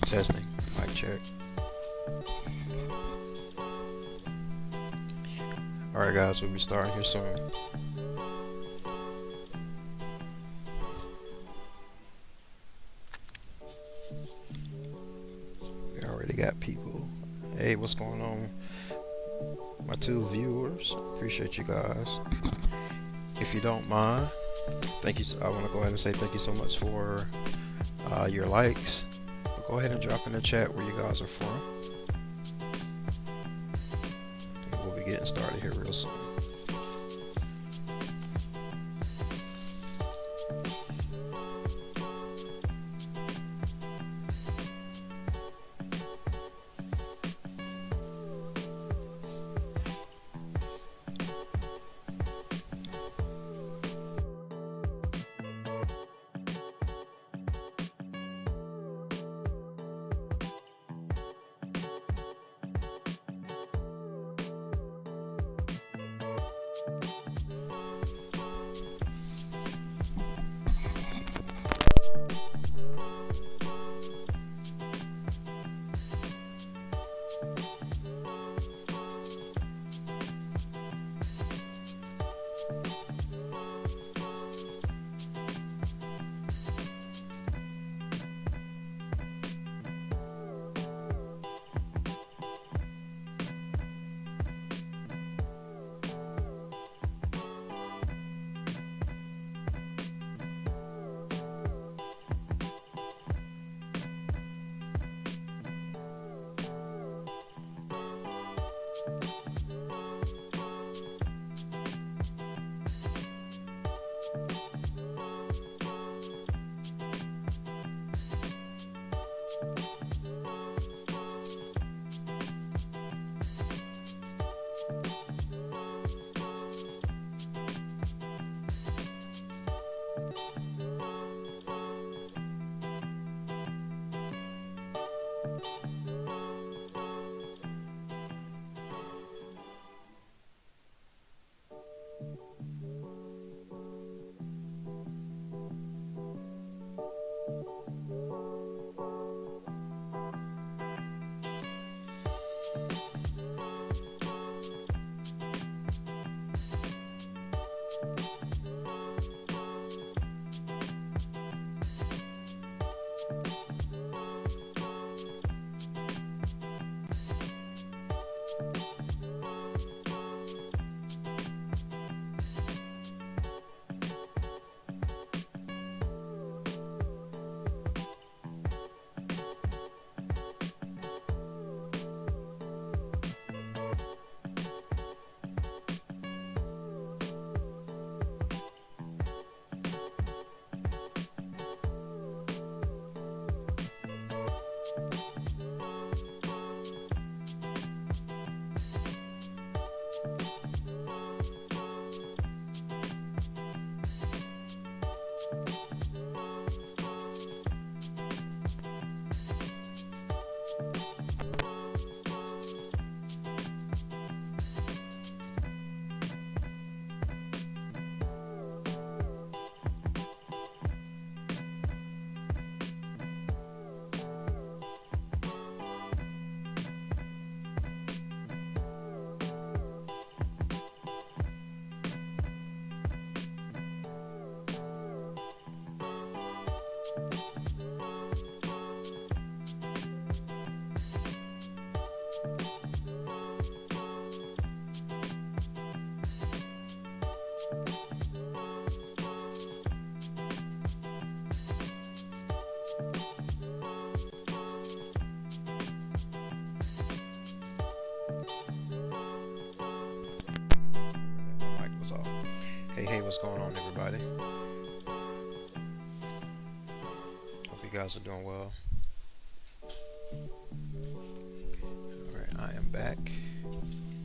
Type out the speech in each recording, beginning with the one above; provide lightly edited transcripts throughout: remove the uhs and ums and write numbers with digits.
Testing. Mic check. Alright guys, we'll be starting here soon. We already got people. Hey, what's going on? My two viewers. Appreciate you guys. If you don't mind, thank you. I want to go ahead and say thank you so much for your likes. Go ahead and drop in the chat where you guys are from. And we'll be getting started here real soon. Hey, what's going on, everybody? Hope you guys are doing well. Alright, I am back.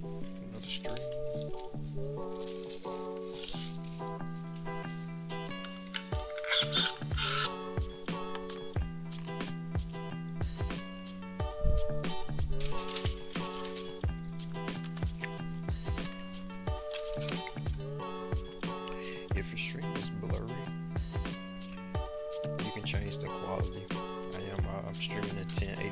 Another stream. If your stream is blurry, you can change the quality. I'm streaming at 1080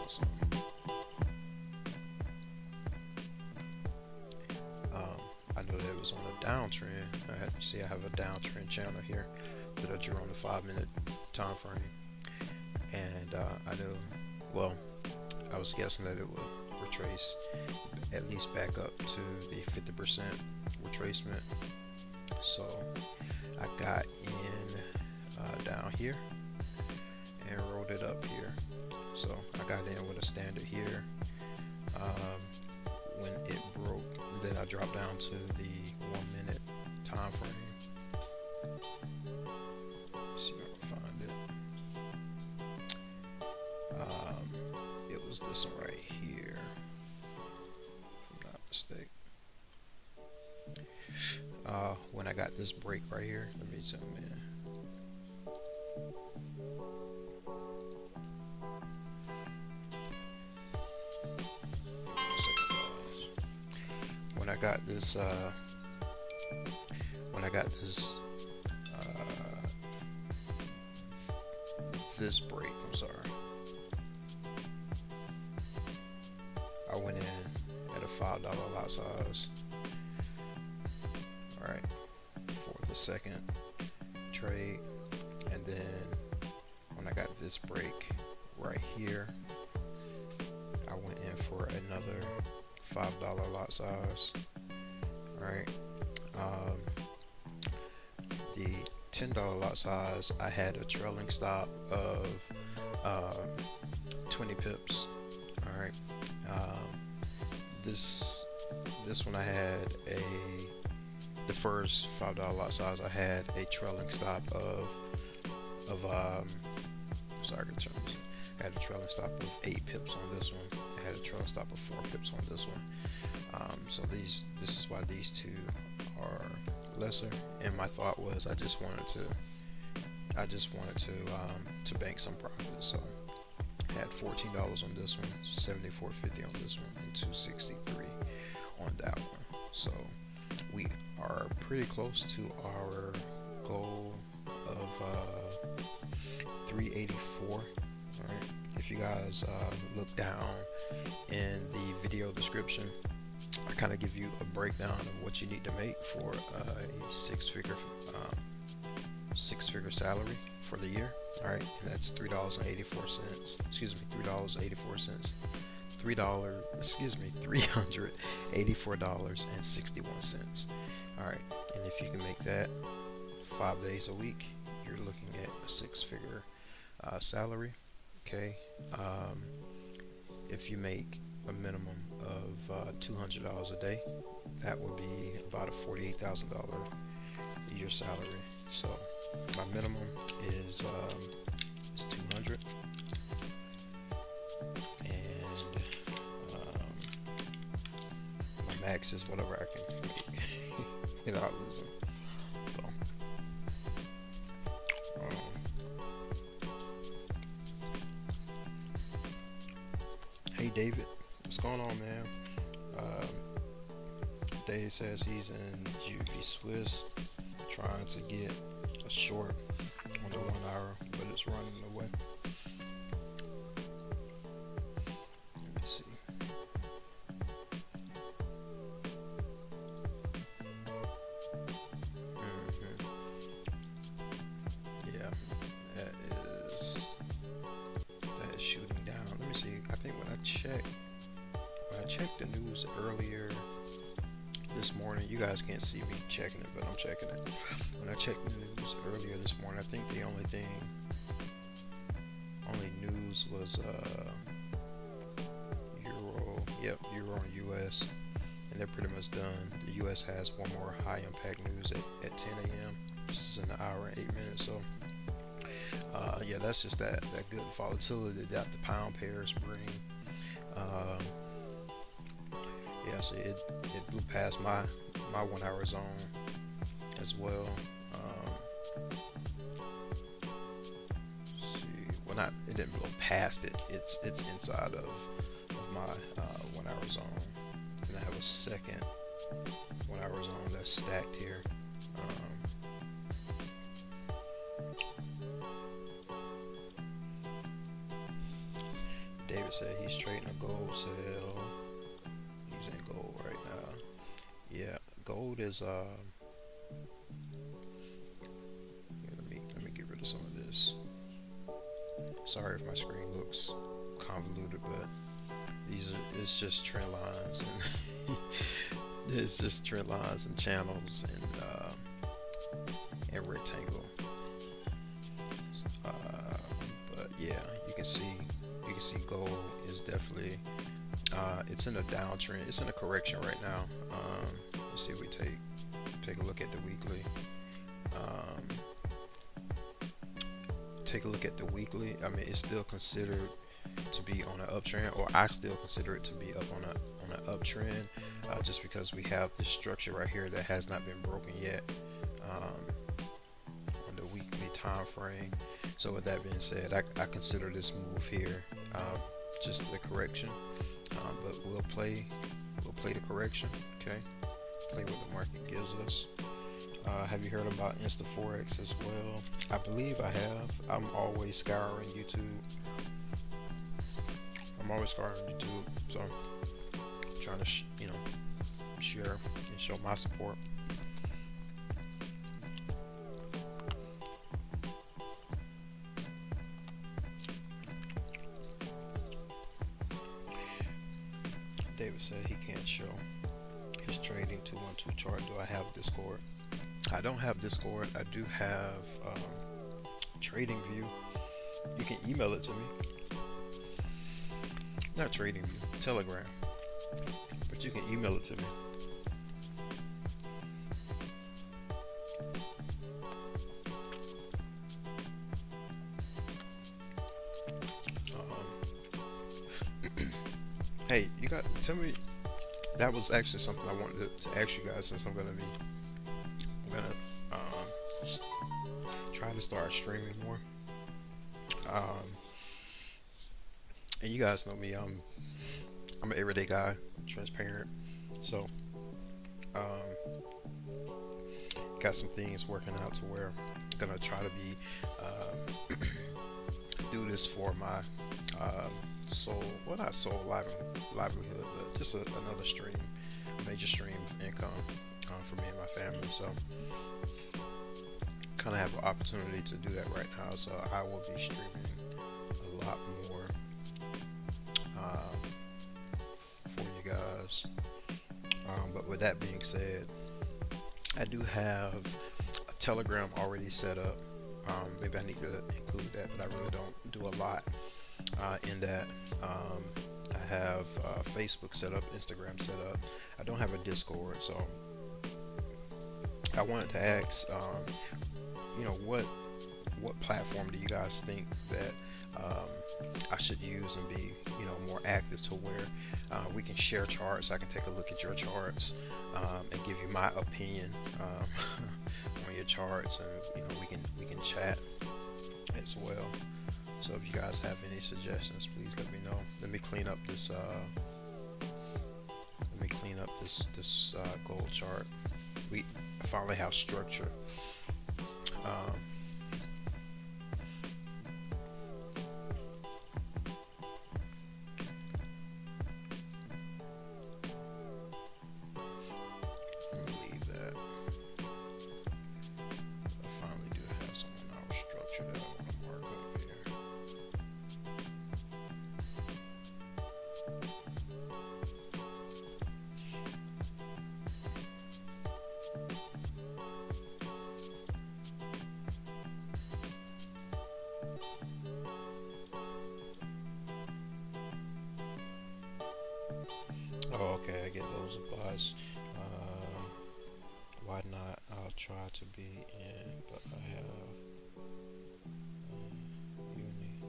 this. I know that it was on a downtrend. I have a downtrend channel here that I drew on the 5-minute time frame, and I knew, well, I was guessing that it would retrace at least back up to the 50% retracement. So I got in down here and rolled it up here. So I got in with a standard here. When it broke, then I dropped down to the 1-minute time frame. Let's see if I can find it. It was this one right here, if I'm not mistaken. When I got this break right here, let me zoom in. When I got this, this break, I'm sorry, I went in at a $5 lot size. All right, for the second trade, and then when I got this break right here, I went in for another $5 lot size. All right, the $10 lot size, I had a trailing stop of 20 pips. All right, this one I had the first $5 lot size, I had a trailing stop of sorry, I had a trailing stop of 8 pips on this one. I had a trailing stop of 4 pips on this one. So this is why these two are lesser. And my thought was I just wanted to bank some profit. So I had $14 on this one, $74.50 on this one, and $263 on that one. So we are pretty close to our goal of 384. Alright, if you guys look down in the video description, I kind of give you a breakdown of what you need to make for a six-figure salary for the year. All right, and that's $3.84. Excuse me, $3.84. $384.61. All right, and if you can make that 5 days a week, you're looking at a six-figure salary. Okay, if you make a minimum of $200 a day, that would be about a $48,000 a year salary. So my minimum is 200, and my max is whatever I can make without losing. So hey David, what's going on, man? Dave says he's in GBP Swiss trying to get a short on the 1 hour, but it's running away. Let me see. Yeah, that is shooting down. Let me see. I think when I checked the news earlier this morning, you guys can't see me checking it, but I'm checking it. When I checked the news earlier this morning, I think the only news was euro. Yep, euro and US, and they're pretty much done. The US has one more high impact news at 10 a.m. This is in an hour and 8 minutes. So yeah, that's just that good volatility that the pound pairs bring. Yeah, so it blew past my 1 hour zone as well. See, well, not, it didn't blow past it. It's inside of my 1 hour zone, and I have a second 1 hour zone that's stacked here. David said he's trading a gold sale. He's in gold right now. Yeah, gold is yeah, let me get rid of some of this. Sorry if my screen looks convoluted, but it's just trend lines and it's just trend lines and channels and rectangle. But yeah, you can see gold is definitely it's in a downtrend. It's in a correction right now. Let's see if we take a look at the weekly. Take a look at the weekly. I mean, it's still considered to be on an uptrend, or I still consider it to be up on an uptrend, just because we have this structure right here that has not been broken yet on the weekly time frame. So with that being said, I consider this move here just the correction, but we'll play the correction. Okay, play what the market gives us. Have you heard about Forex as well? I believe I have. I'm always scouring YouTube. So I'm trying to share and show my support. David said he can't show his trading 212 chart. Do I have Discord? I don't have Discord. I do have Trading View. You can email it to me. Not Trading View, Telegram. But you can email it to me. Hey, you got tell me. That was actually something I wanted to ask you guys, since I'm gonna try to start streaming more. And you guys know me. I'm an everyday guy, transparent. So got some things working out to where I'm gonna try to be do this for my soul, well, not soul livelihood, but just another stream, major stream of income for me and my family. So kind of have an opportunity to do that right now. So I will be streaming a lot more for you guys. But with that being said, I do have a Telegram already set up. Maybe I need to include that, but I really don't do a lot in that. I have Facebook set up, Instagram set up. I don't have a Discord, so I wanted to ask, what platform do you guys think that I should use and be, more active, to where we can share charts. I can take a look at your charts and give you my opinion on your charts, and we can chat as well. So if you guys have any suggestions, please let me know. Let me clean up this gold chart. We finally have structure. Leave that. I finally do have some in our structure that I want to mark up here. Oh, okay, I get those advice. Why not? I'll try to be in, but I have uni.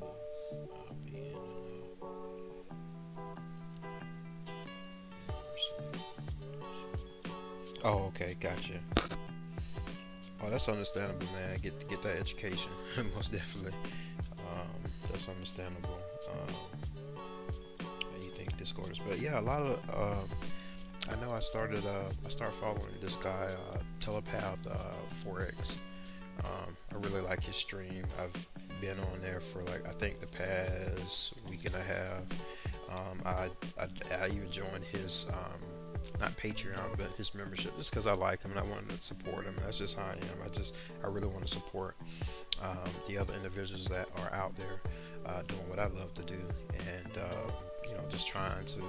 I'll be in Oh, okay, gotcha. Oh, that's understandable, man. Get that education, most definitely. That's understandable. You think Discord is, but yeah, a lot of I know I started following this guy, Telepath Forex. I really like his stream. I've been on there for I think the past week week and a half. I even joined his not Patreon, but his membership, just because I like him and I wanted to support him. That's just how I am. I really want to support the other individuals that are out there doing what I love to do, and just trying to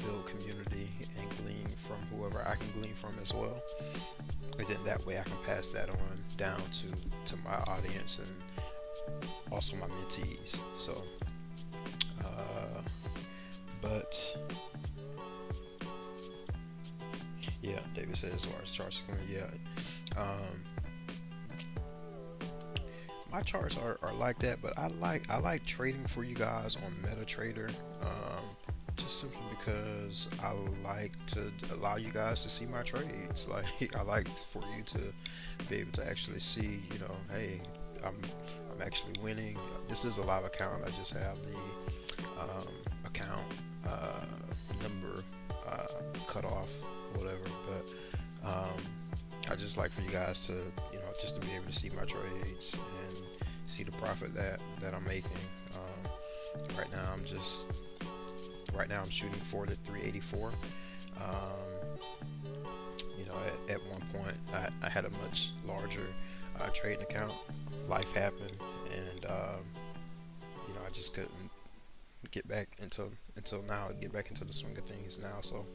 build community and glean from whoever I can glean from as well. And then that way I can pass that on down to my audience and also my mentees. So, but yeah, David says as far as charts going, yeah. My charts are like that, but I like trading for you guys on MetaTrader, just simply because I like to allow you guys to see my trades. Like, I like for you to be able to actually see, hey, I'm actually winning. This is a live account. I just have the account number cut off, whatever. But I just like for you guys to, just to be able to see my trades and see the profit that I'm making. Right now I'm shooting for the 384. At one point I had a much larger trading account. Life happened, and I just couldn't get back until now. Get back into the swing of things now. So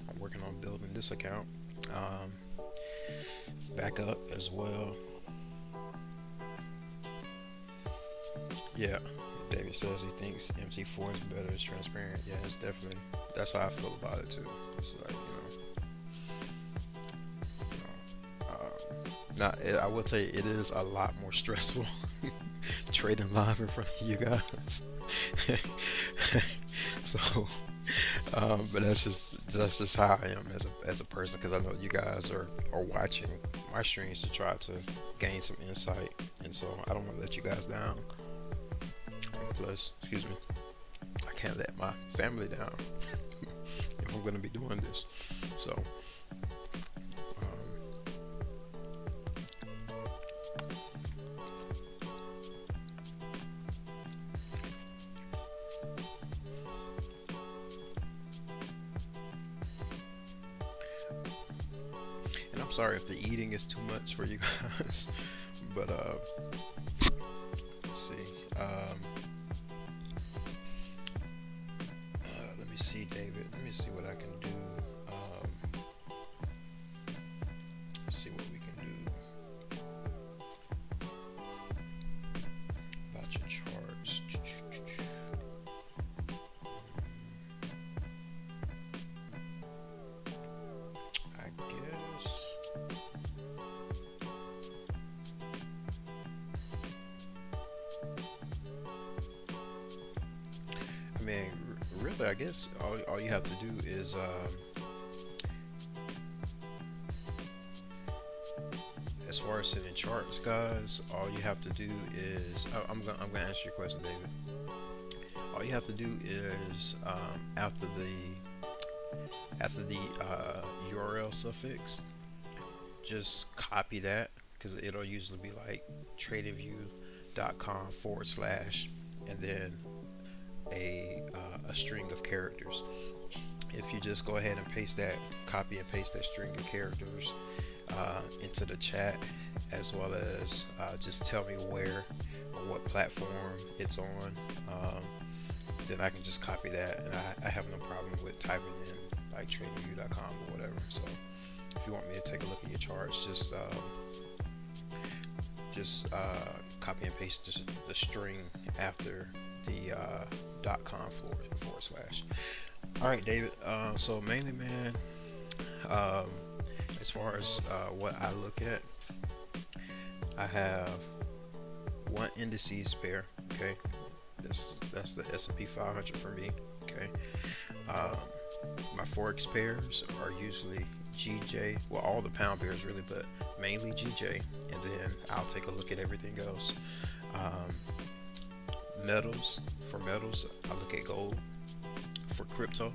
I'm working on building this account back up as well. Yeah, David says he thinks MT4 is better, it's transparent. Yeah, it's definitely, that's how I feel about it too. It's like, I will tell you, it is a lot more stressful trading live in front of you guys. So, but that's just how I am as a person, because I know you guys are watching my streams to try to gain some insight, and so I don't want to let you guys down. Plus, excuse me, I can't let my family down if I'm going to be doing this. So, and I'm sorry if the eating is too much for you guys, but let's see. Let me see, David. Let me see what I can do. Let's see what we can do about your charts. I guess. I mean, really, I guess all you have to do is as far as setting charts, guys, all you have to do is I'm gonna answer your question, David. All you have to do is after the URL suffix, just copy that, because it'll usually be like tradingview.com / and then a string of characters. If you just go ahead and copy and paste that string of characters into the chat, as well as just tell me where or what platform it's on, then I can just copy that, and I have no problem with typing in like tradingview.com or whatever. So if you want me to take a look at your charts, just copy and paste the string after the .com / All right, David. So mainly, man, as far as what I look at, I have one indices pair. Okay, that's the S&P 500 for me. Okay, my Forex pairs are usually GJ. Well, all the pound pairs really, but mainly GJ, and then I'll take a look at everything else. Metals, for metals, I look at gold. For crypto,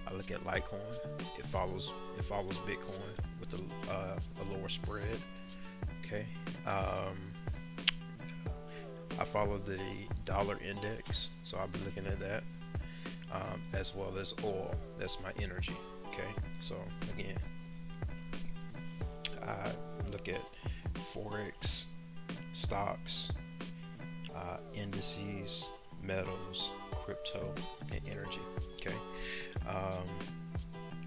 I look at Litecoin. It follows Bitcoin with a lower spread. Okay. I I follow the dollar index, so I'll be looking at that, as well as oil. That's my energy. Okay, so again, I look at Forex, stocks, indices, metals, crypto, and energy. Okay,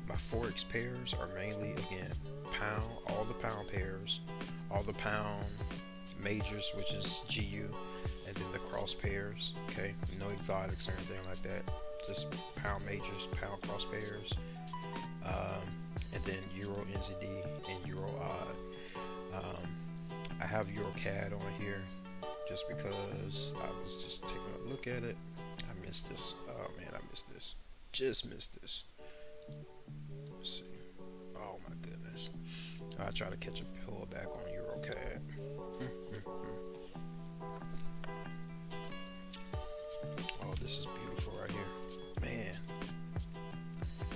my Forex pairs are mainly, again, pound, all the pound pairs, all the pound majors, which is GU, and then the cross pairs. Okay, no exotics or anything like that, just pound majors, pound cross pairs, and then Euro NZD and Euro odd. I have Euro CAD on here just because I was just taking a look at it. I missed this. Oh man, I missed this. Just missed this. Let's see. Oh my goodness. I try to catch a pullback on Euro CAD. Oh, this is beautiful right here.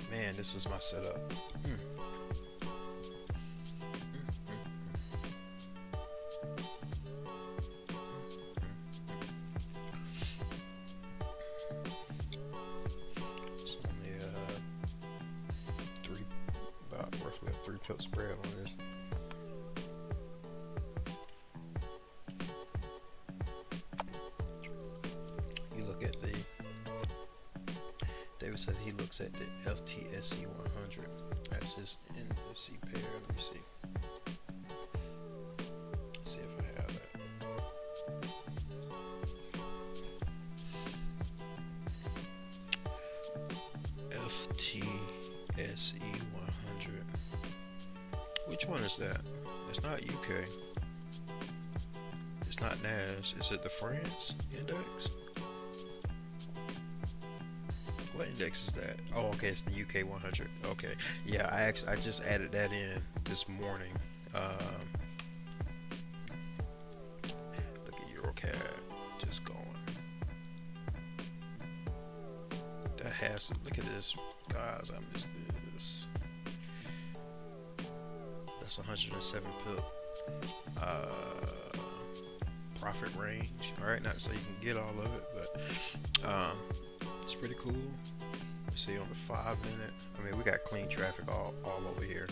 Man, this is my setup. It's only roughly a 3-pip spread on this. You look at the, David said he looks at the FTSE 100 as his indice pair. Let me see. Let's see if I have that. FTSE 100. Which one is that? It's not UK. It's not NAS. Is it the France index? What index is that? Oh, okay, it's the UK 100. Okay, yeah, I just added that in this morning. Look at EuroCAD, just going. That has to, look at this, guys. I missed this. That's 107 pip. Profit range. All right, not to say you can get all of it, but it's pretty cool. You see on the 5-minute. I mean, we got clean traffic all over here.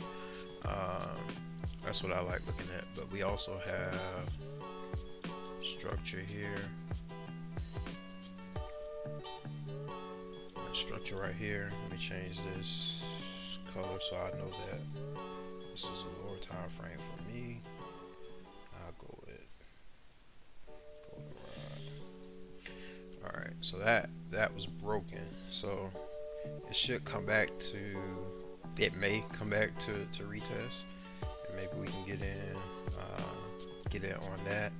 That's what I like looking at. But we also have structure here. Structure right here. Let me change this color so I know that this is a lower time frame for me. I'll go with rod. All right, so that was broken. So it should come back to. It may come back to retest, and maybe we can get in on that,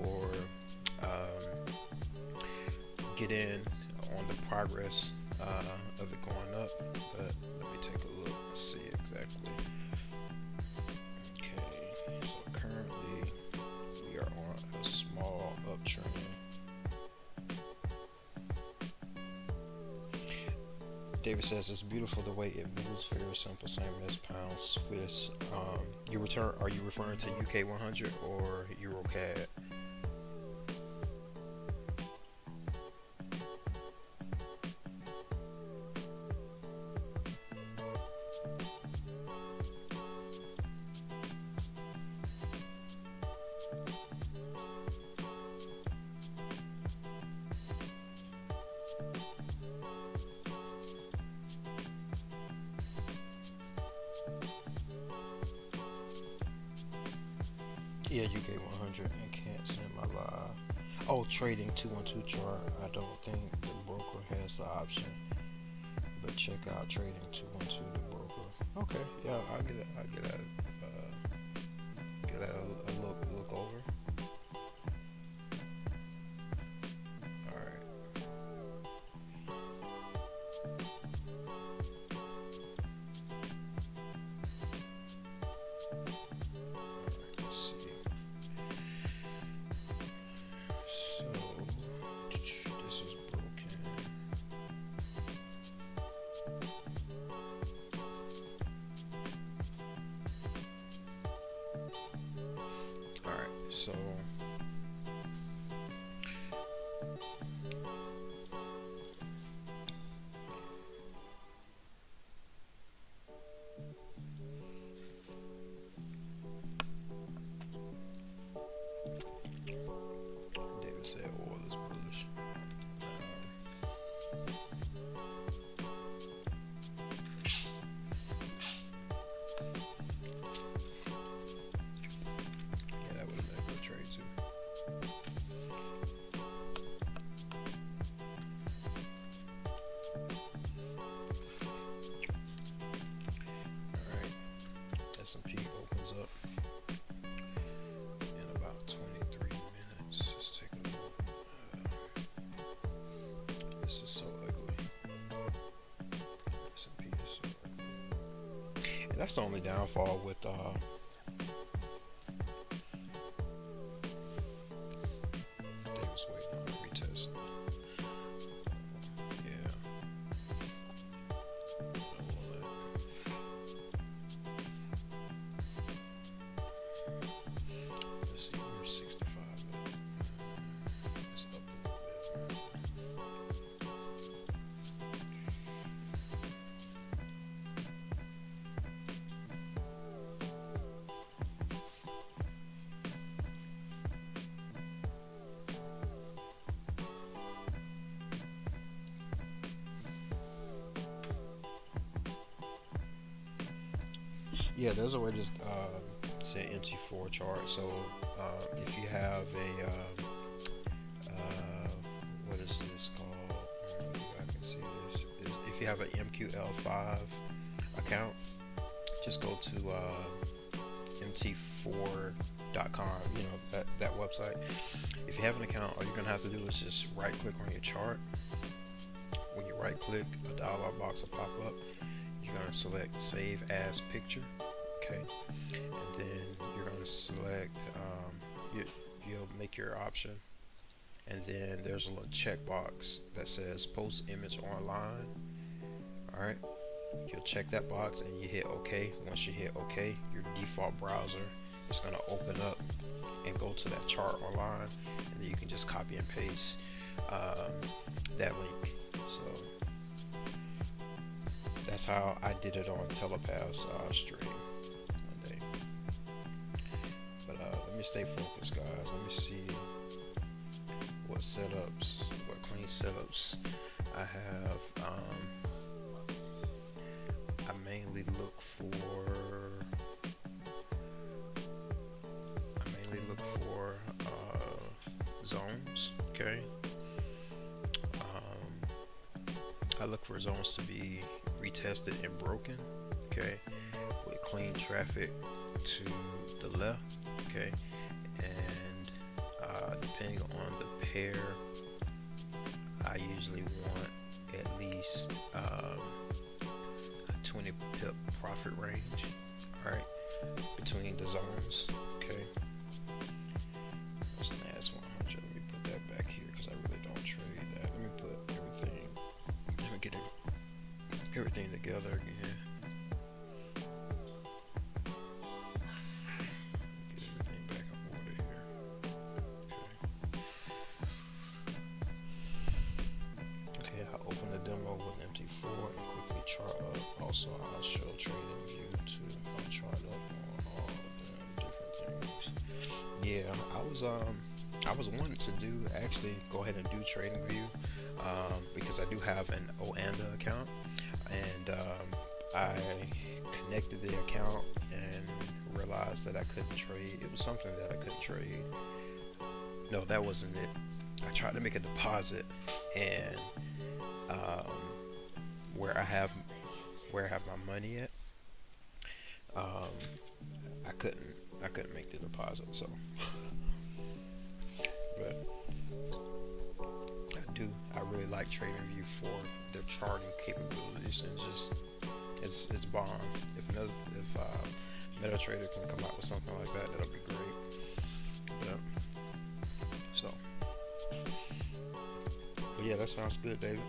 or get in on the progress of it going up. But let me take a look and see exactly. Okay, so currently we are on a small uptrend. David says it's beautiful the way it moves, very simple, same as pound Swiss. Are you referring to UK 100 or Euro CAD? Yeah, UK 100 and can't send my live. Oh, trading 212 chart. I don't think the broker has the option, but check out trading 212 the broker. Okay, yeah, I'll get a look over. All right. So Yeah, that would have been a good trade too. Alright, S&P opens up in about 23 minutes. Let's take a look. This is so ugly. S&P is so ugly. And that's the only downfall with they was waiting on the retest. Yeah. Let's see, we're 65. It's up a little bit. Yeah, there's a way to say MT4 chart. So if you have a what is this called? I can see this. If you have an MQL5 account, just go to mt4.com. You know, that website. If you have an account, all you're gonna have to do is just right click on your chart. When you right click, a dialog box will pop up. You're gonna select Save As Picture. Okay, and then you're going to select, you'll make your option, and then there's a little checkbox that says Post Image Online. Alright, you'll check that box and you hit OK. Once you hit OK, your default browser is going to open up and go to that chart online, and then you can just copy and paste that link. So that's how I did it on Telepath's stream. Let me stay focused, guys. Let me see what setups, what clean setups I have. I mainly look for zones. Okay. I look for zones to be retested and broken. Okay, with clean traffic to the left. Okay, and depending on the pair, I usually want at least a 20 pip profit range. All right, between the zones. Okay, that's the last 100. Let me put that back here because I really don't trade that. Let me put everything. Let me get everything together again. Also, I'll show trading view to my chart up on all the different things. Yeah, I was wanting to actually go ahead and do trading view because I do have an Oanda account, and I connected the account and realized that I couldn't trade. It was something that I couldn't trade. No, that wasn't it. I tried to make a deposit, and where I have my money at, I couldn't make the deposit. So, but I really like TradingView for their charting capabilities, and just it's bomb. If MetaTrader can come out with something like that, that'll be great. But, but yeah, that sounds good, David.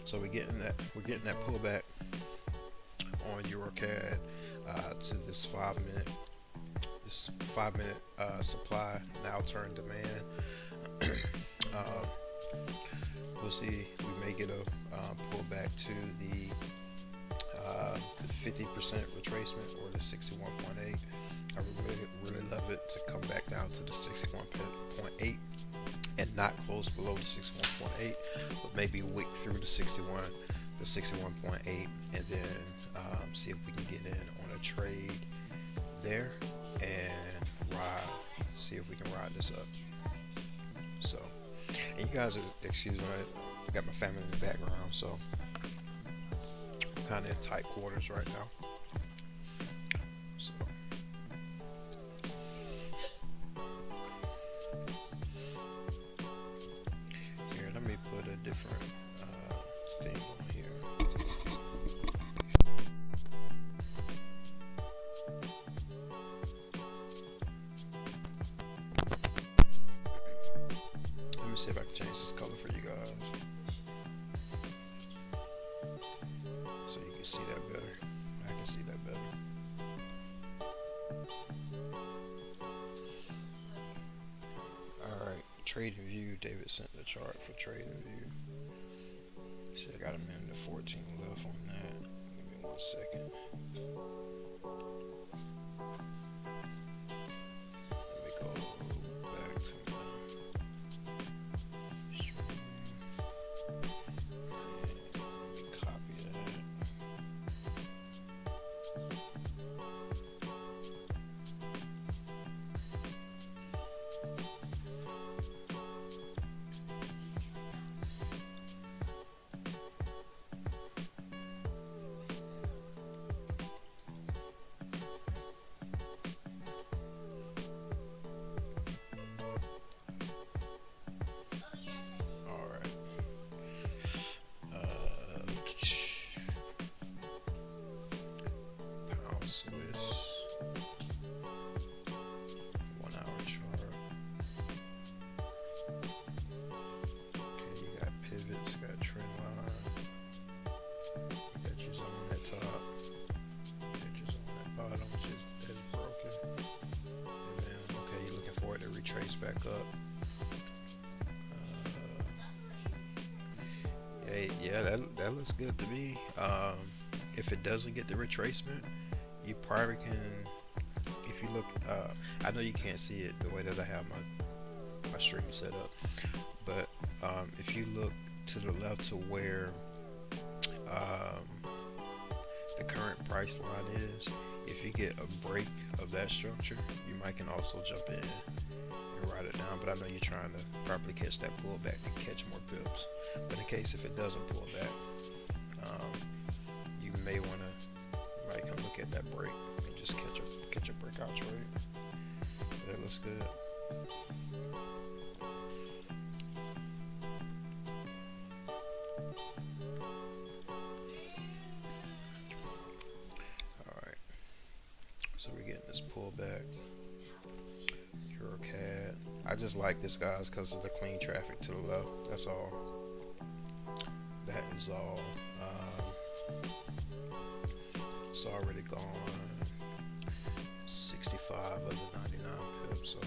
So we're getting that pullback on EuroCAD to this 5 minute supply now turn demand. we'll see. We may get a pullback to the 50% retracement or the 61.8. I really love it to come back down to the 61.8 and not close below the 61.8, but maybe wick through the 61.8, and then see if we can get in on a trade there and see if we can ride this up. So, and you guys, excuse me, I got my family in the background, so I'm kind of in tight quarters right now. So, here, let me put a different thing on here. Let me see if I can change this color for you guys so you can see that better. I can see that better. Alright, Trading View. David sent the chart for Trading View. See, I got a minute and 14 left on that. Give me 1 second. Let me go back to Swiss 1 hour chart. Okay, you got pivots, got trend line, you got your zone at top, you got your zone at bottom, which is broken. And then, okay, you're looking for it to retrace back up. Yeah, that looks good to me. If it doesn't get the retracement, you probably can, if you look, I know you can't see it the way that I have my stream set up, but if you look to the left to where the current price line is, if you get a break of that structure, you might can also jump in and write it down. But I know you're trying to probably catch that pullback to catch more pips. But in case if it doesn't pull back, you may want to come look at that break and just catch a breakout trade. That looks good. Alright, so we're getting this pullback. EuroCAD. I just like this, guys, because of the clean traffic to the left. That's all. That is all. It's already gone 65 of the 99 pips, so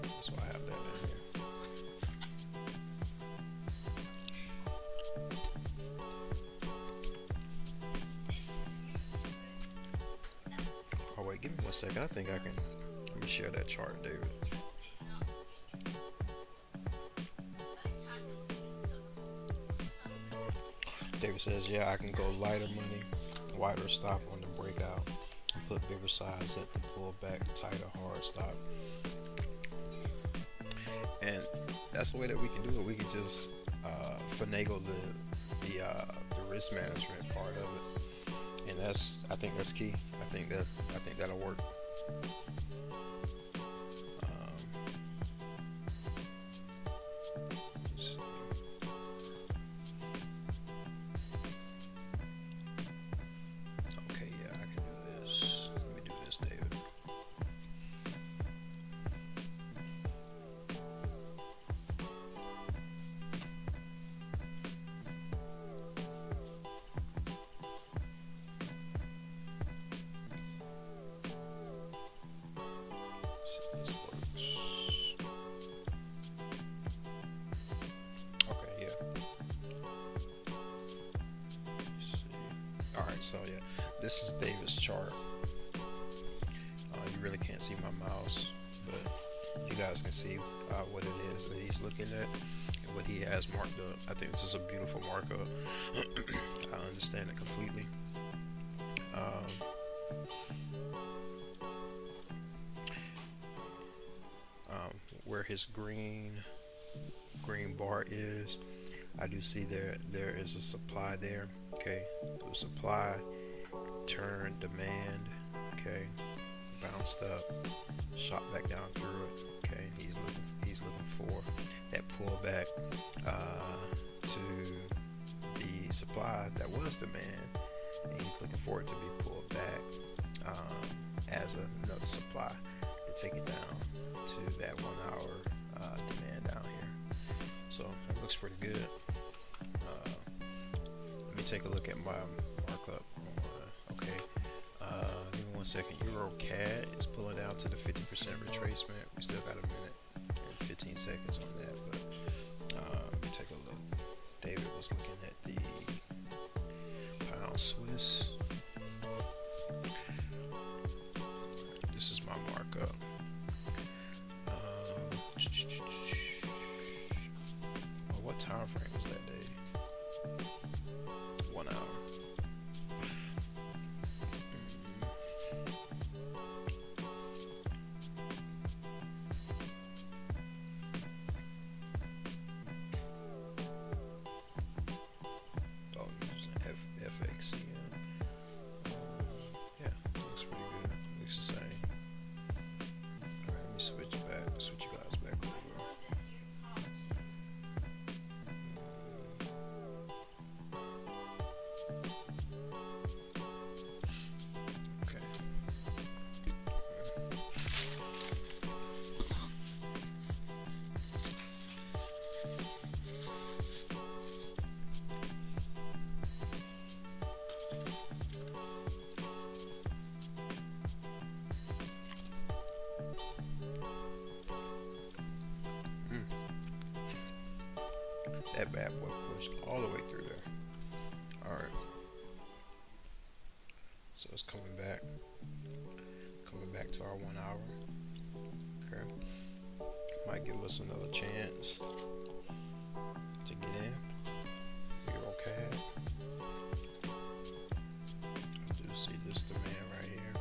that's why I have that in here. Oh wait, give me 1 second. I think I can. Let me share that chart, David. David says, yeah, I can go lighter money, wider stop on the breakout, and put bigger size at the pullback, tighter hard stop. And that's the way that we can do it. We can just finagle the risk management part of it, and I think that's key. I think that'll work. Okay, yeah. Let's see. All right, so yeah, this is David's chart. You really can't see my mouse, but you guys can see what it is that he's looking at and what he has marked up. I think this is a beautiful markup. I understand it completely. Where his green bar is, I do see there is a supply there. Okay, so supply, turn, demand. Okay, bounced up, shot back down through it. Okay, he's looking for that pullback to the supply that was demand, and he's looking for it to be pulled back as another supply to take it down to that 1 hour demand down here. So it looks pretty good. Let me take a look at my markup. Okay, give me 1 second. Euro CAD is pulling down to the 50% retracement. We still got a minute and 15 seconds on that, but let me take a look. David was looking at the pound Swiss. This is my markup. What time frame was that day? 1 hour. Oh, using FXCM. Yeah, looks pretty good. Looks the same. Alright, let me switch you guys back over. That bad boy pushed all the way through there. Alright. So it's coming back to our 1 hour. Okay. Might give us another chance to get in. We're okay. I do see this demand right here.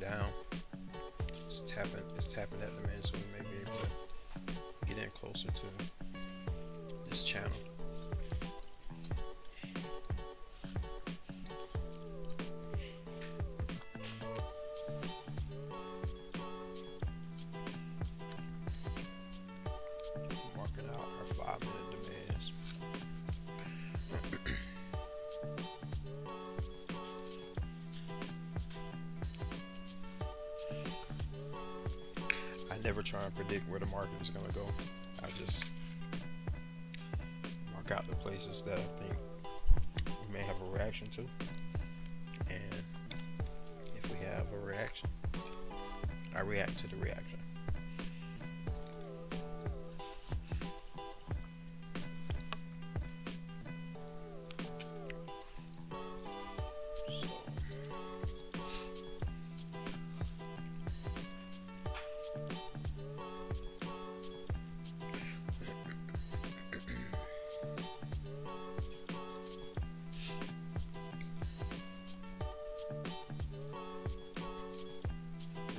Down. It's tapping that demand, so we may be able to get in closer to this channel. Marking out our 5-minute demands. I never try and predict where the market is going to go. I just mark out the places that I think we may have a reaction to, and if we have a reaction, I react to the reaction.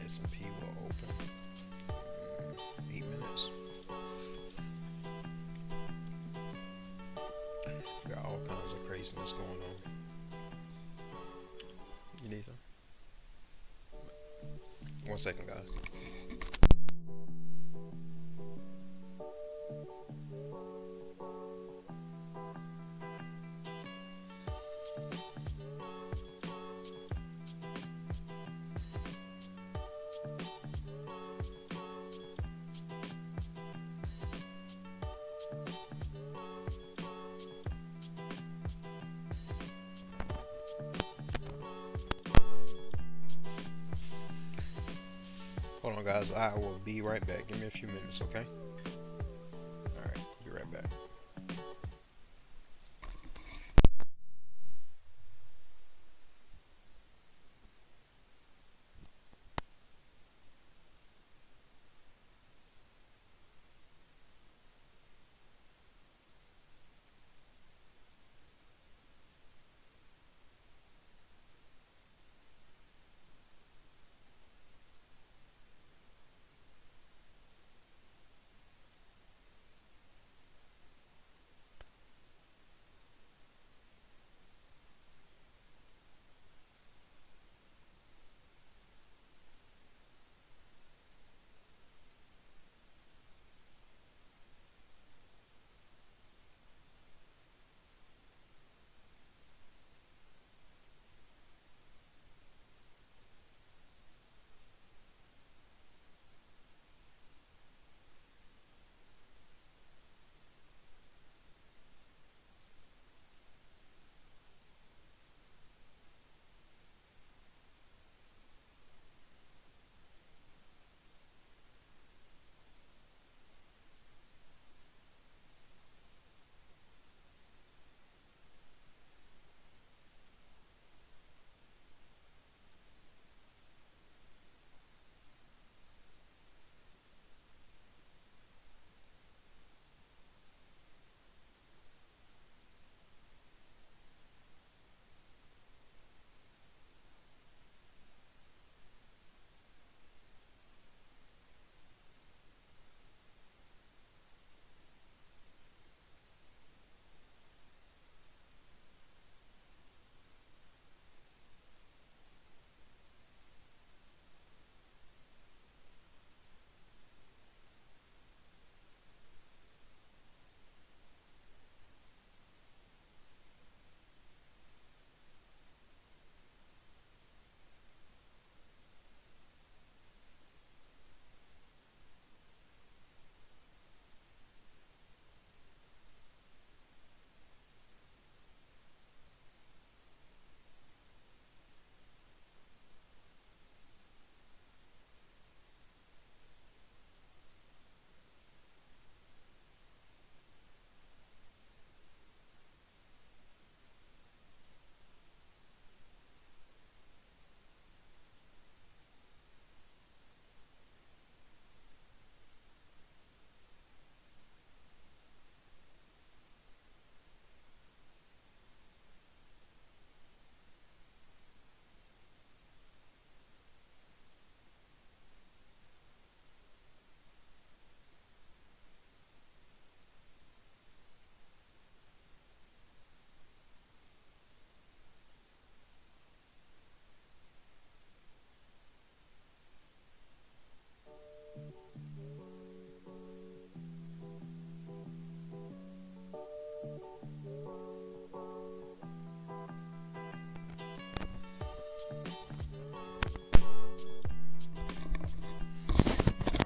S&P will open 8 minutes. We got all kinds of craziness going on. You need them? 1 second, guys. guys. I will be right back. Give me a few minutes, okay? Alright, be right back.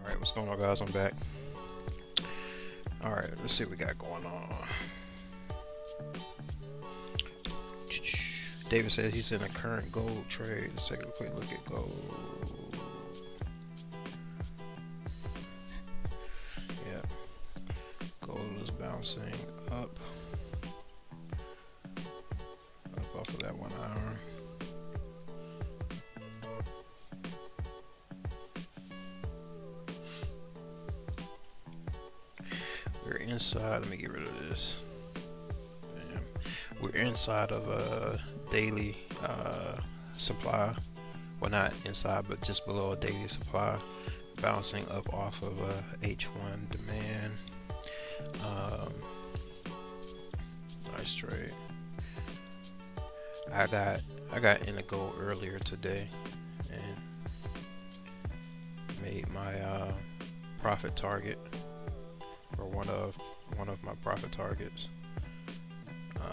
Alright, what's going on, guys? I'm back. Alright, let's see what we got going on. David says he's in a current gold trade. Let's take a quick look at gold. Yeah, gold is bouncing up off of that 1 hour. We're inside. Let me get rid of this. Man, we're inside of a daily supply. Well, not inside, but just below a daily supply, bouncing up off of a H1 demand. Nice trade. I got in the gold earlier today and made my profit target, or one of my profit targets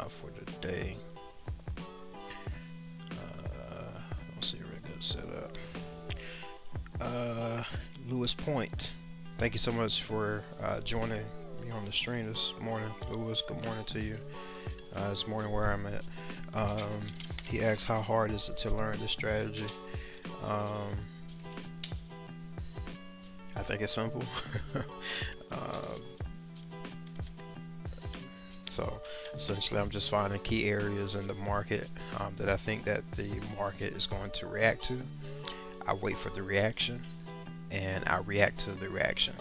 for the day. Let's see, really good setup. Lewis Point, thank you so much for joining me on the stream this morning. Lewis, good morning to you. This morning where I'm at. He asks, how hard is it to learn this strategy? I think it's simple. uh, so essentially, I'm just finding key areas in the market that I think that the market is going to react to. I wait for the reaction, and I react to the reaction.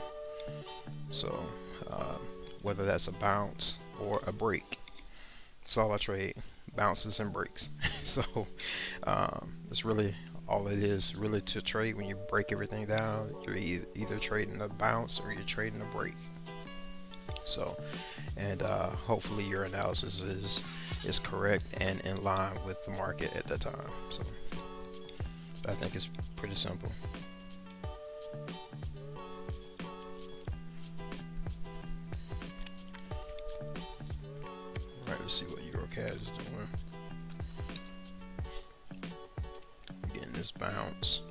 So whether that's a bounce or a break, that's all I trade: bounces and breaks. So it's really all it is really to trade. When you break everything down, you're either trading a bounce or you're trading a break. So, and hopefully your analysis is correct and in line with the market at that time. So I think it's pretty simple. All right, let's see what EuroCAD is doing. Getting this bounce.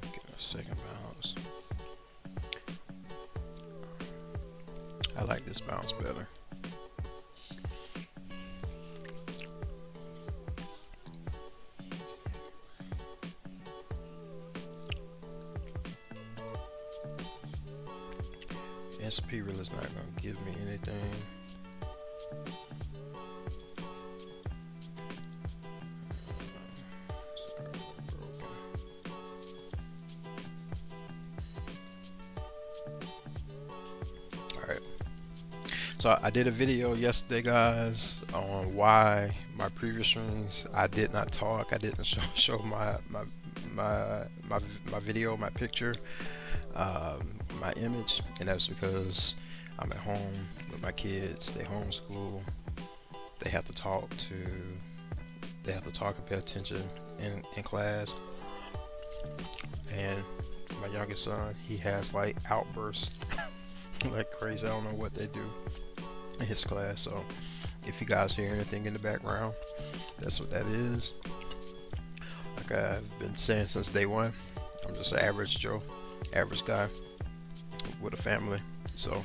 Getting a second bounce. I like this bounce better. S&P really is not going to give me anything. Alright. So I did a video yesterday, guys, on why my previous streams I did not talk. I didn't show my video, my picture, my image, and that's because I'm at home with my kids. They homeschool. They have to talk and pay attention in class. And my youngest son, he has like outbursts like crazy. I don't know what they do in his class. So if you guys hear anything in the background, that's what that is. Like I've been saying since day one, I'm just an average Joe, average guy with a family. So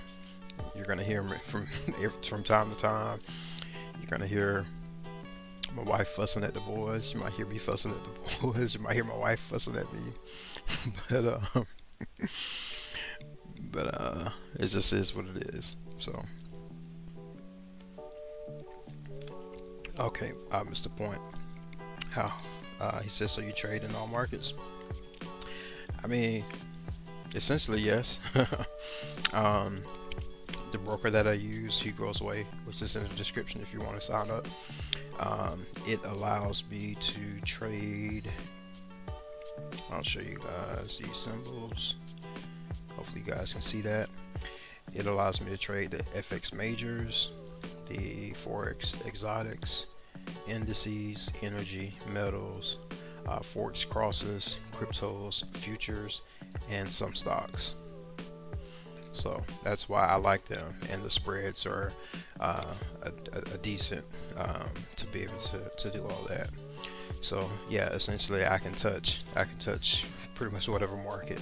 you're gonna hear me from time to time. You're gonna hear my wife fussing at the boys. You might hear me fussing at the boys. You might hear my wife fussing at me. but it just is what it is. So okay, I missed the point. How he says, so you trade in all markets? I mean, essentially yes. The broker that I use, Hugo's Way, which is in the description if you want to sign up, it allows me to trade. I'll show you guys these symbols. Hopefully you guys can see that. It allows me to trade the FX majors, the Forex exotics, indices, energy, metals, Forex crosses, cryptos, futures, and some stocks. So that's why I like them, and the spreads are a decent to be able to do all that. So yeah, essentially I can touch pretty much whatever market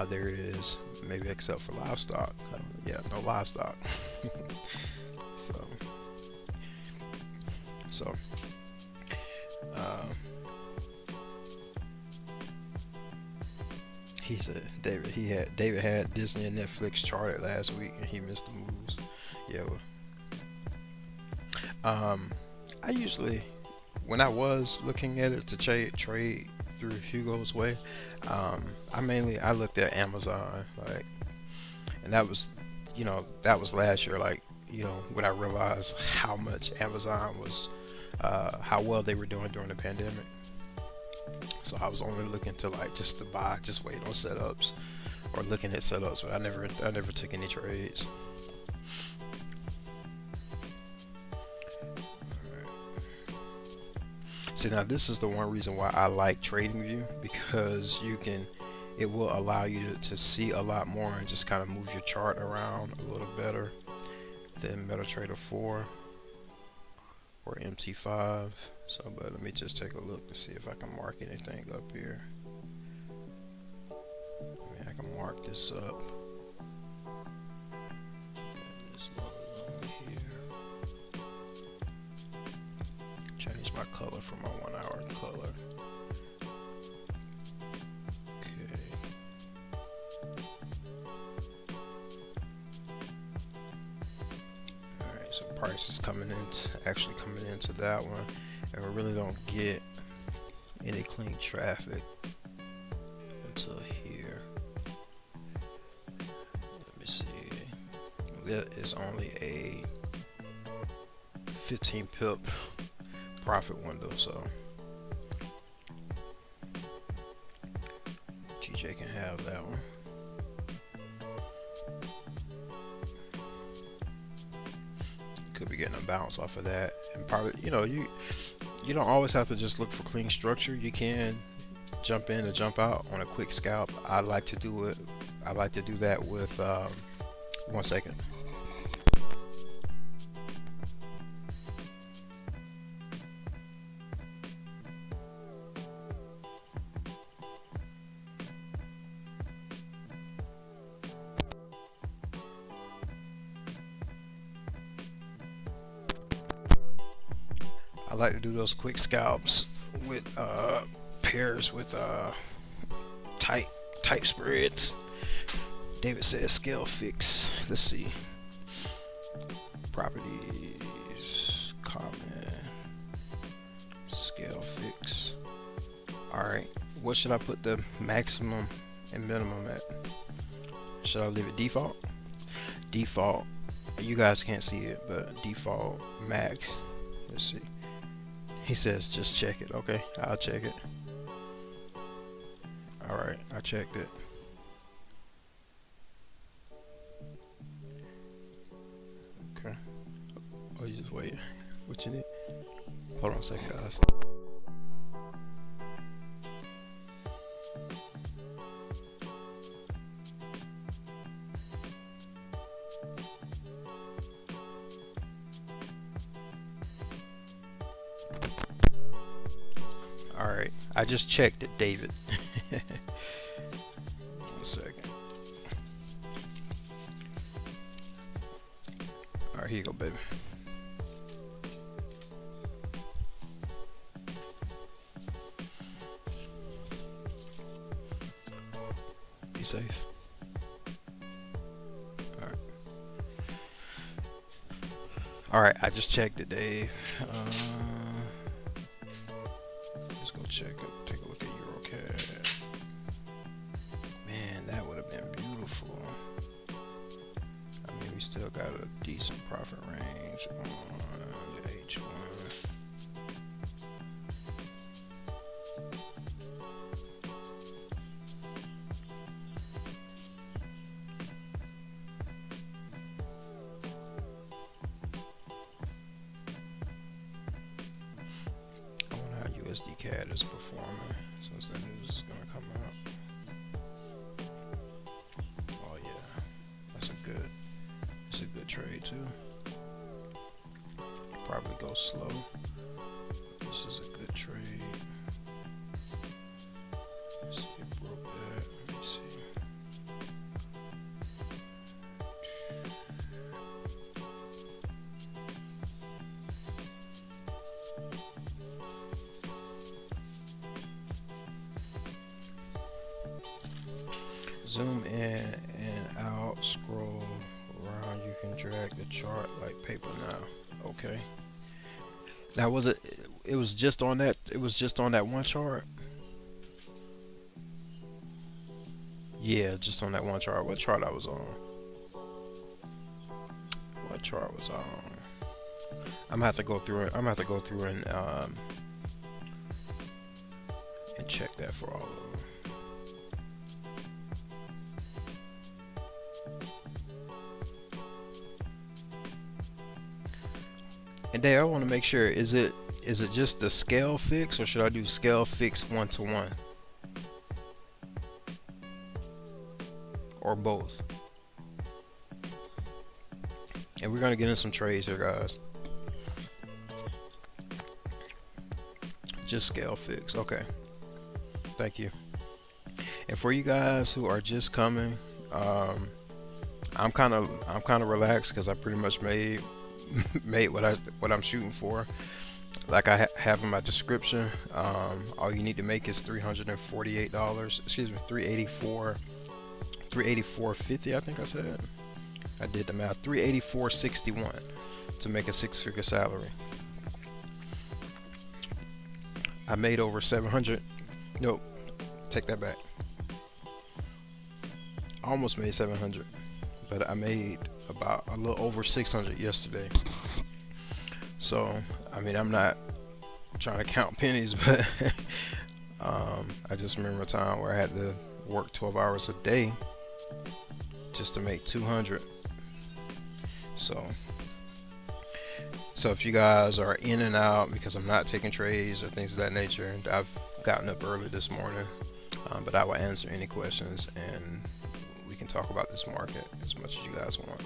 there is, maybe except for livestock. Yeah, no livestock. so he said David had Disney and Netflix charted last week and he missed the moves. Yeah. I usually, when I was looking at it to trade through Hugo's Way, I looked at Amazon, like, and that was last year, like, when I realized how much Amazon was, how well they were doing during the pandemic. So I was only looking to just to buy, just wait on setups, or looking at setups, but I never took any trades. See, now this is the one reason why I like TradingView, because it will allow you to see a lot more and just kind of move your chart around a little better than MetaTrader 4 or MT5. So, but let me just take a look to see if I can mark anything up here. I can mark this up. This one here. Change my color from my 1 hour color. Okay. price is coming into actually coming into that one, and we really don't get any clean traffic until here. Let me see. That is only a 15 pip profit window, so TJ can have that one. Could be getting a bounce off of that, and probably, you know, you don't always have to just look for clean structure. You can jump in and jump out on a quick scalp. I like to do it. I like to do that with 1 second. I like to do those quick scalps with pairs with tight spreads. David says scale fix. Let's see. Properties, common, scale fix. Alright, what should I put the maximum and minimum at? Should I leave it default? Default, you guys can't see it, but default max. Let's see. He says just check it. Okay, I'll check it. Alright, I checked it. Okay. Oh, you just wait. What you need? Hold on a second, guys. Alright, I just checked it, David. 1 second. Alright, here you go, baby. Be safe. Alright. Alright, I just checked it, Dave. Check it. Take a look at EuroCAD. Man, that would have been beautiful. I mean, we still got a decent profit range on the H1. USD CAD is performing since the news is gonna come out. Oh yeah, it's a good trade too. Probably go slow. This is a good trade. Let's see, it broke that. Let me see. Zoom in and out, scroll around. You can drag the chart like paper now. Okay. Now was it? It was just on that. It was just on that one chart. Yeah, just on that one chart. What chart I was on? What chart was I on? I'm gonna have to go through it. I'm gonna have to go through and check that for all of them. And there, I want to make sure, is it just the scale fix, or should I do scale fix 1-to-1? Or both? And we're going to get in some trades here, guys. Just scale fix. Okay. Thank you. And for you guys who are just coming, I'm kind of relaxed because I pretty much made what I'm shooting for. Like I have in my description, all you need to make is $348. Excuse me, 384.50. I think I said I did the math. 384.61 to make a six-figure salary. I made over 700. Nope, take that back. I almost made 700, but I made about a little over 600 yesterday. So, I mean, I'm not trying to count pennies, but I just remember a time where I had to work 12 hours a day just to make 200. So if you guys are in and out because I'm not taking trades or things of that nature, I've gotten up early this morning, but I will answer any questions and we can talk about this market as much as you guys want.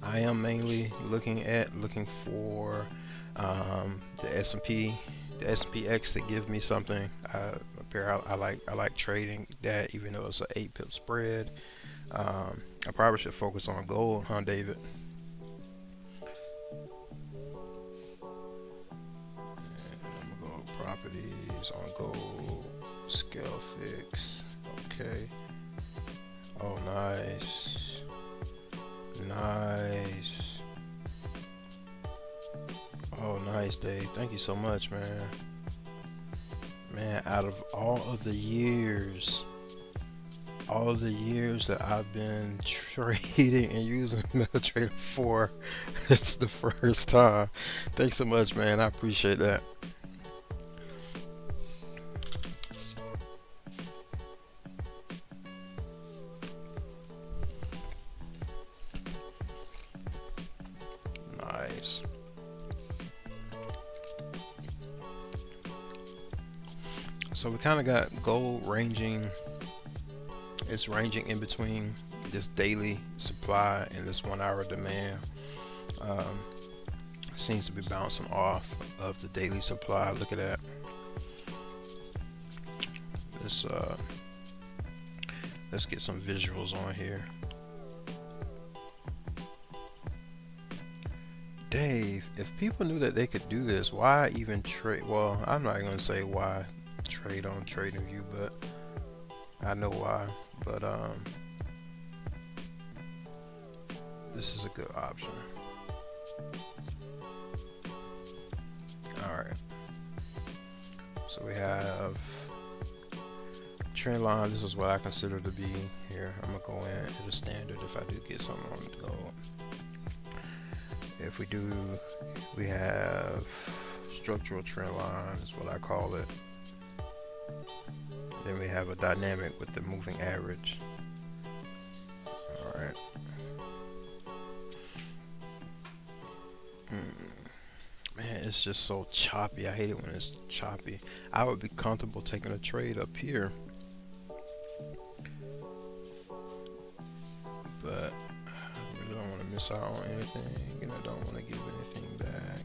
I am mainly looking for the S&P X to give me something. I like trading that, even though it's an 8 pip spread. I probably should focus on gold, huh, David? And I'm gonna go properties on gold, scale fix. Okay. Oh, nice. Nice. Oh, nice, Dave. Thank you so much, man. Man, out of all of the years that I've been trading and using MetaTrader 4, it's the first time. Thanks so much, man. I appreciate that. Nice. So we kind of got gold ranging. It's ranging in between this daily supply and this 1 hour demand. Seems to be bouncing off of the daily supply. Look at that. Let's get some visuals on here. Dave, if people knew that they could do this, why even trade? Well, I'm not going to say why trade on TradingView, but I know why. But this is a good option. Alright, so we have trend line. This is what I consider to be here. I'm gonna go in to the standard if I do get something on the gold. If we do, we have structural trend line is what I call it. Then we have a dynamic with the moving average. Alright. Man, it's just so choppy. I hate it when it's choppy. I would be comfortable taking a trade up here, but I really don't want to miss out on anything, and I don't want to give anything back.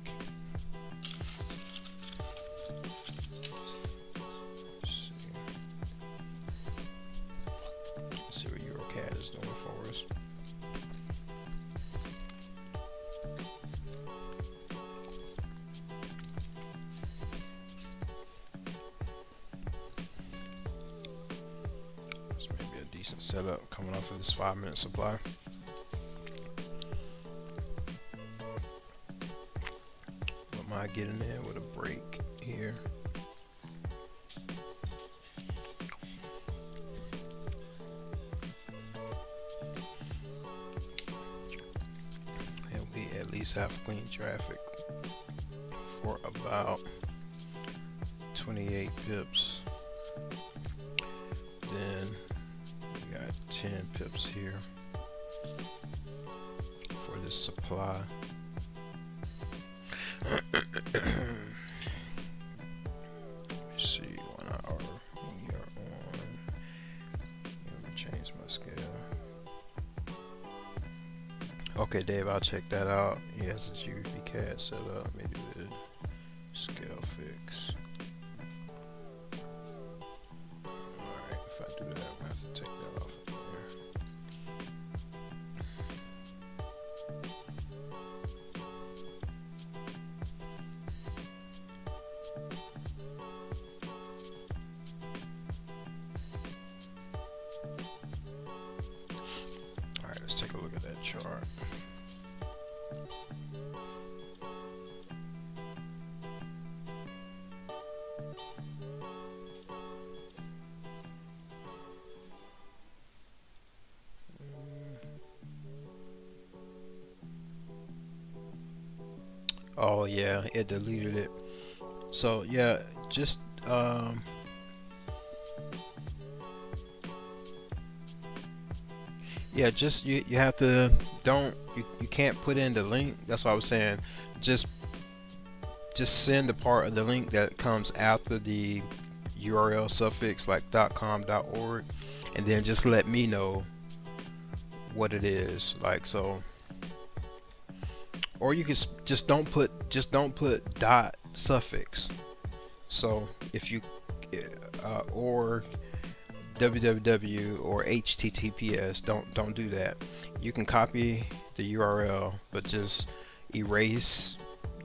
Let's see what EuroCAD is doing for us. This may be a decent setup coming off of this 5-minute supply. Am I getting in with a break here? And we at least have clean traffic for about 28 pips. Then we got 10 pips here for this supply. Let's see, 1 hour. We are on. Let me change my scale. Okay, Dave, I'll check that out. He has his EuroCAD set up. Maybe the scale fix. Alright, if I do that, I'm gonna have to take that off of there. Oh yeah, it deleted it. So yeah, just yeah, just you have to don't you can't put in the link. That's what I was saying. Just just send the part of the link that comes after the URL suffix like .com, .org, and then just let me know what it is. Like so, or you can just don't put dot suffix. So if you or www or https, don't do that. You can copy the URL, but just erase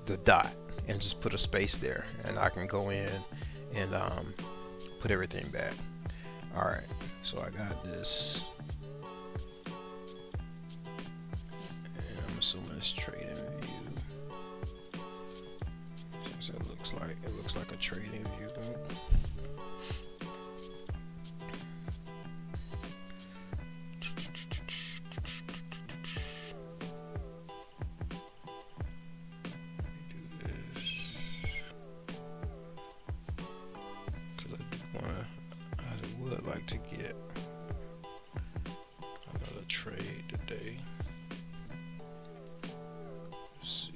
the dot and just put a space there, and I can go in and put everything back. All right, so I got this, and I'm assuming it's trading view, since it looks like a trading view. Like to get another trade today. Let's see.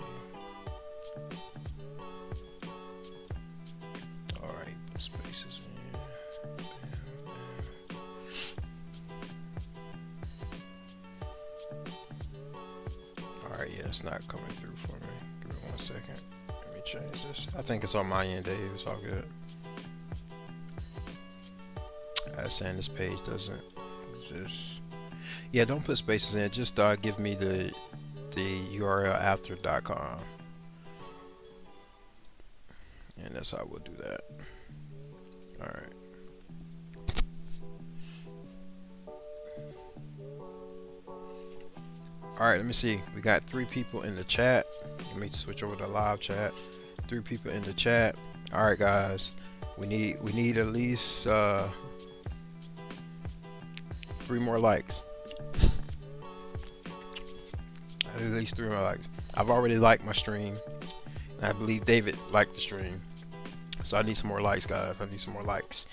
All right, put spaces in. Bam, bam. All right, yeah, it's not coming through for me. Give me 1 second. Let me change this. I think it's on my end, Dave. It's all good. Saying this page doesn't exist. Yeah, don't put spaces in. Just give me the URL after .com, and that's how we'll do that. All right. All right. Let me see. We got 3 people in the chat. Let me switch over to live chat. 3 people in the chat. All right, guys. We need at least 3 more likes. At least 3 more likes. I've already liked my stream. I believe David liked the stream. So I need some more likes, guys. I need some more likes.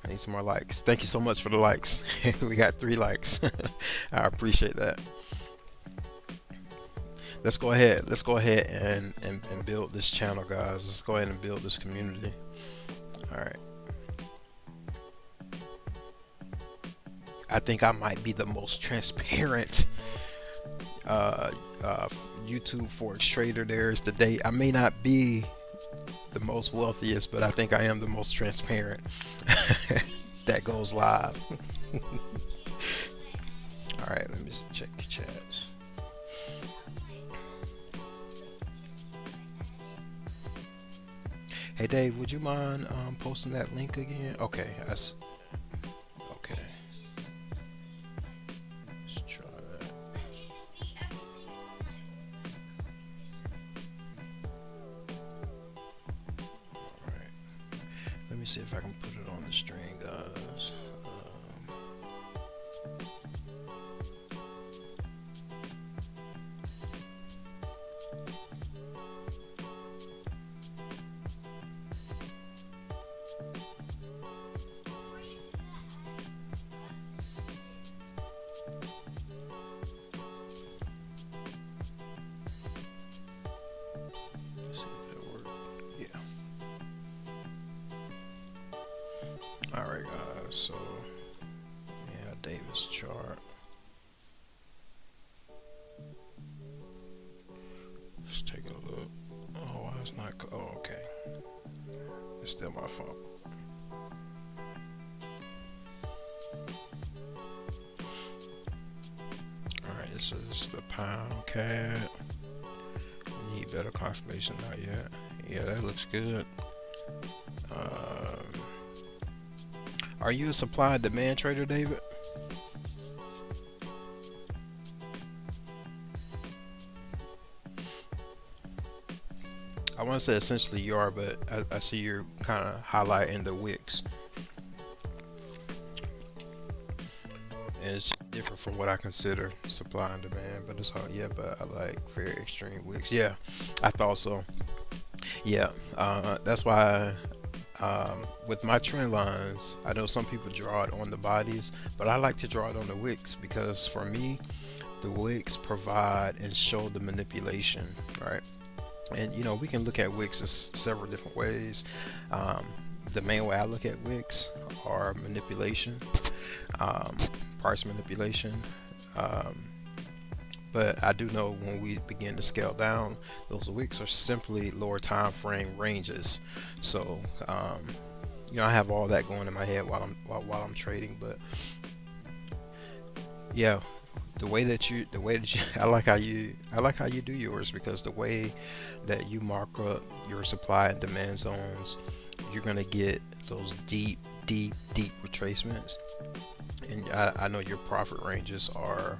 I need some more likes. Thank you so much for the likes. We got 3 likes. I appreciate that. Let's go ahead and build this channel, guys. Let's go ahead and build this community. All right. I think I might be the most transparent YouTube Forex trader there is today. I may not be the most wealthiest, but I think I am the most transparent that goes live. All right, let me just check the chats. Hey Dave, would you mind posting that link again? Okay, that's okay. Let me see if I can put it on the string, guys. Let's see if that works. Yeah. Alright, guys, so yeah, Davis chart. Let's take a look. Oh, it's not. Oh, okay. It's still my fault. Alright, this is the pound CAD. Need better confirmation, not yet. Yeah, that looks good. Are you a supply and demand trader, David? I want to say essentially you are, but I see you're kind of highlighting the wicks. And it's different from what I consider supply and demand, but it's hard. Yeah, but I like very extreme wicks. Yeah, I thought so. Yeah, that's why with my trend lines, I know some people draw it on the bodies, but I like to draw it on the wicks because for me, the wicks provide and show the manipulation, right? And you know, we can look at wicks as several different ways. Um, the main way I look at wicks are manipulation, um, price manipulation. Um, but I do know when we begin to scale down, those wicks are simply lower time frame ranges. So you know, I have all that going in my head while I'm trading. But yeah, the way that you I like how you do yours, because the way that you mark up your supply and demand zones, you're gonna get those deep retracements. And I know your profit ranges are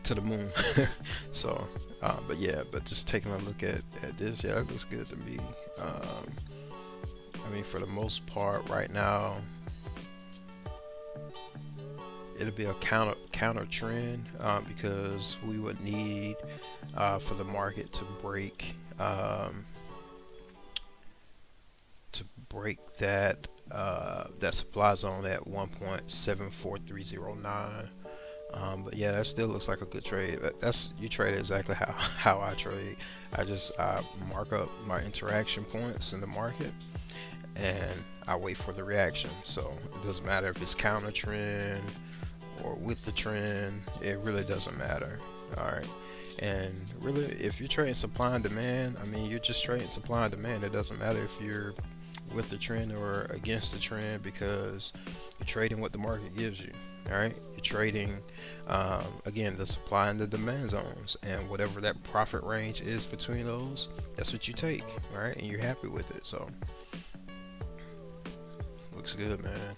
to the moon. So but yeah, but just taking a look at this, yeah, it looks good to me. I mean, for the most part right now, it'll be a counter trend, because we would need for the market to break that that supply zone at 1.74309. But yeah, that still looks like a good trade. That's, you trade exactly how I trade. I mark up my interaction points in the market, and I wait for the reaction. So it doesn't matter if it's counter trend or with the trend, it really doesn't matter. All right. And really, if you're trading supply and demand, I mean, you're just trading supply and demand. It doesn't matter if you're with the trend or against the trend, because you're trading what the market gives you. All right, you're trading again, the supply and the demand zones, and whatever that profit range is between those, that's what you take. All right, and you're happy with it. So looks good, man.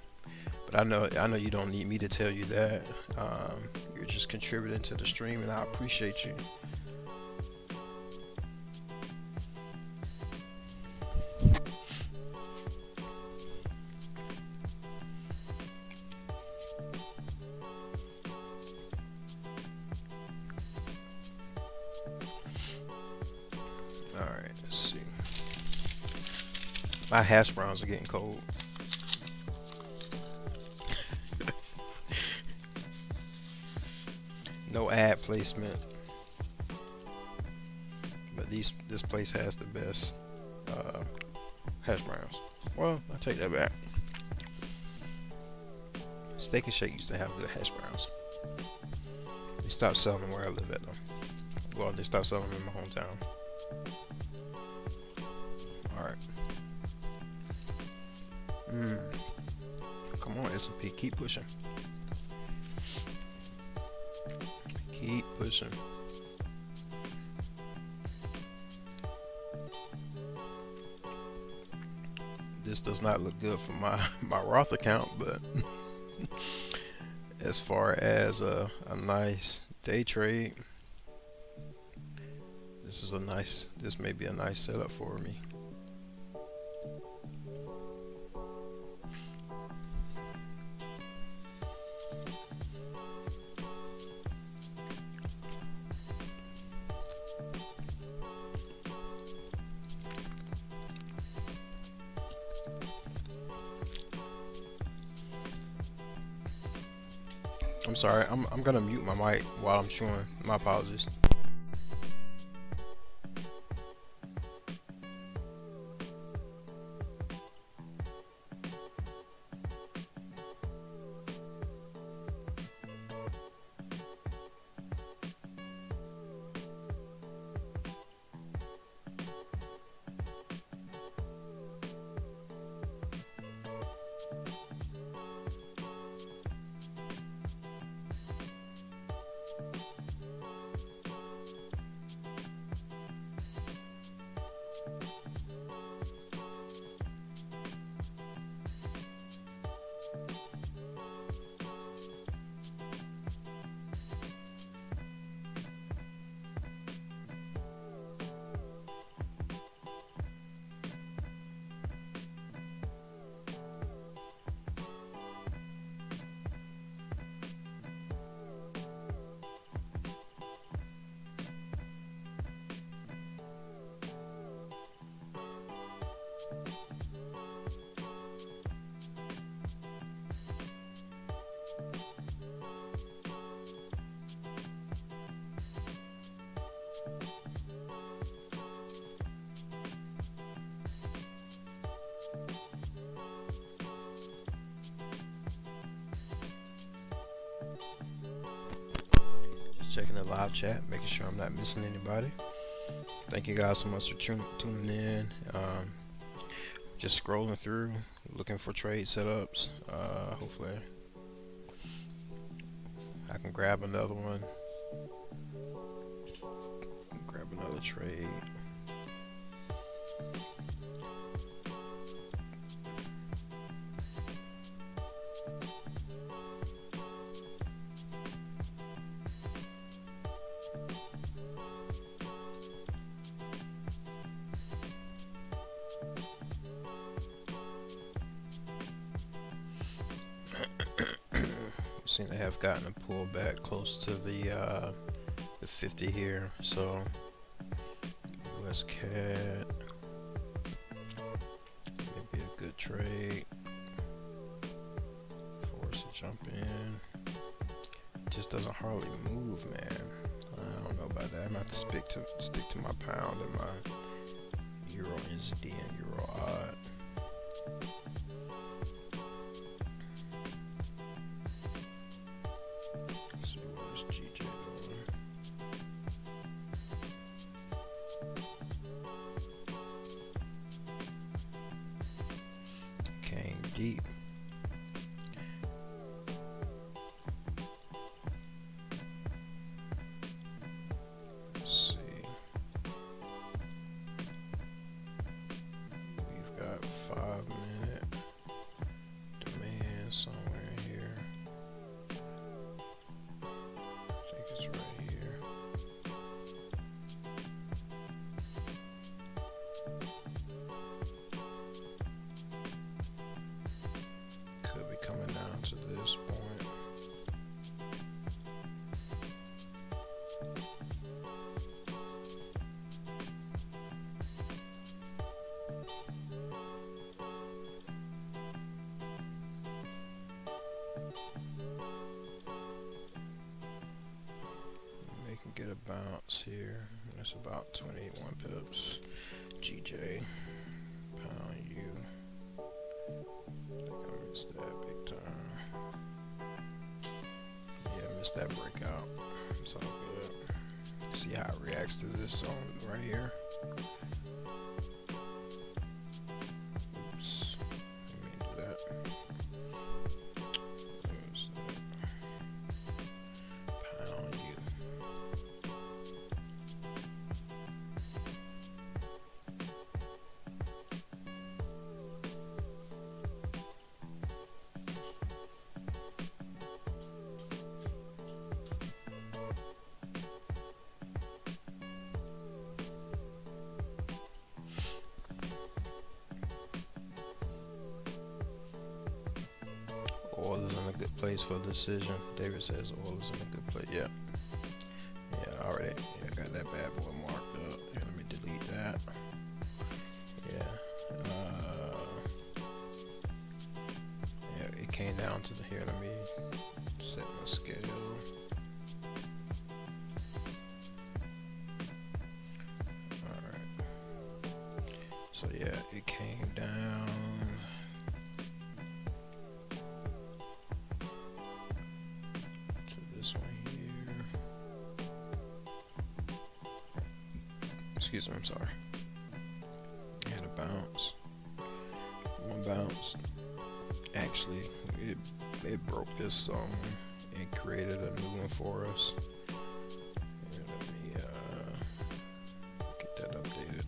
But I know you don't need me to tell you that. You're just contributing to the stream, and I appreciate you. All right, let's see. My hash browns are getting cold. No ad placement, but this place has the best hash browns. Well, I take that back. Steak and Shake used to have good hash browns. They stopped selling them where I live at though. Well, they stopped selling them in my hometown. All right. Come on, S&P, keep pushing. Keep pushing. This does not look good for my Roth account, but as far as a nice day trade, this may be a nice setup for me. I'm sorry, I'm gonna mute my mic while I'm chewing. My apologies. checking the live chat, making sure I'm not missing anybody. Thank you guys so much for tuning in. Just scrolling through, looking for trade setups. Hopefully I can grab another one, grab another trade. Seem to have gotten a pullback close to the 50 here, so US CAD may be a good trade for us to jump in. Just doesn't hardly move, man. I don't know about that. I'm gonna have to stick to my pound and my Euro NZD and Euro odd. Deep. Let's see. We've got 5-minute demand somewhere here. I think it's right here. Could be coming down to this point. We can get a bounce here. That's about 21 pips. GJ, pound U. I missed that big time. Yeah, missed that breakout. It's all good. See how it reacts to this zone right here. Oops. Let me do that. There's pound U. Oil is in a good place for decision. David says oil is in a good place. Yeah. Yeah, already. Yeah, got that bad boy marked up. Yeah, let me delete that. Yeah. Yeah, it came down to the here. Let me set my scale. Alright. So yeah, it came down. This one here. Excuse me, I'm sorry. I had a bounce. One bounce. Actually, it broke this zone and created a new one for us. Here, let me get that updated.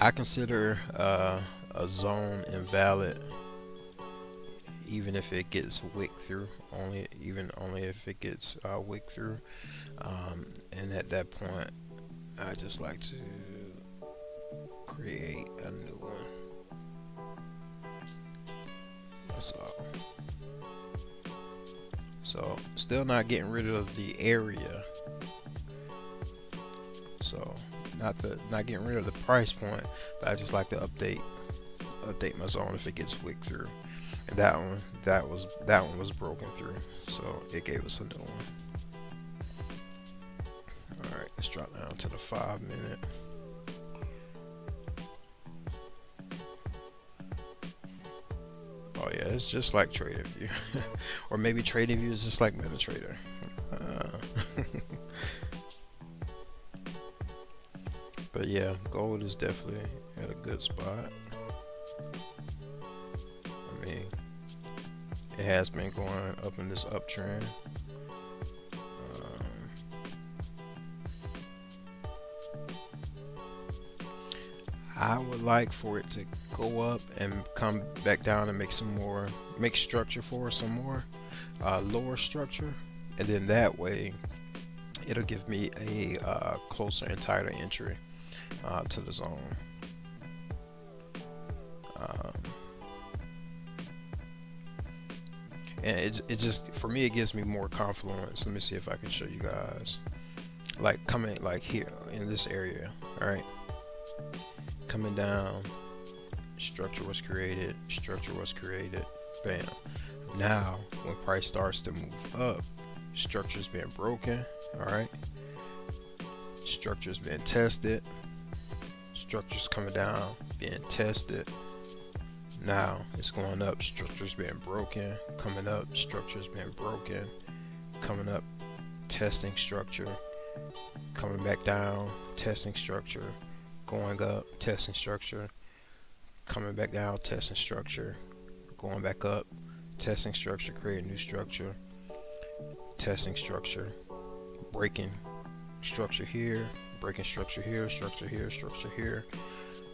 I consider a zone invalid even if it gets wicked through. Only if it gets wicked through. And at that point, I just like to create a new one. That's all. So still not getting rid of the area. So not getting rid of the price point, but I just like to update my zone if it gets wicked through. And that one was broken through, so it gave us a new one. All right, let's drop down to the 5-minute. Oh yeah, it's just like TradingView, or maybe TradingView is just like MetaTrader. But yeah, gold is definitely at a good spot. I mean, it has been going up in this uptrend. I would like for it to go up and come back down and make structure for some more lower structure, and then that way it'll give me a closer and tighter entry to the zone. And it just, for me, it gives me more confluence. Let me see if I can show you guys, like coming like here in this area. All right, coming down, structure was created, bam. Now when price starts to move up, structure's been broken. All right, structure's been tested, structure's coming down, being tested. Now it's going up, structure's been broken, coming up, structure's been broken, coming up, testing structure, coming back down, testing structure, going up, testing structure, coming back down, testing structure, going back up, testing structure, creating new structure, testing structure, breaking structure here, breaking structure here, structure here, structure here.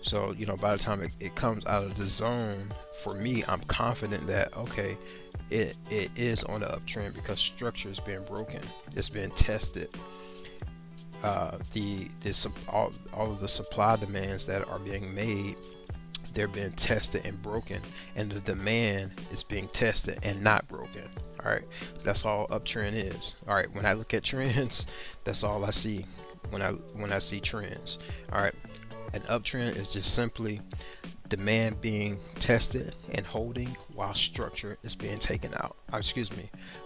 So, you know, by the time it comes out of the zone, for me, I'm confident that, okay, it is on the uptrend because structure is being broken. It's been tested. All of the supply demands that are being made, they're being tested and broken, and the demand is being tested and not broken. All right, that's all uptrend is. All right, when I look at trends, that's all I see when I see trends. All right. An uptrend is just simply demand being tested and holding while structure is being taken out.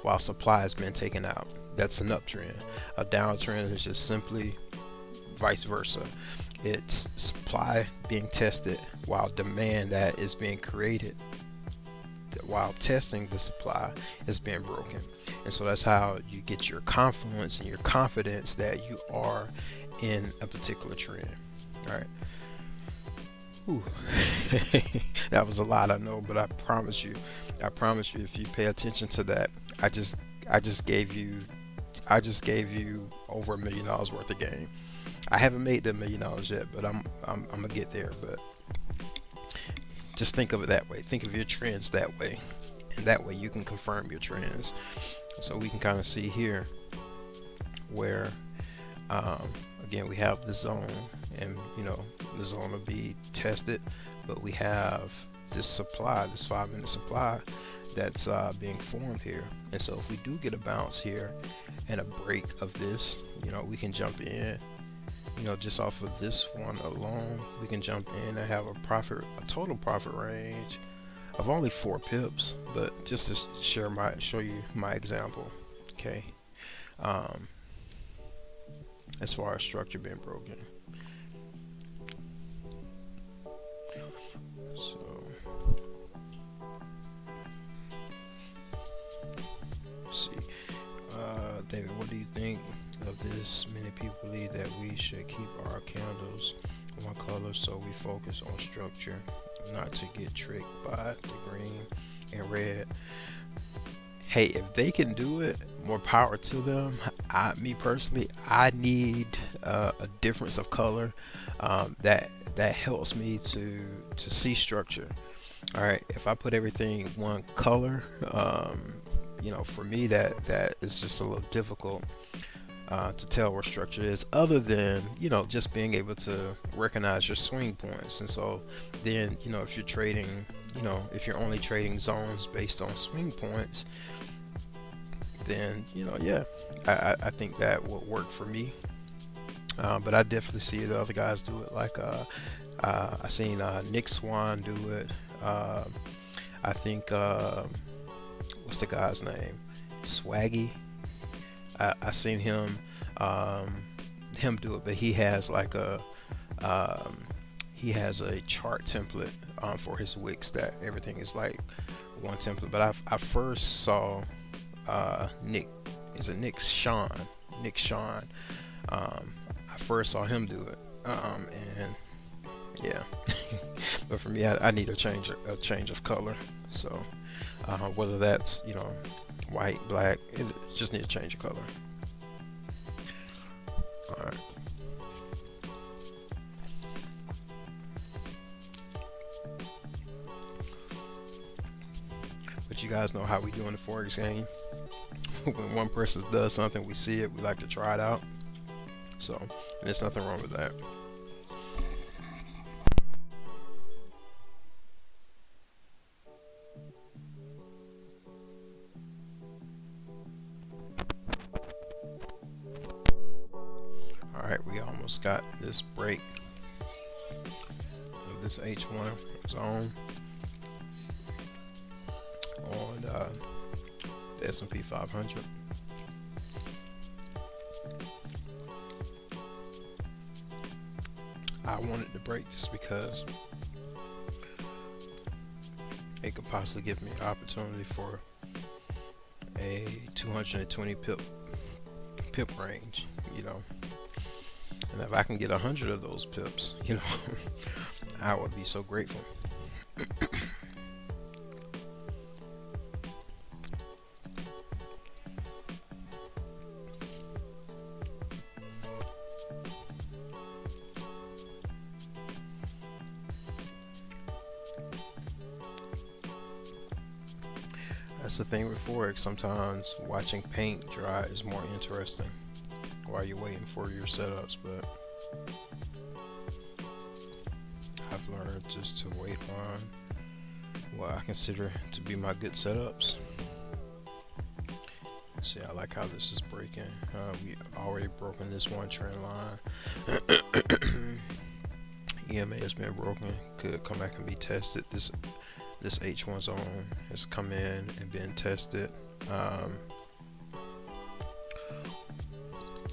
While supply has been taken out. That's an uptrend. A downtrend is just simply vice versa. It's supply being tested while demand that is being created while testing the supply is being broken. And so that's how you get your confluence and your confidence that you are in a particular trend. All right. Ooh. That was a lot, I know, but I promise you, if you pay attention to that, I just gave you over $1 million worth of game. I haven't made the $1 million yet, but I'm gonna get there. But just think of it that way. Think of your trends that way, and that way you can confirm your trends. So we can kind of see here where again we have the zone, and you know the zone will be tested, but we have this supply, this 5-minute supply that's being formed here. And so if we do get a bounce here and a break of this, you know, we can jump in, you know, just off of this one alone, we can jump in and have a total profit range of only 4 pips. But just to show you my example, okay, as far as structure being broken. So let's see, David, what do you think of this? Many people believe that we should keep our candles one color, so we focus on structure, not to get tricked by the green and red. Hey, if they can do it, more power to them. Me personally, I need a difference of color that helps me to see structure. All right, if I put everything one color, you know, for me that is just a little difficult to tell where structure is, other than, you know, just being able to recognize your swing points. And so then, you know, if you're trading, you know, if you're only trading zones based on swing points, then, you know, yeah, I think that will work for me. But I definitely see the other guys do it. Like I seen Nick Swan do it. I think what's the guy's name? Swaggy. I seen him do it, but he has like he has a chart template for his wicks that everything is like one template, but I first saw Nick. Is it Nick Sean? Nick Sean. I first saw him do it, and yeah. But for me, I need a change of color. So whether that's, you know, white, black, it just need a change of color. All right. But you guys know how we do in the Forex game. When one person does something, we see it, we like to try it out. So there's nothing wrong with that. Alright, we almost got this break of this H1 zone on the S&P 500. I wanted to break just because it could possibly give me an opportunity for a 220 pip range, you know. And if I can get 100 of those pips, you know, I would be so grateful. That's the thing with Forex. Sometimes watching paint dry is more interesting while you're waiting for your setups, but I've learned just to wait on what I consider to be my good setups. See, I like how this is breaking. We already broken this one trend line. EMA has been broken, could come back and be tested. This H1 zone has come in and been tested.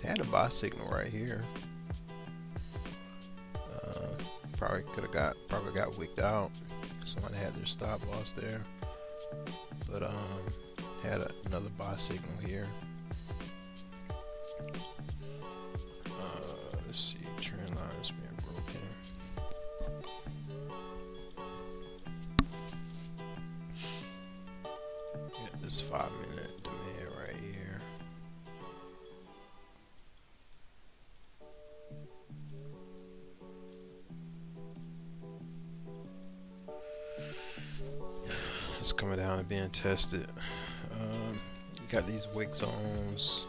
Had a buy signal right here. Probably got wicked out. Someone had their stop loss there, but had another buy signal here. Let's see, trend line is being broken. Get this 5-minute demand right here. It's coming down and being tested. You got these wick zones.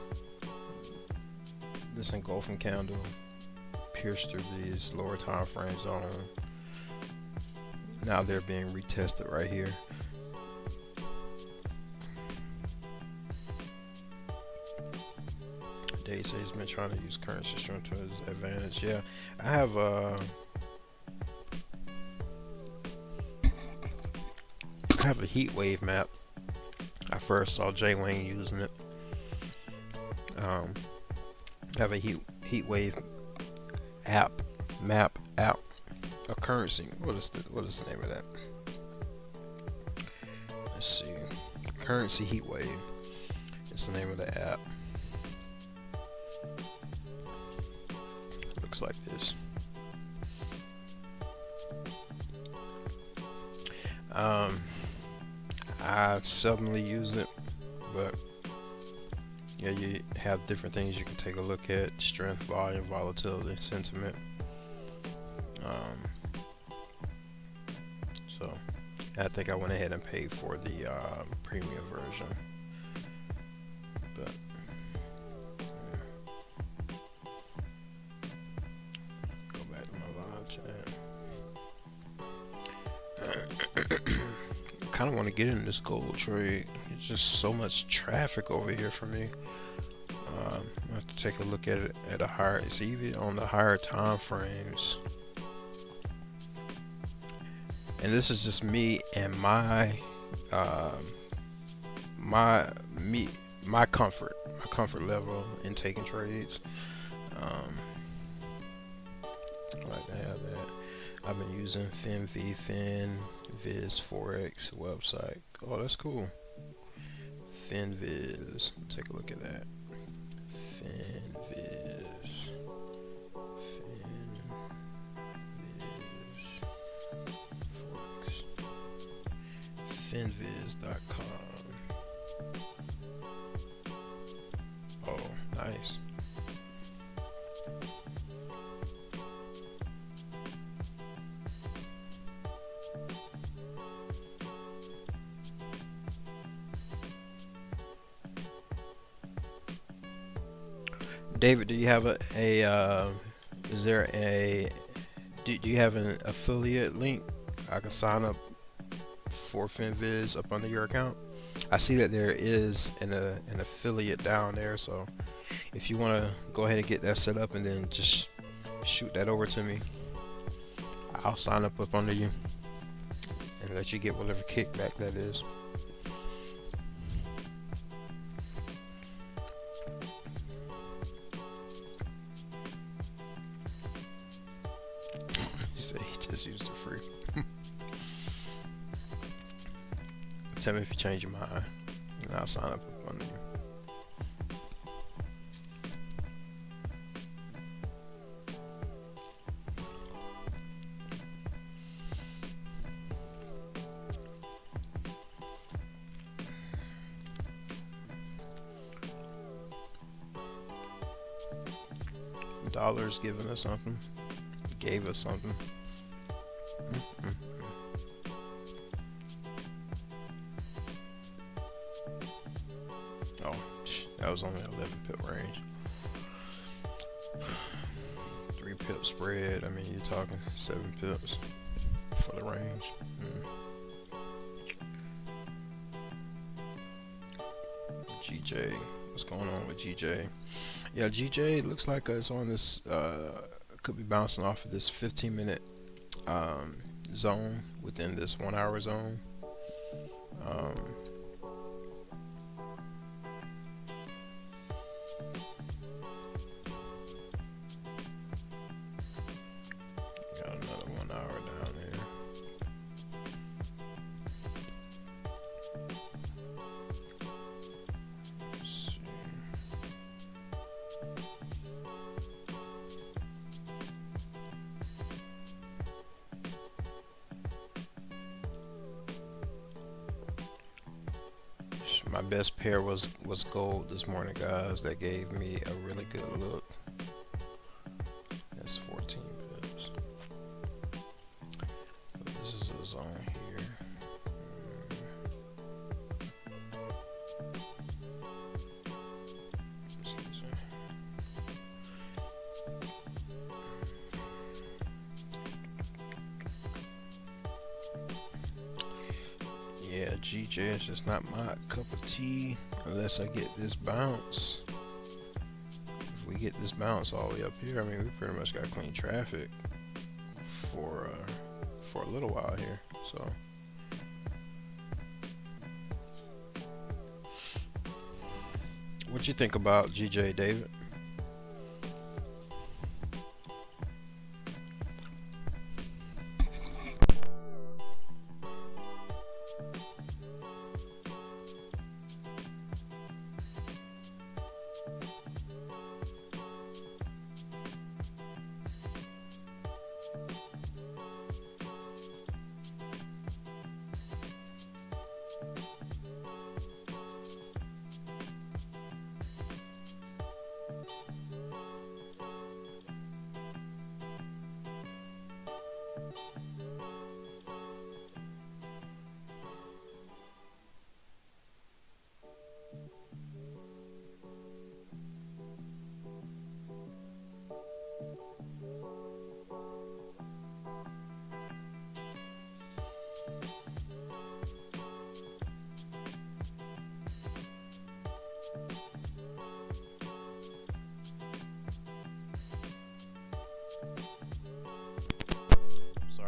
This engulfing candle pierced through these lower time frame zone. Now they're being retested right here. Dave says he's been trying to use currency strength to his advantage. Yeah, I have a heat wave map. I first saw Jay Wayne using it. I have a heat wave map app, a currency. What is the name of that? Let's see. Currency heat wave. It's the name of the app. Looks like this. I seldomly use it, but yeah, you have different things you can take a look at: strength, volume, volatility, sentiment. So I think I went ahead and paid for the premium version, but go back to my live chat. Kind of want to get in this gold trade. It's just so much traffic over here for me. I have to take a look at it at a higher. It's even on the higher time frames. And this is just me and my comfort level in taking trades. I like to have that. I've been using FinV, FinViz Forex website. Oh, that's cool. FinViz. Take a look at that. FinViz. Finviz.com. Oh, nice. David, do you have is there a, do you have an affiliate link I can sign up for FinViz up under your account? I see that there is an affiliate down there, so if you want to go ahead and get that set up and then just shoot that over to me, I'll sign up under you and let you get whatever kickback that is. You say he just used it free. Tell me if you change your mind, and I'll sign up under you. Dollars giving us something, gave us something. Oh, that was only an 11 pip range. 3 pip spread. I mean, you're talking 7 pips for the range. GJ, what's going on with GJ? Yeah, GJ looks like it's on this, could be bouncing off of this 15-minute zone within this 1 hour zone. Got another 1 hour down there. My best pair was gold this morning, guys. That gave me a really good look. That's 14 pips. But this is a zone here. Yeah, GJ is just not my cup of tea unless I get this bounce. If we get this bounce all the way up here, I mean, we pretty much got clean traffic for a little while here. So what you think about GJ, David?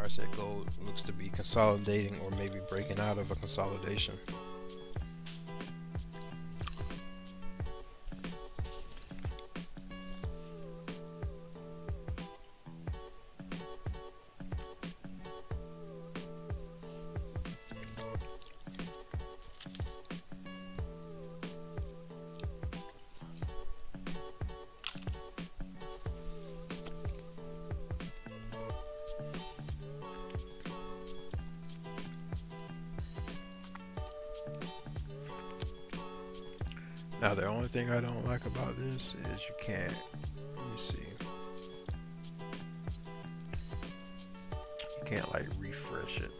I said gold looks to be consolidating or maybe breaking out of a consolidation. Now the only thing I don't like about this is you can't, let me see, you can't like refresh it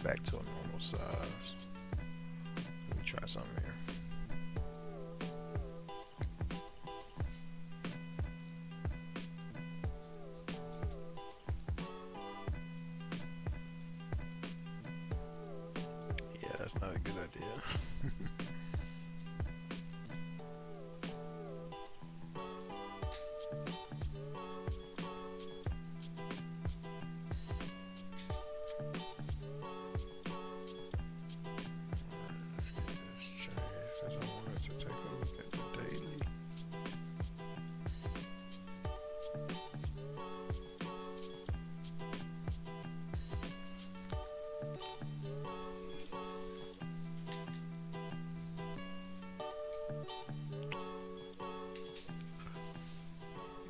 back to a normal size. Let me try something here. Yeah, that's not a good idea.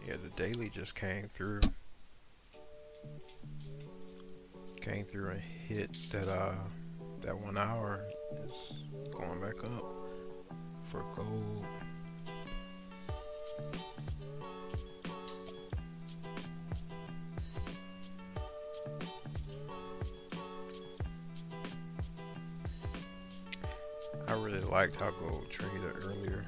Yeah, the daily just came through and hit that 1 hour is going back up for gold. I really liked how gold traded earlier.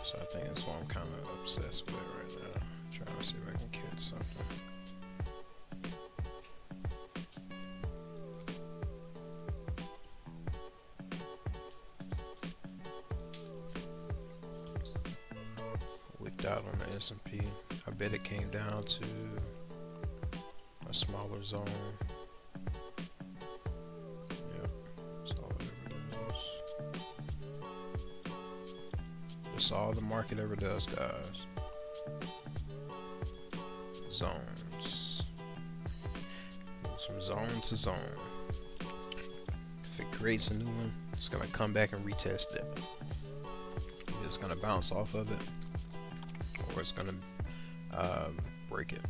So I think that's why I'm kind of obsessed with it right now. Trying to see if I can catch something. Wicked out on the S&P. I bet it came down to a smaller zone. Yep, so whatever it is. That's all the market ever does, guys. Zones. Moves from zone to zone. If it creates a new one, it's gonna come back and retest it. It's gonna bounce off of it, or it's gonna break it.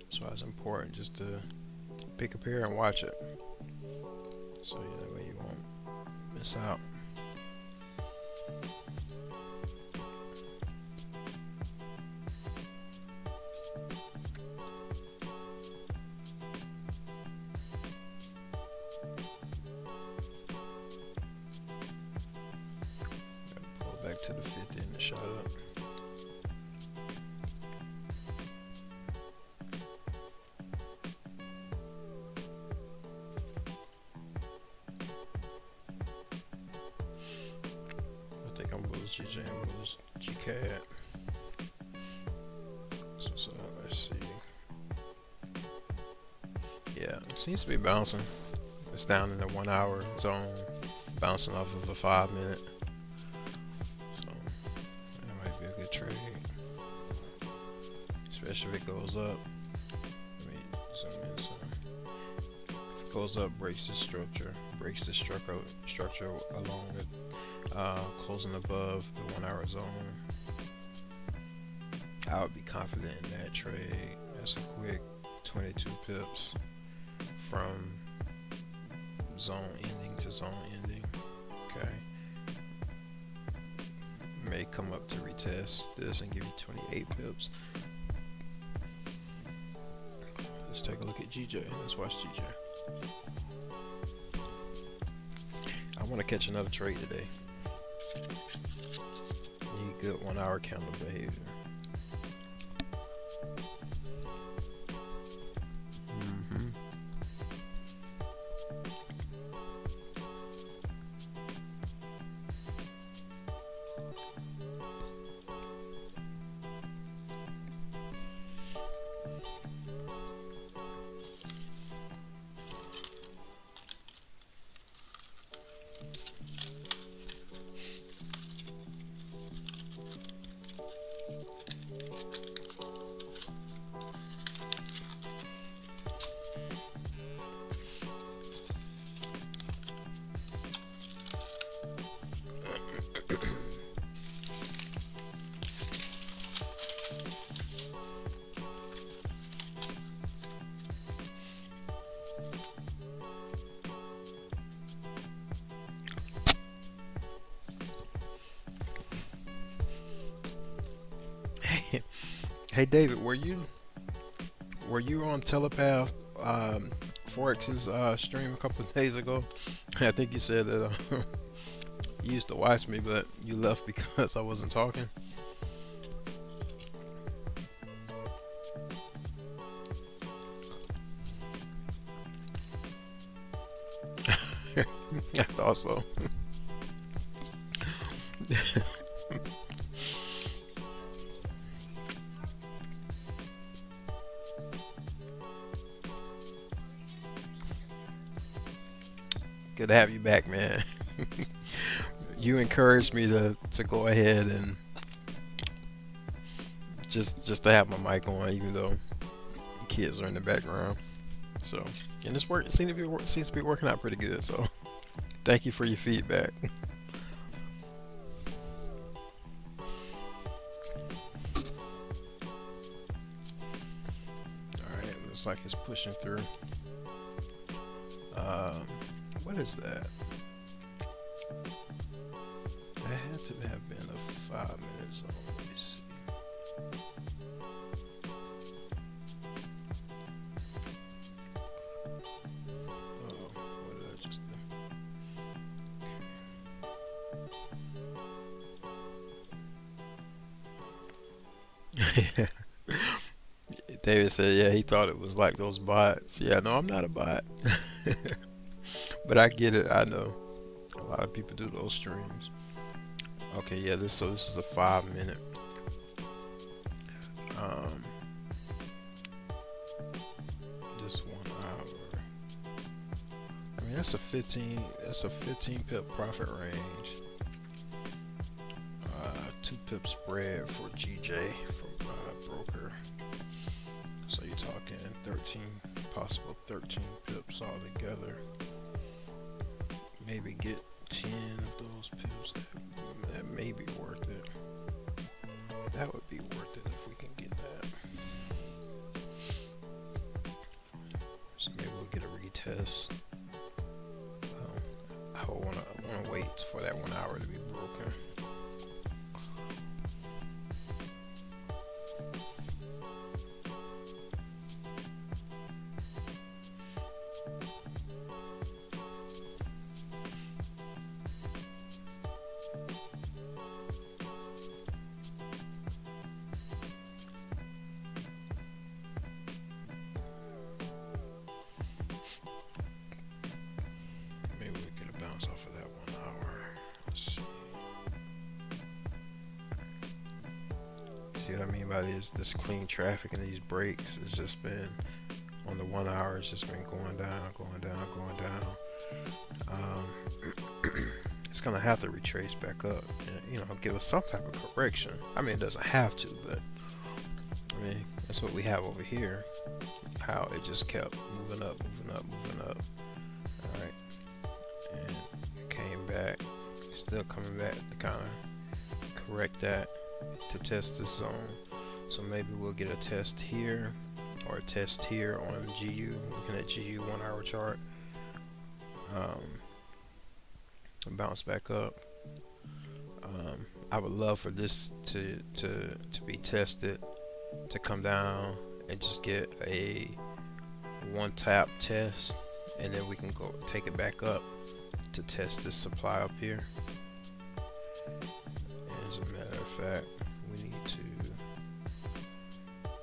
That's why it's important just to pick a pair and watch it. So yeah, that way you won't miss out. Pull back to the 50 and the shot up. I'm bullish GJ and bullish GCAD. So let's see. Yeah, it seems to be bouncing. It's down in the 1 hour zone, bouncing off of a 5 minute. So that might be a good trade, especially if it goes up. Let me zoom in some. If it goes up, breaks the structure along with closing above the 1 hour zone. I would be confident in that trade. That's a quick 22 pips from zone ending to zone ending. Okay, may come up to retest this and give you 28 pips. Let's take a look at GJ. Let's watch GJ. I want to catch another trade today. Need good 1 hour candle behavior. Hey David, were you on Telepath Forex's stream a couple of days ago? I think you said that you used to watch me, but you left because I wasn't talking. I thought so. Good to have you back, man. You encouraged me to go ahead and just to have my mic on, even though the kids are in the background. So, and this work seems to be working out pretty good. So, thank you for your feedback. All right, looks like it's pushing through. What is that? That had to have been a 5-minute zone. Let me see. Oh, what did I just do? David said, yeah, he thought it was like those bots. Yeah, no, I'm not a bot. But I get it. I know a lot of people do those streams. Okay, yeah, this is a 5-minute. This 1 hour. I mean, that's a 15 pip profit range. 2 pip spread for GJ from broker. So you're talking 13 pips all together. Maybe get 10 of those pips. That may be worth it. That would be worth it if we can get that. So maybe we'll get a retest. I want to wait for that 1 hour to be broken. See what I mean by this clean traffic and these breaks? It's just been on the 1 hour. It's just been going down. It's gonna have to retrace back up and give us some type of correction. I mean, it doesn't have to, but I mean that's what we have over here. How it just kept moving up. All right, and it came back. Still coming back to kind of correct that, to test this zone. So maybe we'll get a test here or a test here on GU, looking at GU 1 hour chart, and bounce back up. I would love for this to be tested, to come down and just get a 1 tap test, and then we can go take it back up to test this supply up here. As a matter of fact, we need to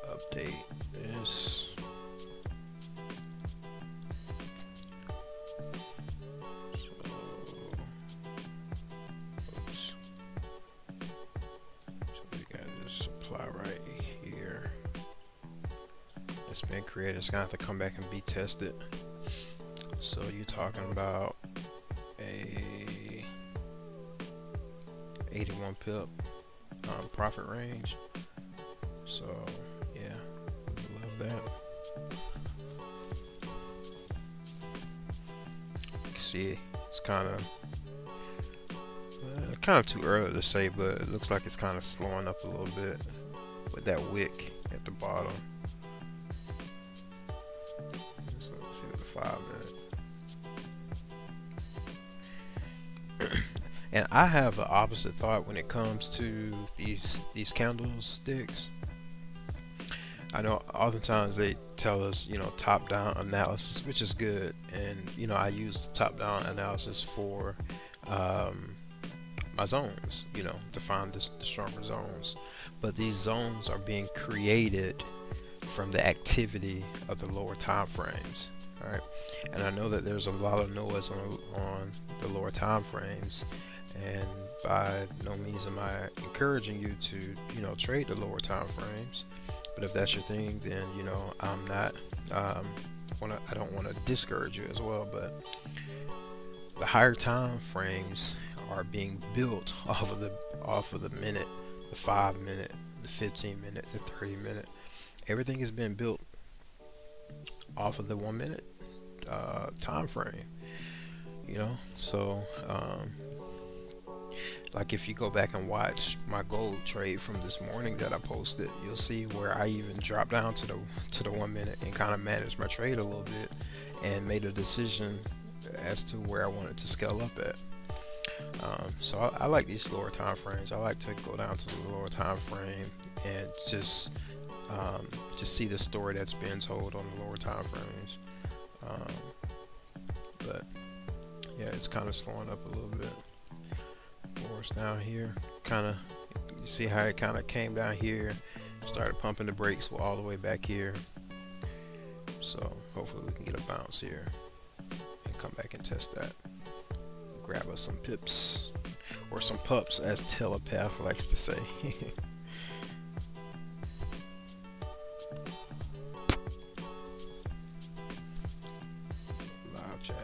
update this. So we got this supply right here. It's been created. It's gonna have to come back and be tested. So you're talking about a 81 pip profit range. So yeah, we love that. You can see it's kind of too early to say, but it looks like it's kind of slowing up a little bit with that wick at the bottom. So let's see the 5-minute. And I have the opposite thought when it comes to these candlesticks. I know oftentimes they tell us, top down analysis, which is good. And, I use top down analysis for um, my zones, to find the stronger zones. But these zones are being created from the activity of the lower time frames. All right. And I know that there's a lot of noise on the lower time frames. And by no means am I encouraging you to, trade the lower time frames. But if that's your thing, then I'm not. I don't want to discourage you as well. But the higher time frames are being built off of the minute, the 5 minute, the 15 minute, the 30 minute. Everything has been built off of the 1 minute time frame. So like if you go back and watch my gold trade from this morning that I posted, you'll see where I even dropped down to the 1 minute and kind of managed my trade a little bit and made a decision as to where I wanted to scale up at. So I like these lower time frames. I like to go down to the lower time frame and just see the story that's being told on the lower time frames. But yeah, it's kind of slowing up a little bit. Force down here, you see how it kind of came down here, started pumping the brakes all the way back here. So hopefully we can get a bounce here and come back and test that. Grab us some pips or some pups, as Telepath likes to say. Live chat.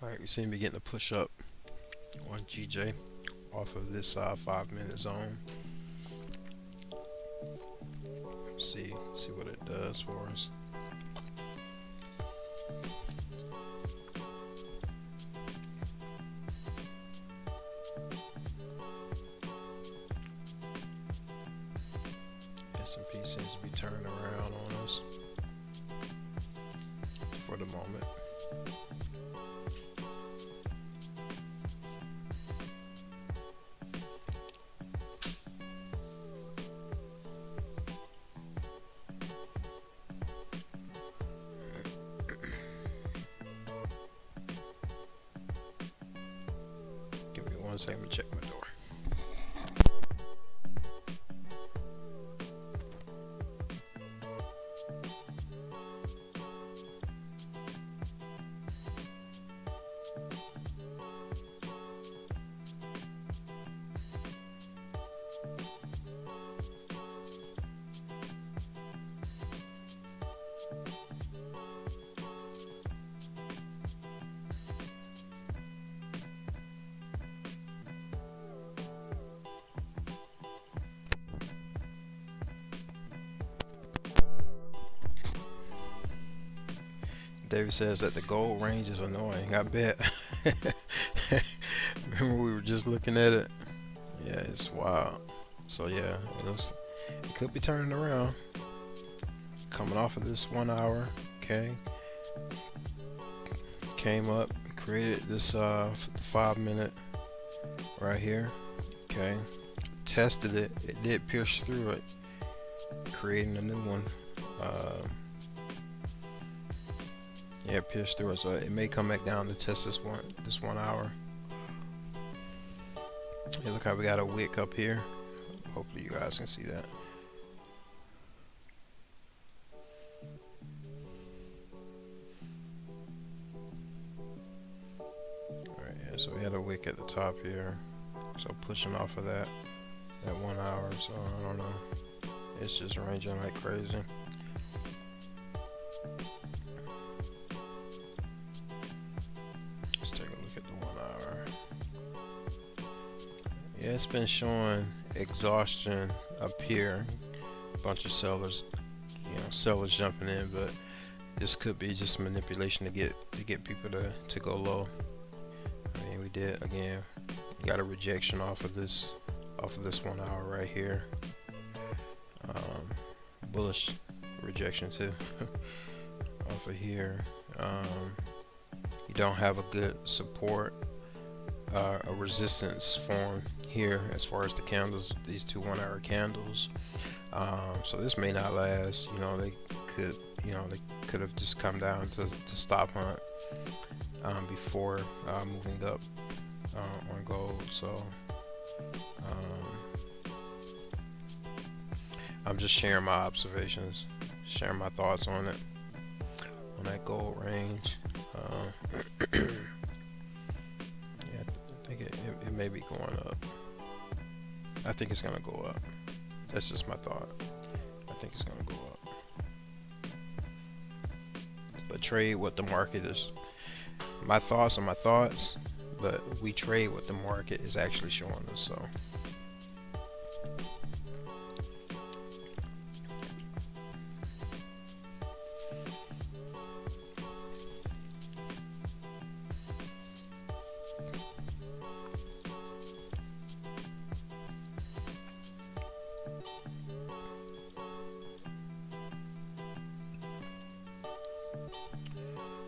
Alright, we seem to be getting a push up on GJ off of this 5 minute zone. See what it does for us. S&P seems to be turning around on us for the moment. Give me 1 second to check my door. David says that the gold range is annoying. I bet. Remember we were just looking at it? Yeah, it's wild. So yeah, it could be turning around. Coming off of this 1 hour, okay. Came up, created this 5 minute right here, okay. Tested it. It did pierce through it, creating a new one. Yeah, pierced through it, so it may come back down to test this 1 hour. Hey, look how we got a wick up here. Hopefully you guys can see that. Alright, yeah, so we had a wick at the top here. So pushing off of that 1 hour, so I don't know. It's just ranging like crazy. Let's take a look at the 1 hour. Yeah, it's been showing exhaustion up here. A bunch of sellers, sellers jumping in, but this could be just manipulation to get people to go low. I mean, we did again. Got a rejection off of this 1 hour right here. Bullish rejection too off of here. You don't have a good support, a resistance form here as far as the candles, these two 1 hour candles. So this may not last. They could have just come down to stop hunt before moving up on gold. So I'm just sharing my observations, sharing my thoughts on it, on that gold range. Yeah, I think it may be going up. I think it's gonna go up. That's just my thought. I think it's gonna go up. But trade what the market is. My thoughts are my thoughts, but we trade what the market is actually showing us. So.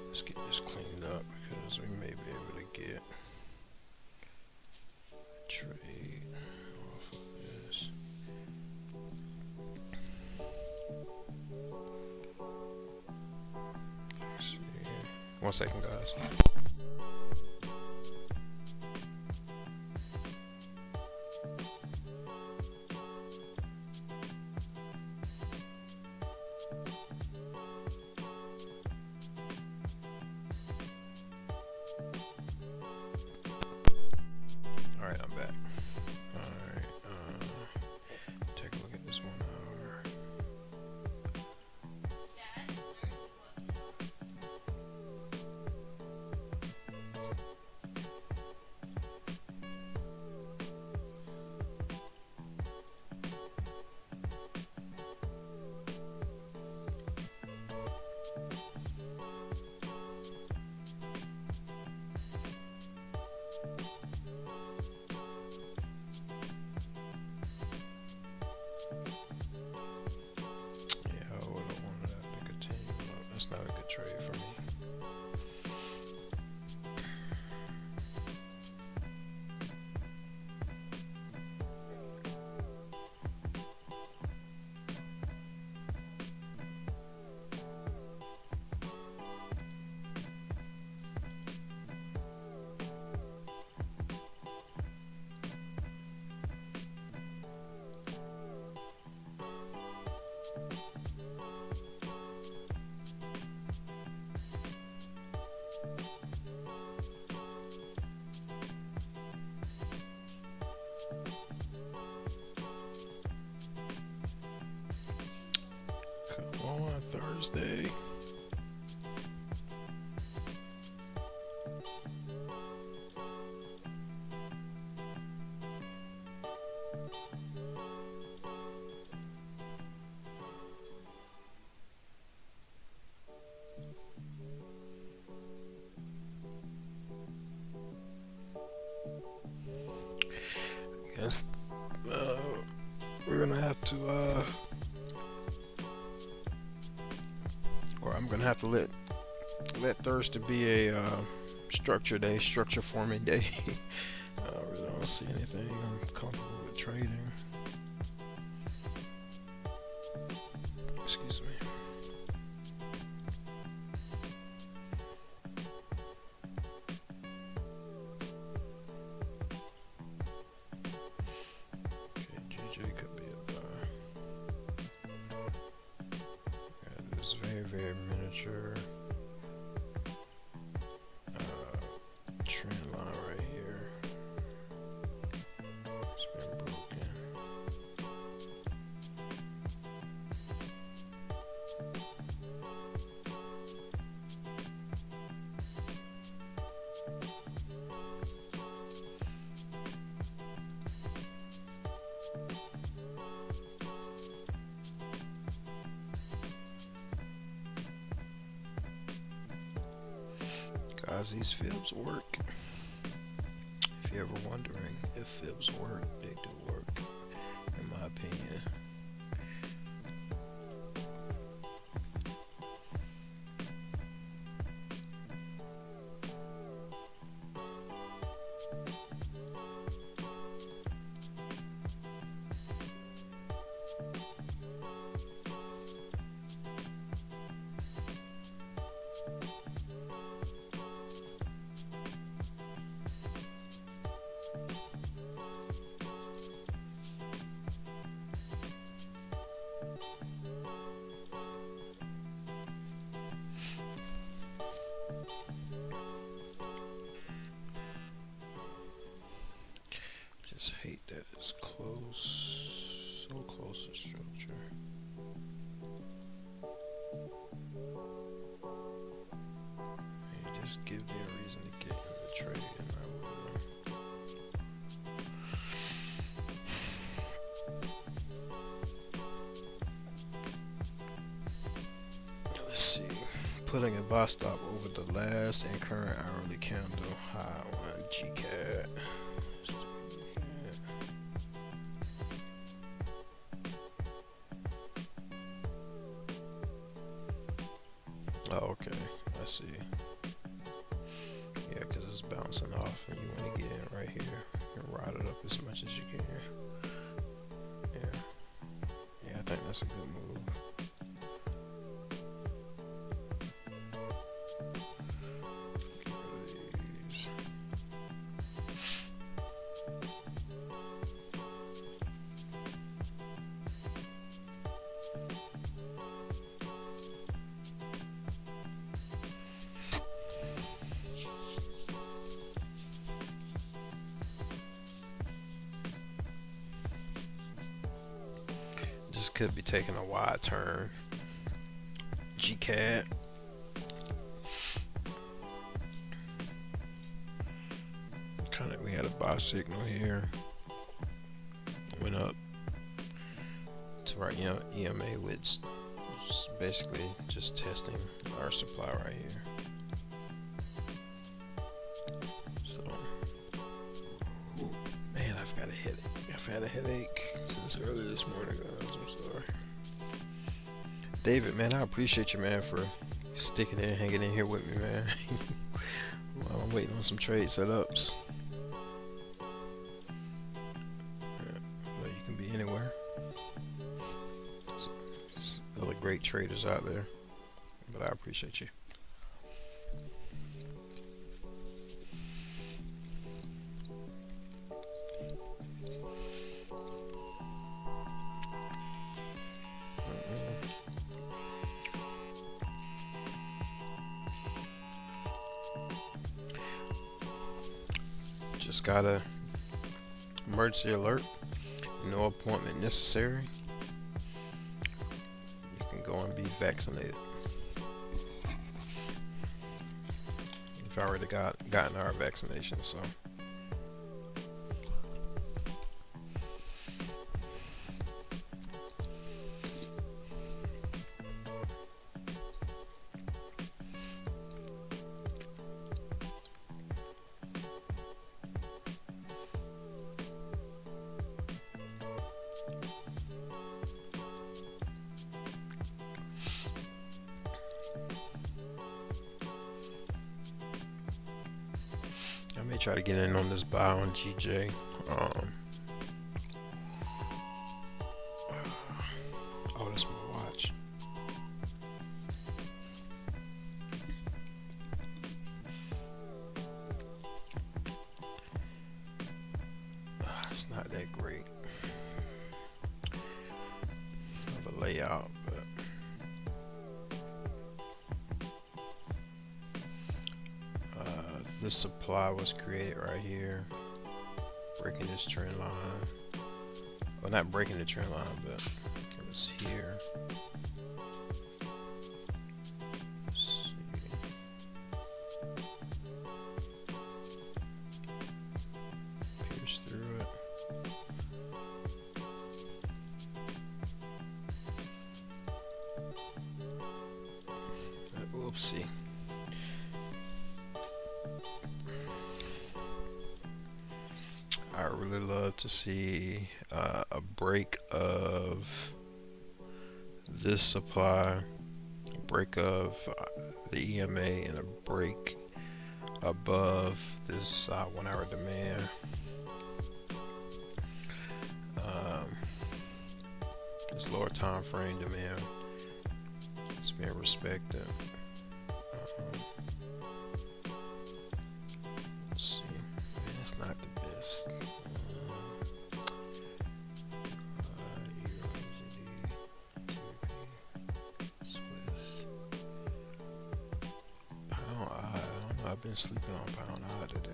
Let's get this cleaned up because we may be able to get trade off of this. Let's see. 1 second, guys. Alright, I'm back. Alright, take a look at this 1 hour. Not a good trade for me. Come on, Thursday. Guess we're gonna have to or I'm gonna have to let Thursday be a structure day, structure forming day. I really don't see anything I'm comfortable with trading. Excuse me. structure. Trend line right here. It's been broken. Guys, these fibs work. If you're ever wondering if fibs work, they do work, in my opinion. Just hate that it's close, so close to structure. Hey, just give me a reason to get in the trade and I will. Let's see. Putting a buy stop over the last and current hourly candle high on GCAD. Oh, okay, I see. Yeah, because it's bouncing off and you want to get in right here and ride it up as much as you can. Yeah, I think that's a good move. Get rid of these. Just could be taking a wide turn. GCAD. Kind of, we had a buy signal here. Went up to our EMA, which is basically just testing our supply right here. So, man, I've got a headache. I've had a headache since early this morning, guys. I'm sorry. David, man, I appreciate you, man, for sticking in, hanging in here with me, man. While I'm waiting on some trade setups. Well, you can be anywhere. There's other great traders out there, but I appreciate you. Just got a emergency alert. No appointment necessary. You can go and be vaccinated. We've already gotten our vaccination, so. I may try to get in on this buy on GJ. Oh, that's my watch. It's not that great of a layout, but This supply was created right here, breaking this trend line. Well, not breaking the trend line, but it was here. Let's see. Pierce through it. Whoopsie. I really love to see a break of this supply, a break of the EMA, and a break above this 1 hour demand. This lower time frame demand is being respected. Let's see. Man, that's not the best. Pound I don't know. I've been sleeping on pound I today.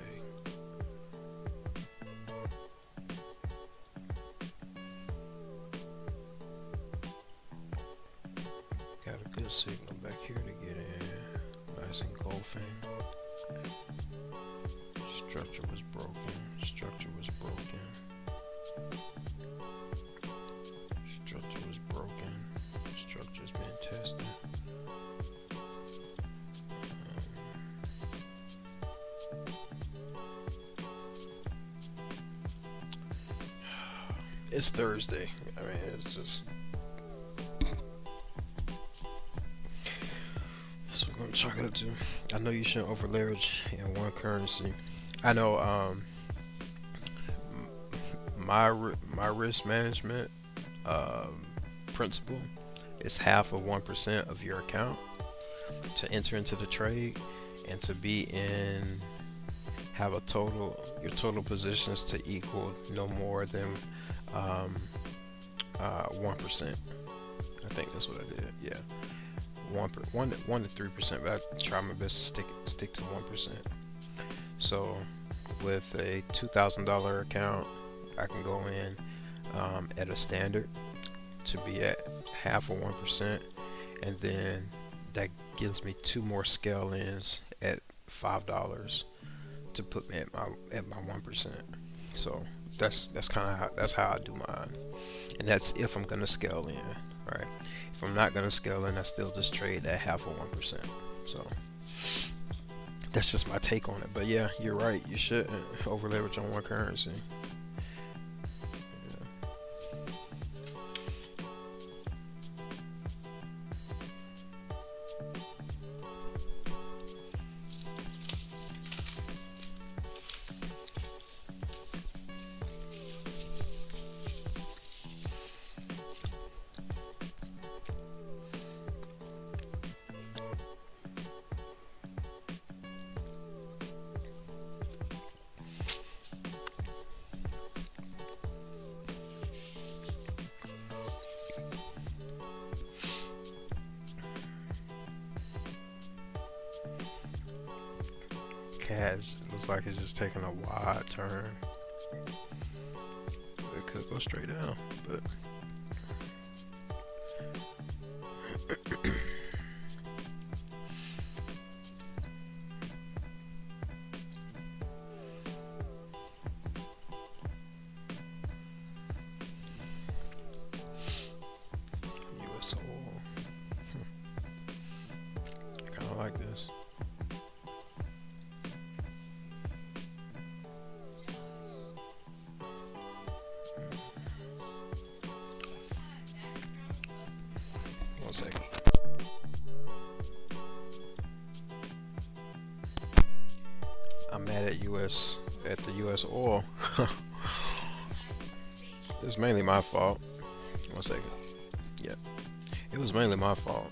Got a good signal back here to get in. Nice engulfing. Structure was broken. Structure was broken. Structure was broken. Structure's been tested. It's Thursday. I mean, it's just. So we're gonna chalk it up to. I know you shouldn't over leverage in one currency. I know my risk management principle is half of 1% of your account to enter into the trade, and to be in have a your total positions to equal no more than 1%. I think that's what I did. Yeah, 1 to 3%, but I try my best to stick to 1%. So with a $2,000 account, I can go in at a standard to be at half of 1%, and then that gives me 2 more scale ins at $5 to put me at my 1%. So that's how I do mine, and that's if I'm gonna scale in, right? If I'm not gonna scale in, I still just trade at half of 1%. So that's just my take on it. But yeah, you're right. You shouldn't over leverage on one currency. CAD looks like it's just taking a wide turn. It could go straight down, but US oil. Kind of like this. One second. I'm mad at the US oil. It's mainly my fault. One second. Yeah, it was mainly my fault.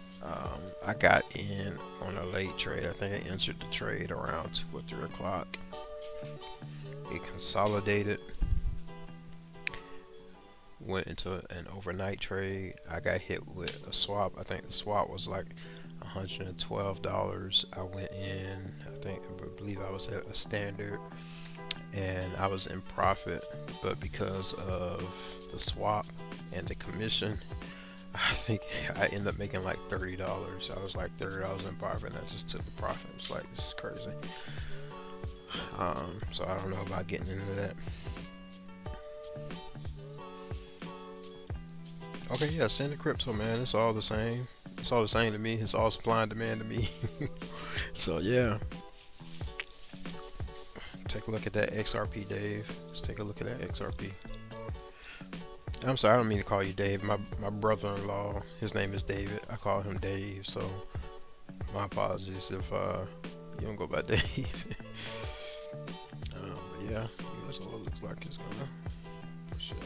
I got in on a late trade. I think I entered the trade around 2 or 3 o'clock. It consolidated, went into an overnight trade. I got hit with a swap. I think the swap was like $112. I went in, I believe I was at a standard, and I was in profit, but because of the swap and the commission, I think I ended up making like $30. I was like $30 in profit, and I just took the profit. It's like, this is crazy. So I don't know about getting into that. Okay, yeah, standard crypto, man. It's all the same. It's all the same to me. It's all supply and demand to me. So yeah, take a look at that XRP, Dave. Let's take a look at that XRP. I'm sorry, I don't mean to call you Dave. My brother-in-law, his name is David. I call him Dave, so my apologies if you don't go by Dave. But yeah, that's what it looks like it's gonna push up.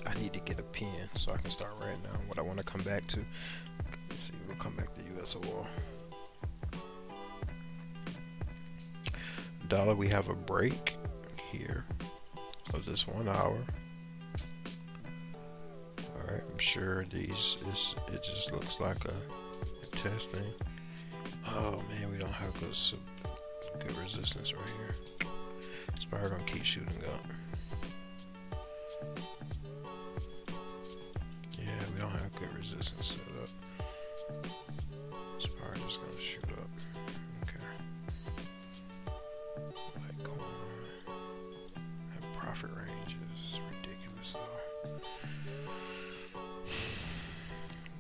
I need to get a pen so I can start writing down what I want to come back to. Let's see, we'll come back to US oil. Dollar, we have a break here of this 1 hour. Alright, I'm sure it just looks like a testing. Oh man, we don't have good resistance right here. It's probably gonna keep shooting up. Yeah, we don't have good resistance set up. It's probably just gonna shoot up. Okay. Like corn. That profit range is ridiculous though.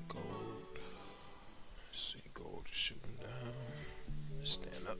Gold. Let's see, gold is shooting down. Stand up.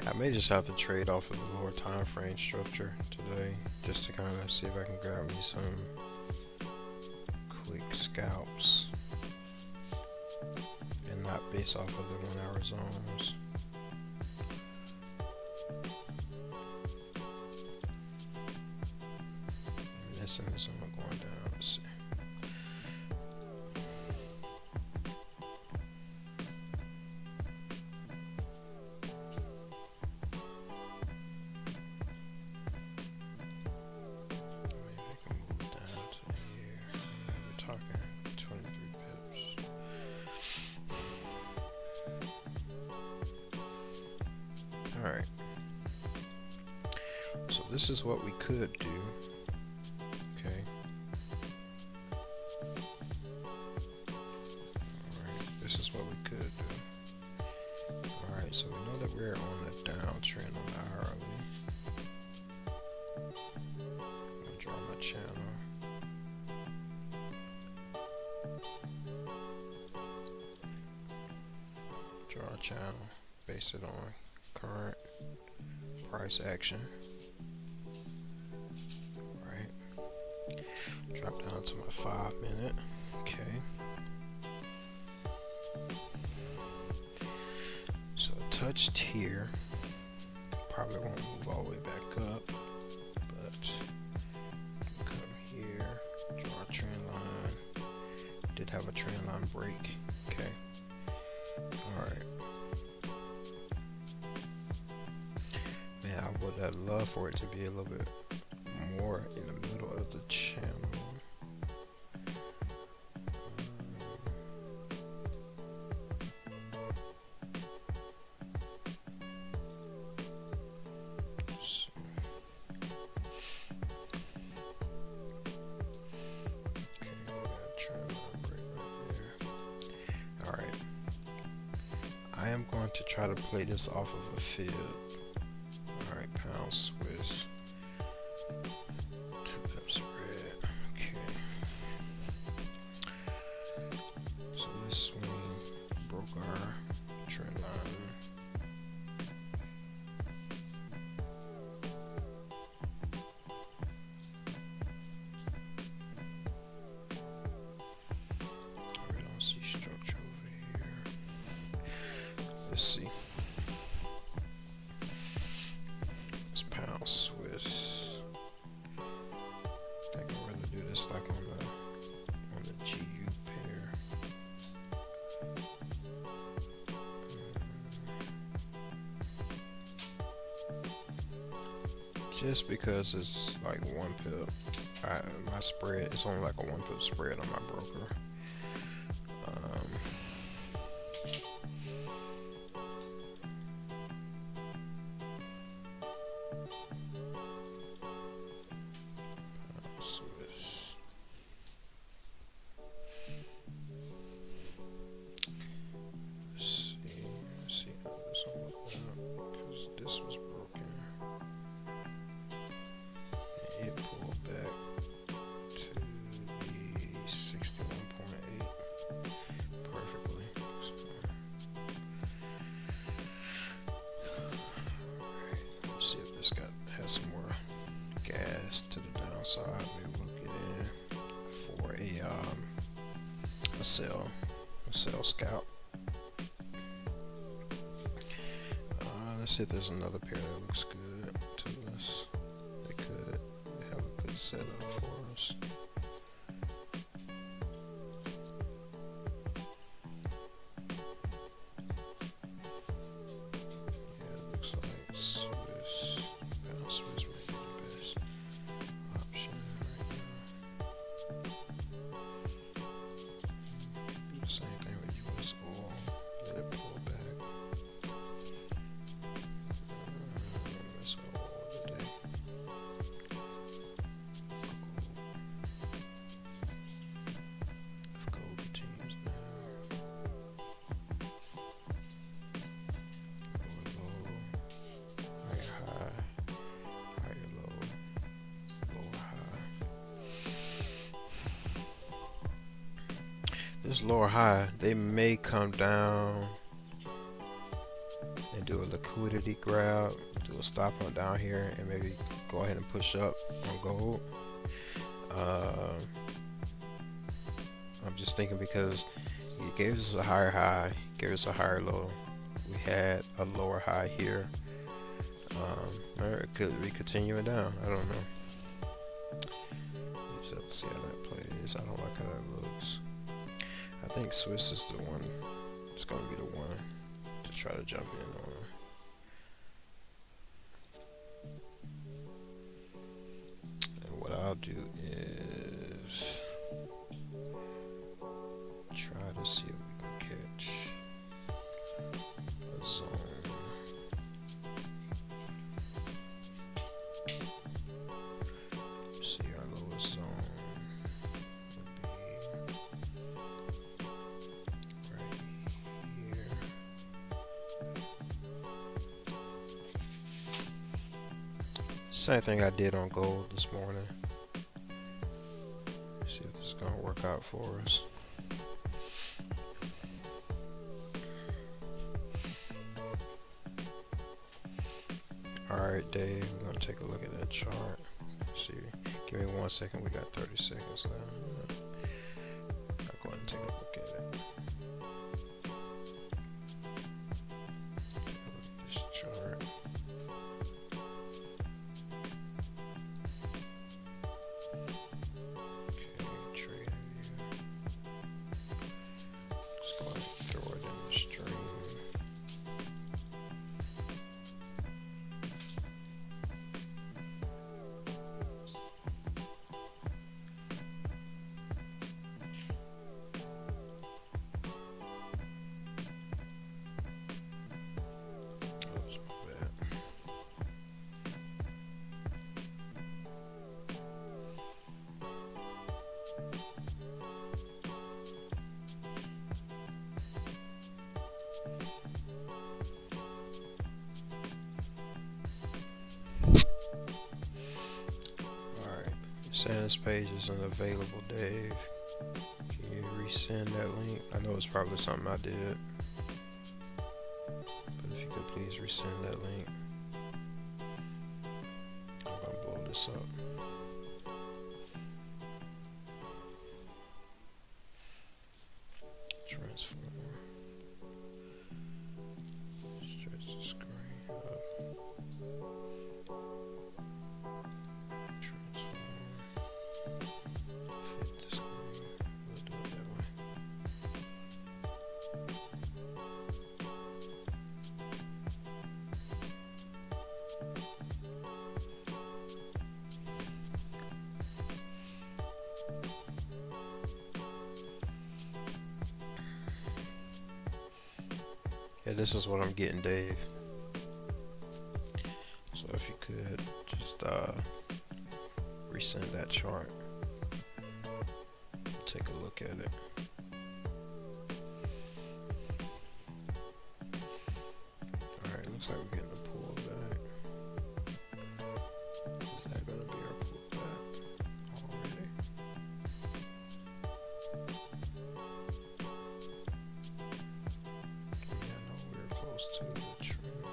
I may just have to trade off of the lower time frame structure today, just to kind of see if I can grab me some quick scalps and not base off of the 1 hour zones. I'm missing this one going down. Let's see. Alright, so this is what we could do. Okay. Alright, this is what we could do. Alright, so we know that we're on a downtrend on the hourly. I'm gonna draw my channel. Draw a channel, base it on current price action. Right. Drop down to my 5 minute. Okay. So touched here. Probably won't move all the way back up, but come here, draw a trend line. Did have a trend line break. Okay. Alright. I'd love for it to be a little bit more in the middle of the channel. So I am going to try to play this off of a fib. Alright, pound Swiss. 2-pip spread. Okay. So this swing broke our trend line. We don't see structure over here. Let's see. It's pound Swiss. I think I'd rather do this like on the GU pair. Just because it's like 1 pip. My spread, it's only like a 1 pip spread on my broker. Swiss. Let's see how this one worked out, because this was broken. And it pulled back to the 61.8 perfectly. Alright, let's see if this has some more gas to the downside. Maybe we'll get in for a sell scalp. Let's see if there's another pair that looks good to us. They could have a good setup for us. Yeah, it looks like Swiss. Pound Swiss might be the best option right now. Do the same thing with US oil. Let it pull back. That's all today. If gold continues down, lower low, higher high, higher low, lower high. This lower high, they may come down and do a liquidity grab, do a stop on down here, and maybe go ahead and push up on gold. I'm just thinking because he gave us a higher high, gave us a higher low. We had a lower high here. Or it could be continuing down. I don't know. Just have to see how that plays. I don't like how that looks. I think Swiss is the one. It's going to be the one to try to jump in on. And what I'll do is try to see if we can catch a zone. See, our lowest zone would be right here. Same thing I did on gold this morning. See if this is gonna work out for us. Alright, Dave, we're gonna take a look at that chart. See, give me 1 second, we got 30 seconds left. I'll go ahead and take a look at it. Take a look at this chart. Okay, trade view. Just go ahead and throw it in the stream. saying this page isn't available, Dave. Can you resend that link? I know it's probably something I did, but if you could please resend that link. I'm gonna blow this up. Transform. Stretch the screen up. Yeah, this is what I'm getting, Dave. So if you could just resend that chart, take a look at it. Alright, looks like we're getting a pullback. Is that going to be our pullback already? Yeah, no, we're close to the trend.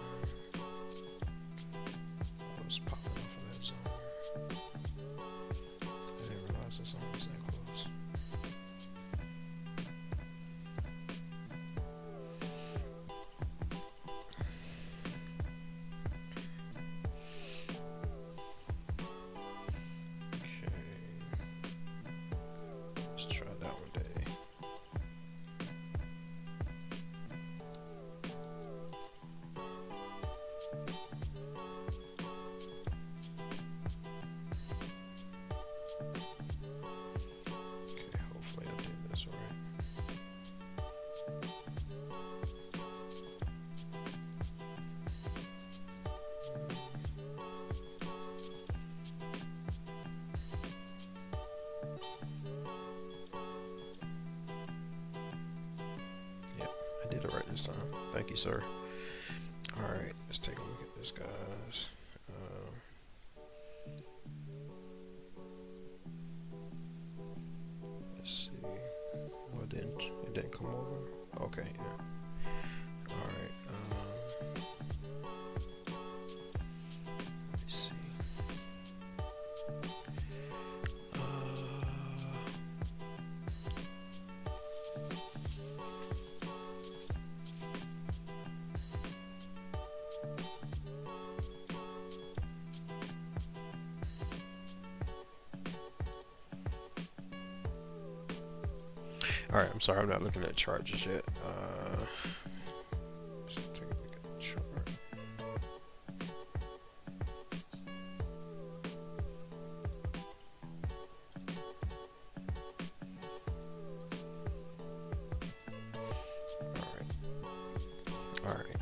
I was popping off of that zone. I didn't realize the zone was that close. Let's try that one, day. Okay, hopefully I did this right. Yep, I did it right this time. Thank you, sir. Alright, let's take a look at this, guys. Let's see. Well, it didn't come over. Okay, yeah. Alright, let me see. Alright, I'm sorry, I'm not looking at charges yet. Let's take a look at the chart. Alright.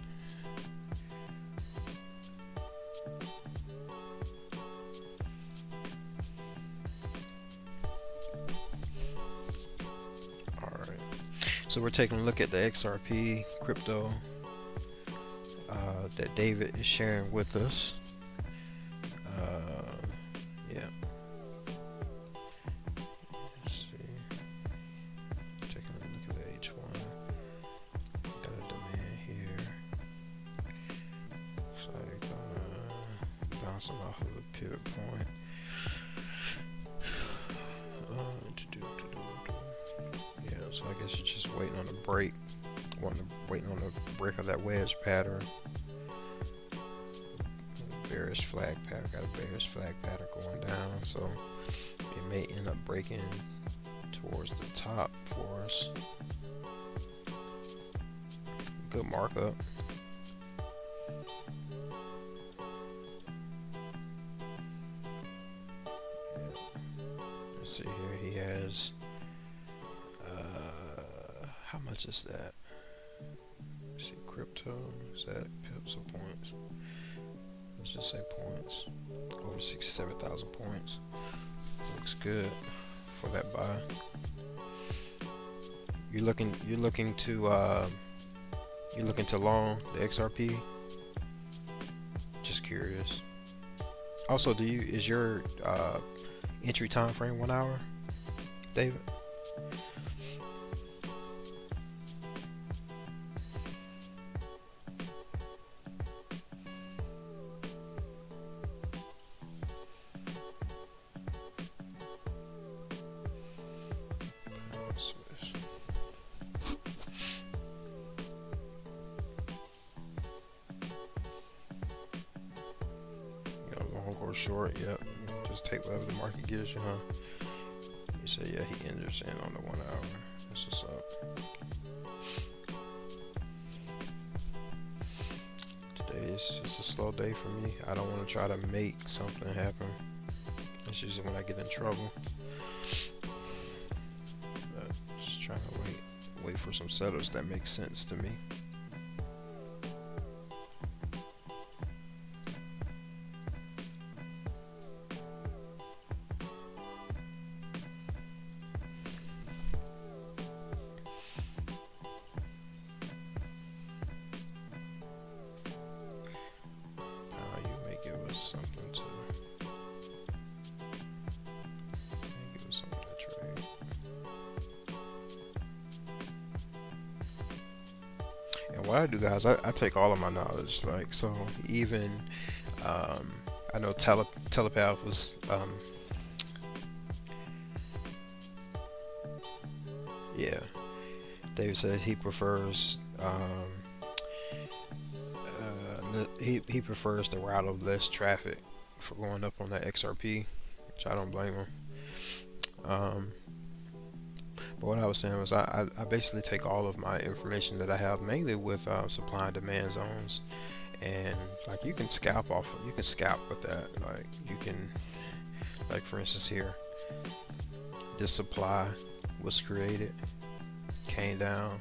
Alright. So we're taking a look at the XRP crypto that David is sharing with us. Yeah. Let's see. Taking a look at the H1. Got a demand here. Looks like bouncing off of the pivot point. So I guess you're just waiting on a break, waiting on the break of that wedge pattern. Bearish flag pattern, got a bearish flag pattern going down, so it may end up breaking towards the top for us. Good markup. Let's see here, he has. How much is that? Let's see, crypto, is that pips or points? Let's just say points. Over 67,000 points. Looks good for that buy. You're looking to long the XRP? Just curious. Also, is your Entry time frame 1 hour, David. Or short, yep. Just take whatever the market gives you, huh? You say, yeah, he enters in on the 1 hour. That's what's up. Today is just a slow day for me. I don't want to try to make something happen. It's usually when I get in trouble. But just trying to wait for some setups that make sense to me. What I do, guys, I take all of my knowledge, like, so even I know telepath was yeah, David said he prefers he prefers the route of less traffic for going up on that XRP, which I don't blame him. But what I was saying was I basically take all of my information that I have, mainly with supply and demand zones, and like you can scalp with that. Like you can, like for instance here, this supply was created, came down,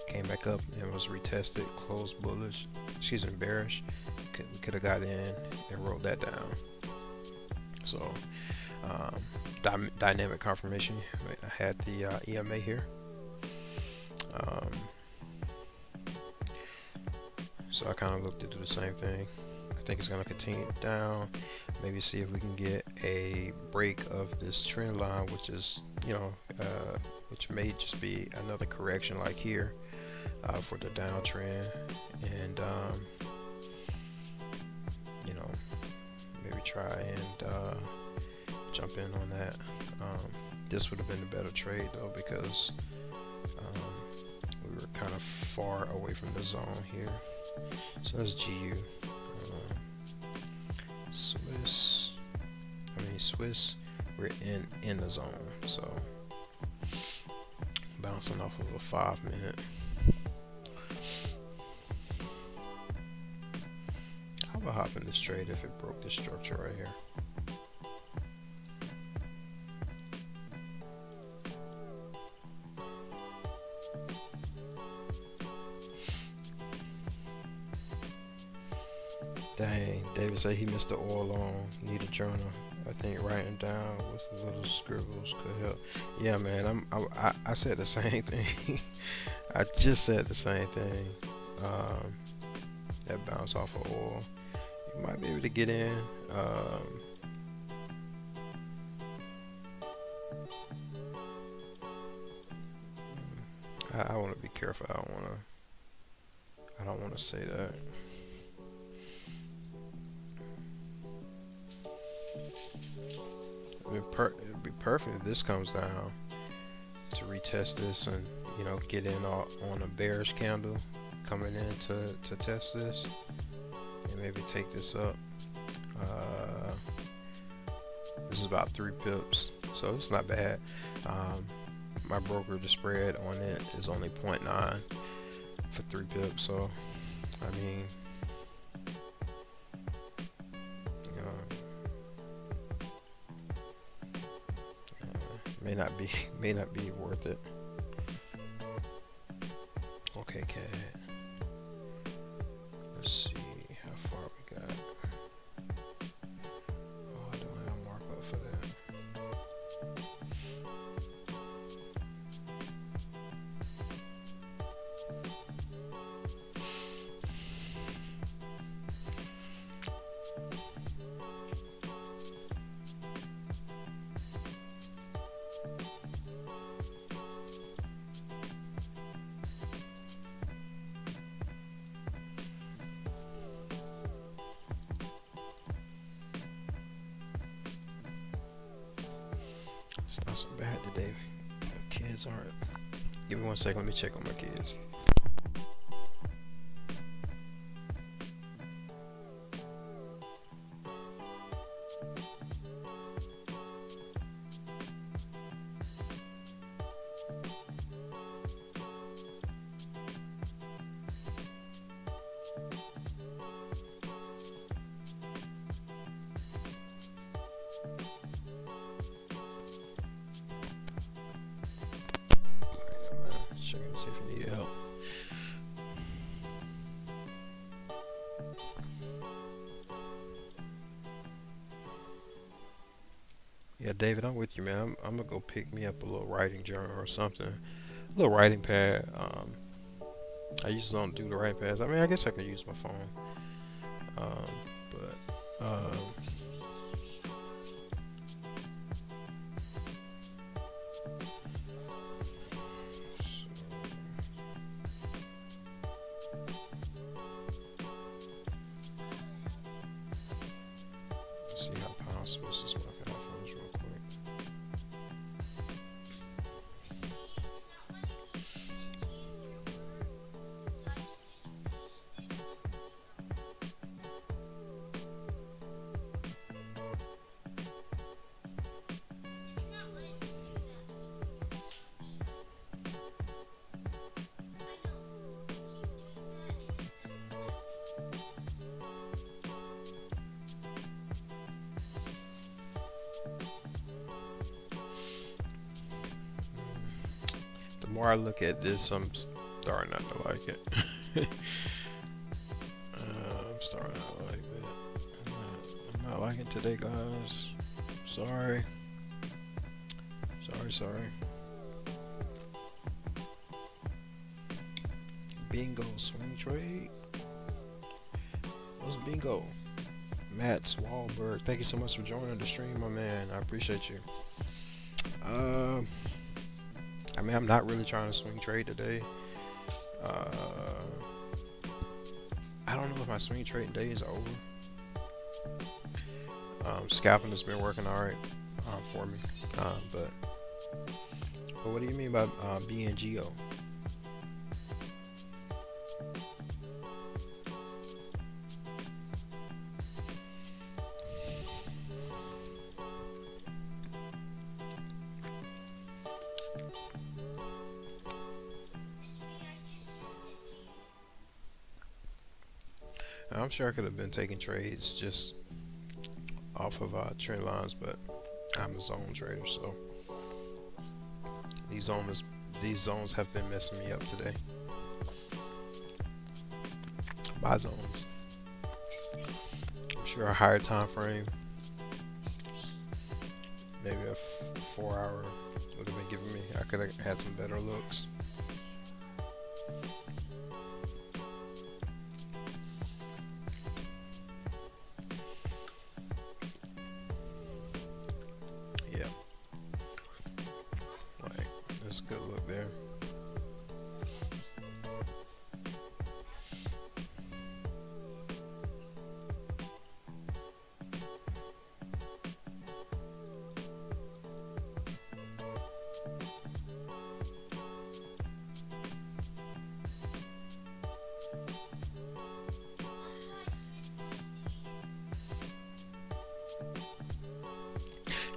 came back up, and was retested, closed bullish, bearish. We could have got in and rolled that down. So dynamic confirmation. I had the EMA here. So I kind of looked to do the same thing. I think it's going to continue down. Maybe see if we can get a break of this trend line, which is, which may just be another correction like here for the downtrend, and maybe try and jump in on that. This would have been a better trade though, because we were kind of far away from the zone here. So that's GU. Swiss, we're in the zone. So bouncing off of a 5 minute. How about hop in this trade if it broke this structure right here? Dang, David said he missed the oil on, need a journal. I think writing down with little scribbles could help. Yeah, man, I said the same thing. I just said the same thing. That bounce off of oil, you might be able to get in. I want to be careful. I don't want to say that. It'd be perfect if this comes down to retest this and get in on a bearish candle coming in to test this and maybe take this up. This is about 3 pips, so it's not bad. My broker, the spread on it is only 0.9 for 3 pips, so I mean, may not be worth it. Okay, cat. Let's see how far we got. Oh, I don't have a markup for that. Not so bad today. The kids aren't. Give me 1 second. Let me check on my kids. Checking to see if you need help. Yeah, David, I'm with you, man. I'm gonna go pick me up a little writing journal or something, a little writing pad. I usually don't do the writing pads. I mean, I guess I could use my phone, but let's see how pound Swiss is working out for us real quick. The more I look at this, I'm starting not to like it. I'm starting not to like it. I'm not liking today, guys. Sorry. Sorry. Bingo swing trade. What's bingo? Matt Swalberg, thank you so much for joining the stream, my man. I appreciate you. I mean, I'm not really trying to swing trade today. I don't know if my swing trading day is over. Scalping has been working alright for me. But what do you mean by BNGO? I'm sure I could have been taking trades just off of trend lines, but I'm a zone trader, so these zones have been messing me up today. Buy zones. I'm sure a higher time frame, maybe a 4 hour would have been giving me. I could have had some better looks. Good look there.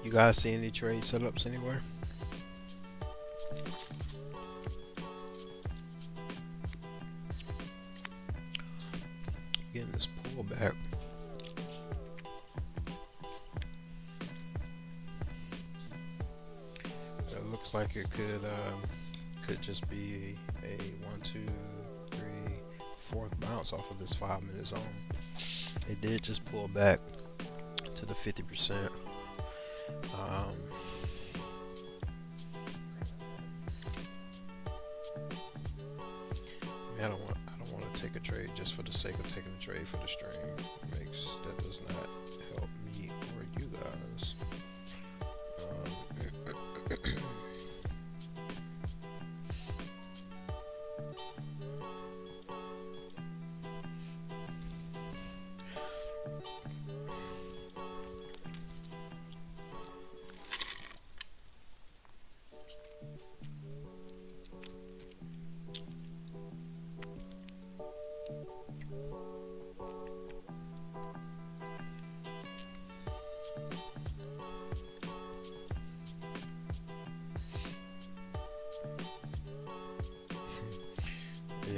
You guys see any trade setups anywhere? Getting this pullback. It looks like it could just be a 1, 2, 3, 4th bounce off of this 5-minute zone. It did just pull back to the 50%. I don't want to take a trade just for the sake of taking a trade for the stream. That does not help me or you guys.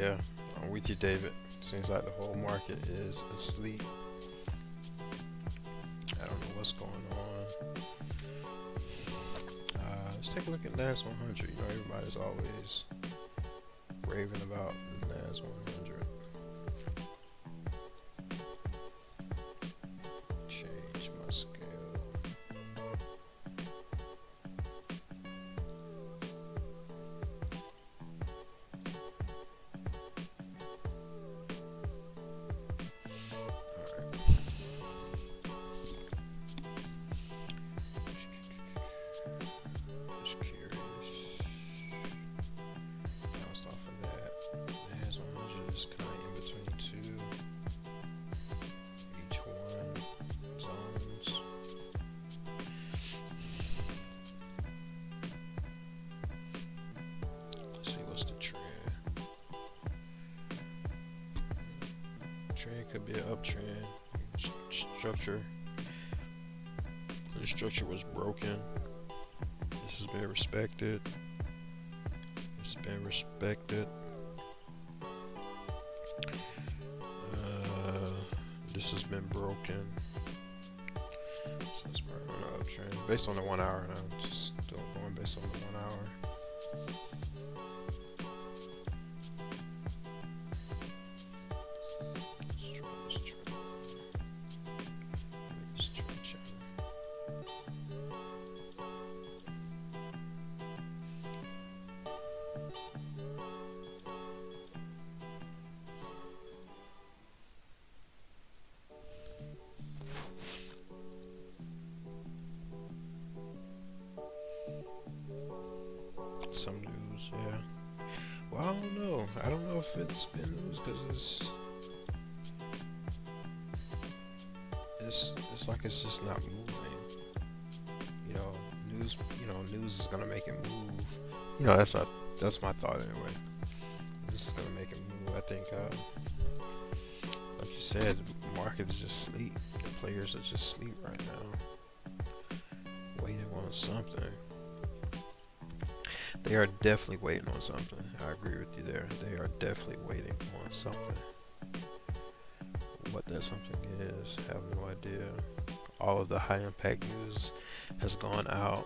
Yeah, I'm with you, David. Seems like the whole market is asleep. I don't know what's going on. Let's take a look at NAS 100. You know, everybody's always raving about the NAS 100. Change my scale. Trend could be an uptrend. The structure was broken. This has been respected. It's been respected. This has been broken. So it's probably an uptrend based on the 1 hour. Now, just going based on the 1 hour. Some news, yeah. Well, I don't know. I don't know if it's been news because it's like it's just not moving. You know, news is gonna make it move. You know, that's my thought anyway. This is gonna make it move. I think, like you said, the market is just asleep. The players are just asleep right now, waiting on something. They are definitely waiting on something. I agree with you there. They are definitely waiting on something. What that something is, I have no idea. All of the high impact news has gone out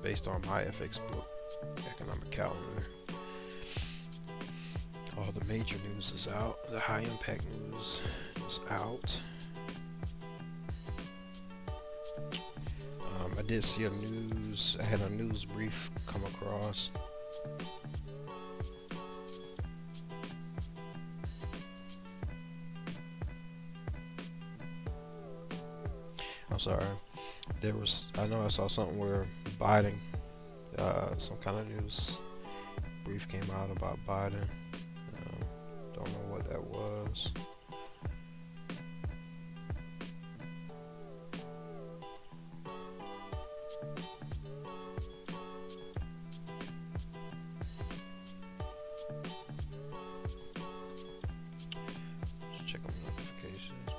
based on my FX book, economic calendar. All the major news is out. The high impact news is out. I did see I had a news brief come across. I'm sorry. I know I saw something where Biden, some kind of news brief came out about Biden. Don't know what that was.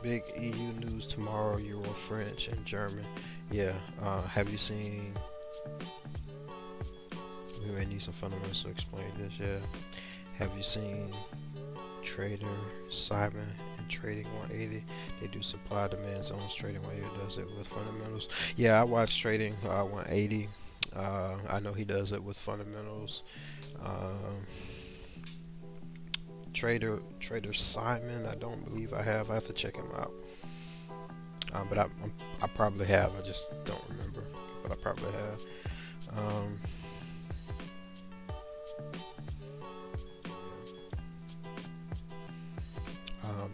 Big EU news tomorrow, Euro, French, and German. Yeah, have you seen, we may need some fundamentals to explain this, yeah. Have you seen Trader Simon and Trading 180? They do supply demand zones. Trading 180 does it with fundamentals. Yeah, I watch Trading 180. I know he does it with fundamentals. Trader Simon, I don't believe I have. I have to check him out. But I probably have. I just don't remember. But I probably have.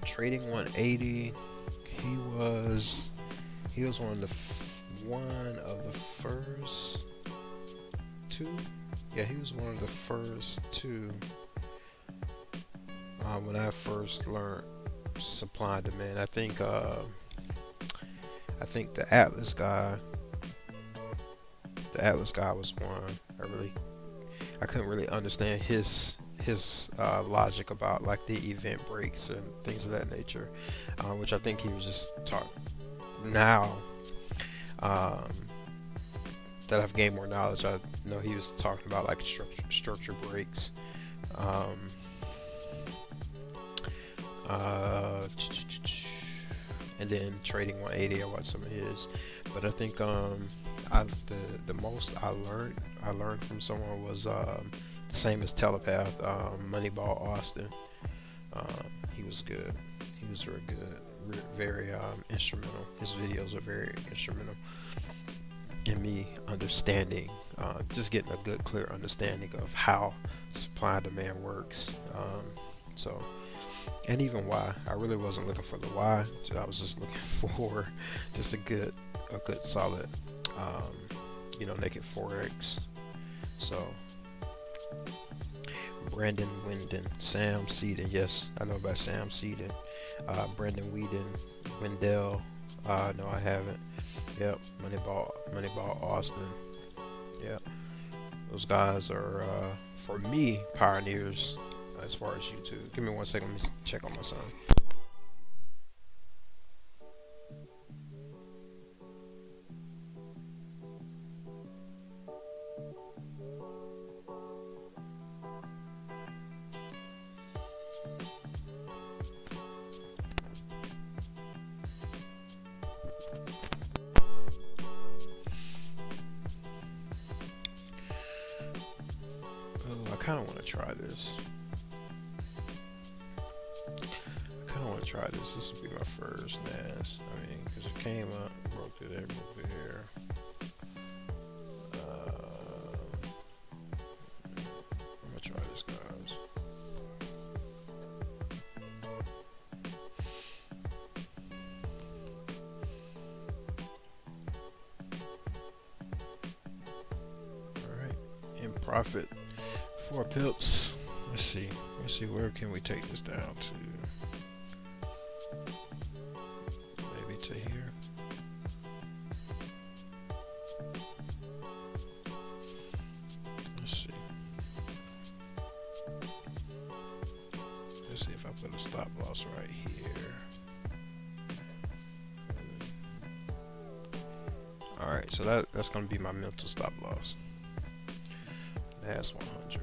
Trading 180. He was one of the first two. Yeah, he was one of the first two. When I first learned supply and demand, I think the Atlas guy was one. I couldn't really understand his logic about like the event breaks and things of that nature, which I think he was just talking now that I've gained more knowledge. I know he was talking about like structure breaks Um, uh, and then Trading 180, I watched some of his. But I think the most I learned from someone was the same as Telepath, Moneyball Austin. He was good. He was very good, very instrumental. His videos are very instrumental in me understanding, just getting a good, clear understanding of how supply and demand works. So, and even why. I really wasn't looking for the why. I was just looking for just a good, solid, naked Forex. So, Brandon Winden, Sam Seaton. Yes, I know about Sam Seaton. Brandon Wendell. No, I haven't. Yep, Moneyball Austin. Yep, those guys are for me pioneers as far as YouTube. Give me 1 second. Let me check on my son. Oh, I kind of want to try this. This will be my first NAS. I mean, because it came up, broke it there, broke it here. I'm gonna try this, guys. All right, in profit, 4 pips. Let's see. Where can we take this down to? To here. Let's see if I put a stop loss right here. Alright, so that's going to be my mental stop loss. That's 100.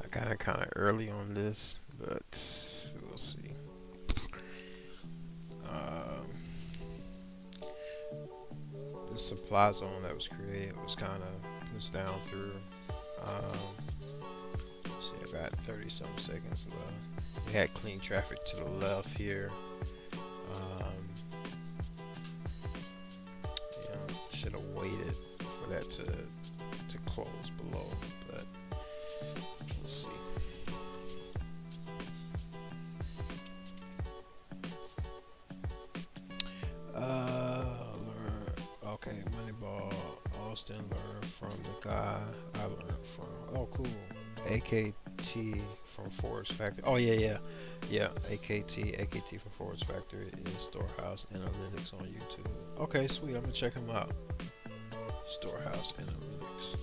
I got kind of early on this, but we'll see. The supply zone that was created was kind of pushed down through. See, I got 30 some seconds left. We had clean traffic to the left here. Should have waited for that to close below, but let's see. Okay, Moneyball Austin learned from the guy I learned from. Oh, cool. AKT from Forex Factory. Oh yeah. AKT from Forex Factory is Storehouse Analytics on YouTube. Okay, sweet. I'm gonna check him out. Storehouse Analytics.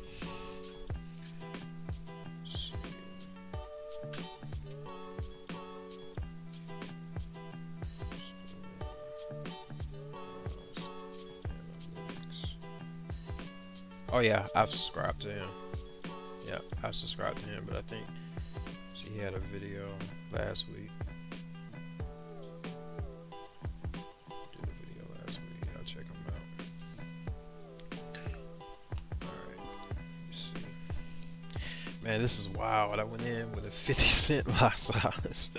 Oh yeah, I've subscribed to him. Yeah, I subscribed to him, but I think he had a video last week. Did a video last week. I'll check him out. Alright, let's see. Man, this is wild. I went in with a 50-cent lot size.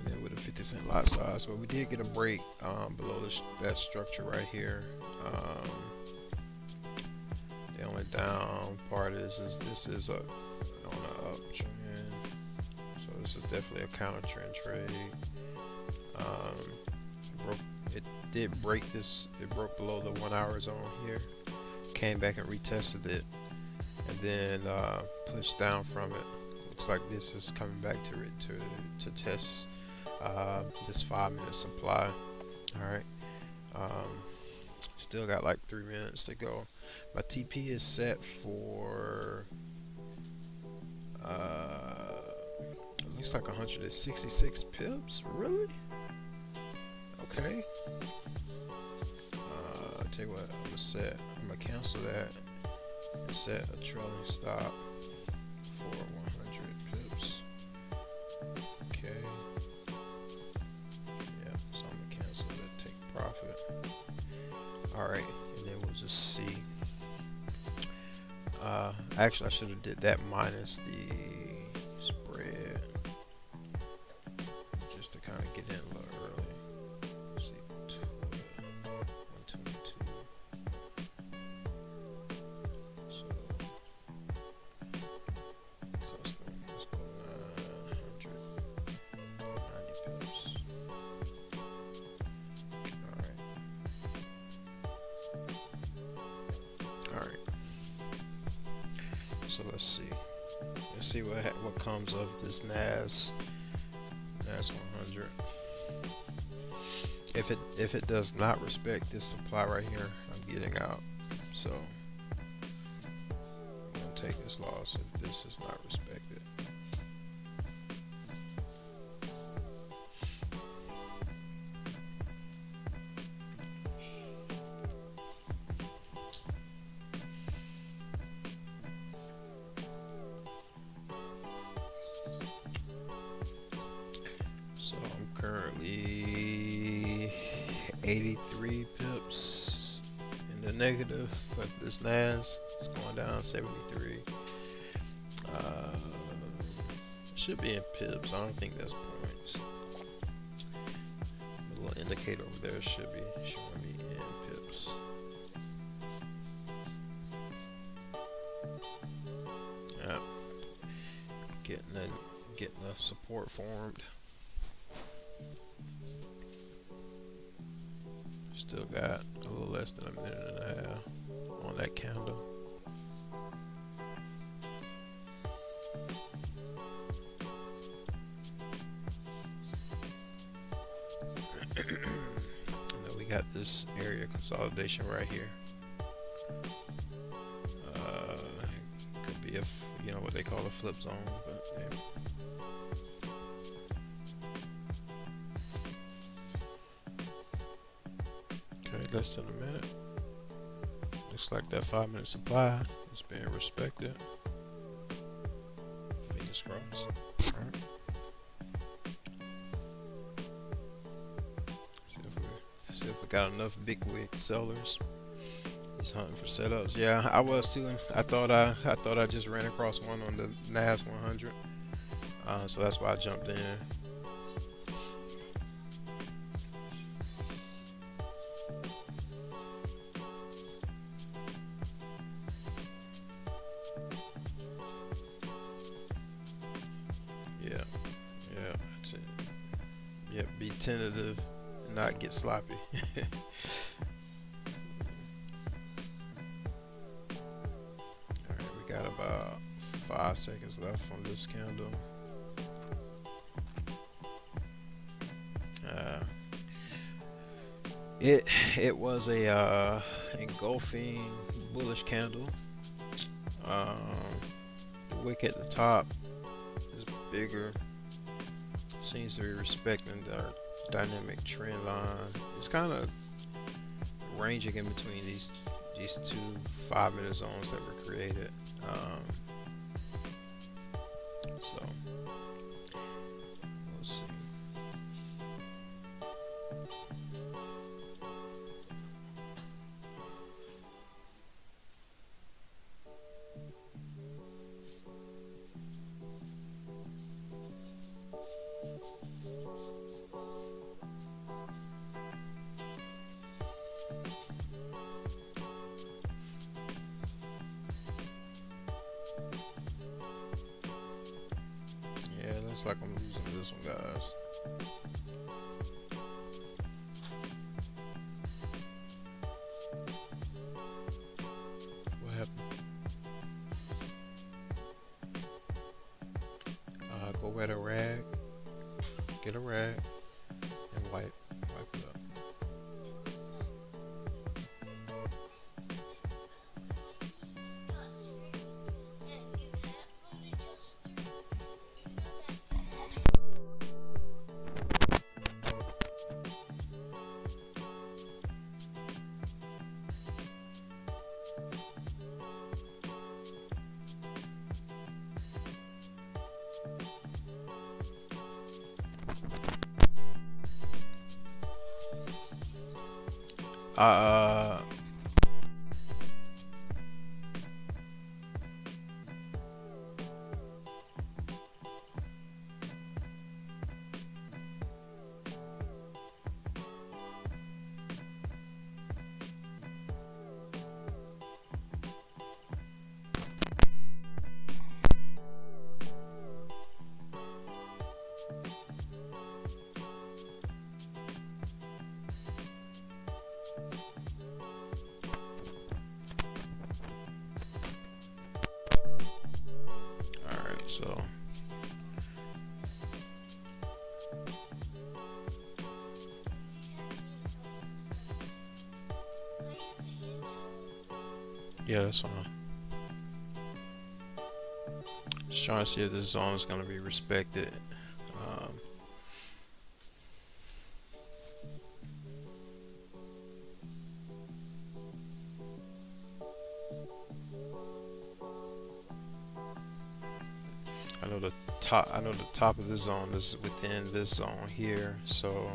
Went in with a 50-cent lot size, but we did get a break below that structure right here. The only down part is this is on an uptrend, so this is definitely a counter trend trade. It did break this. It broke below the 1 hour zone here. Came back and retested it, and then pushed down from it. Looks like this is coming back to it to test this 5-minute supply. All right. Still got like 3 minutes to go. My TP is set for looks like 166 pips. Really? Okay. I'll tell you what, I'm gonna cancel that and set a trailing stop for 100 pips. Okay. Yeah, so I'm gonna cancel that, take profit. Alright, and then we'll just see. Actually, I should have did that minus the spread, just to kind of get in a little early. Let's see, 122. So custom, let's go 990 pips. Alright, so let's see what comes of this NAS 100. If it does not respect this supply right here, I'm getting out. So I'm gonna take this loss if this is not respected. So I'm currently 83 pips in the negative, but this NAS is going down 73. Should be in pips. I don't think that's points. The little indicator over there should be showing me in pips. Yeah, getting the support formed. Still got a little less than a minute and a half on that candle. And then we got this area consolidation right here. Could be what they call a flip zone, but yeah. Okay, less than a minute. Looks like that 5-minute supply is being respected. Fingers crossed. Alright. See if we got enough big wig sellers. He's hunting for setups. Yeah, I was too. I thought I just ran across one on the NAS 100. So that's why I jumped in. Yeah, that's it. Yeah, be tentative and not get sloppy. Alright, we got about 5 seconds left on this candle. It was a engulfing bullish candle. The wick at the top is bigger. Seems to be respecting the dynamic trend line. It's kind of ranging in between these two 5-minute zones that were created. So let's see. Looks like I'm losing this one, guys. What happened? Go wet a rag. Get a rag and wipe it up. So yeah, that's fine. Just trying to see if this zone is going to be respected. I know the top of the zone is within this zone here, so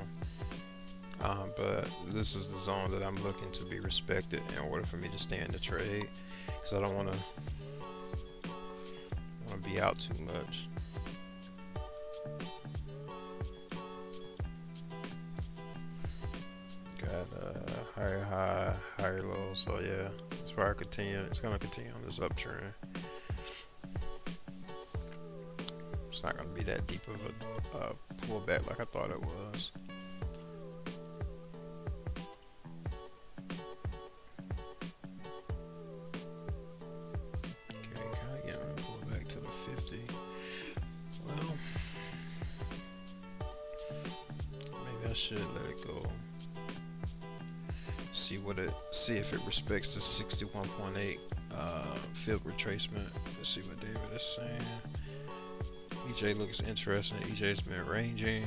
but this is the zone that I'm looking to be respected in order for me to stay in the trade, because I don't want to be out too much. Got higher high, higher low, so yeah, it's probably continue. It's gonna continue on this uptrend. It's not going to be that deep of a pullback like I thought it was. Okay, kind of getting a pullback to the 50. Well, maybe I should let it go. See if it respects the 61.8 field retracement. Let's see what David is saying. EJ looks interesting. EJ's been ranging.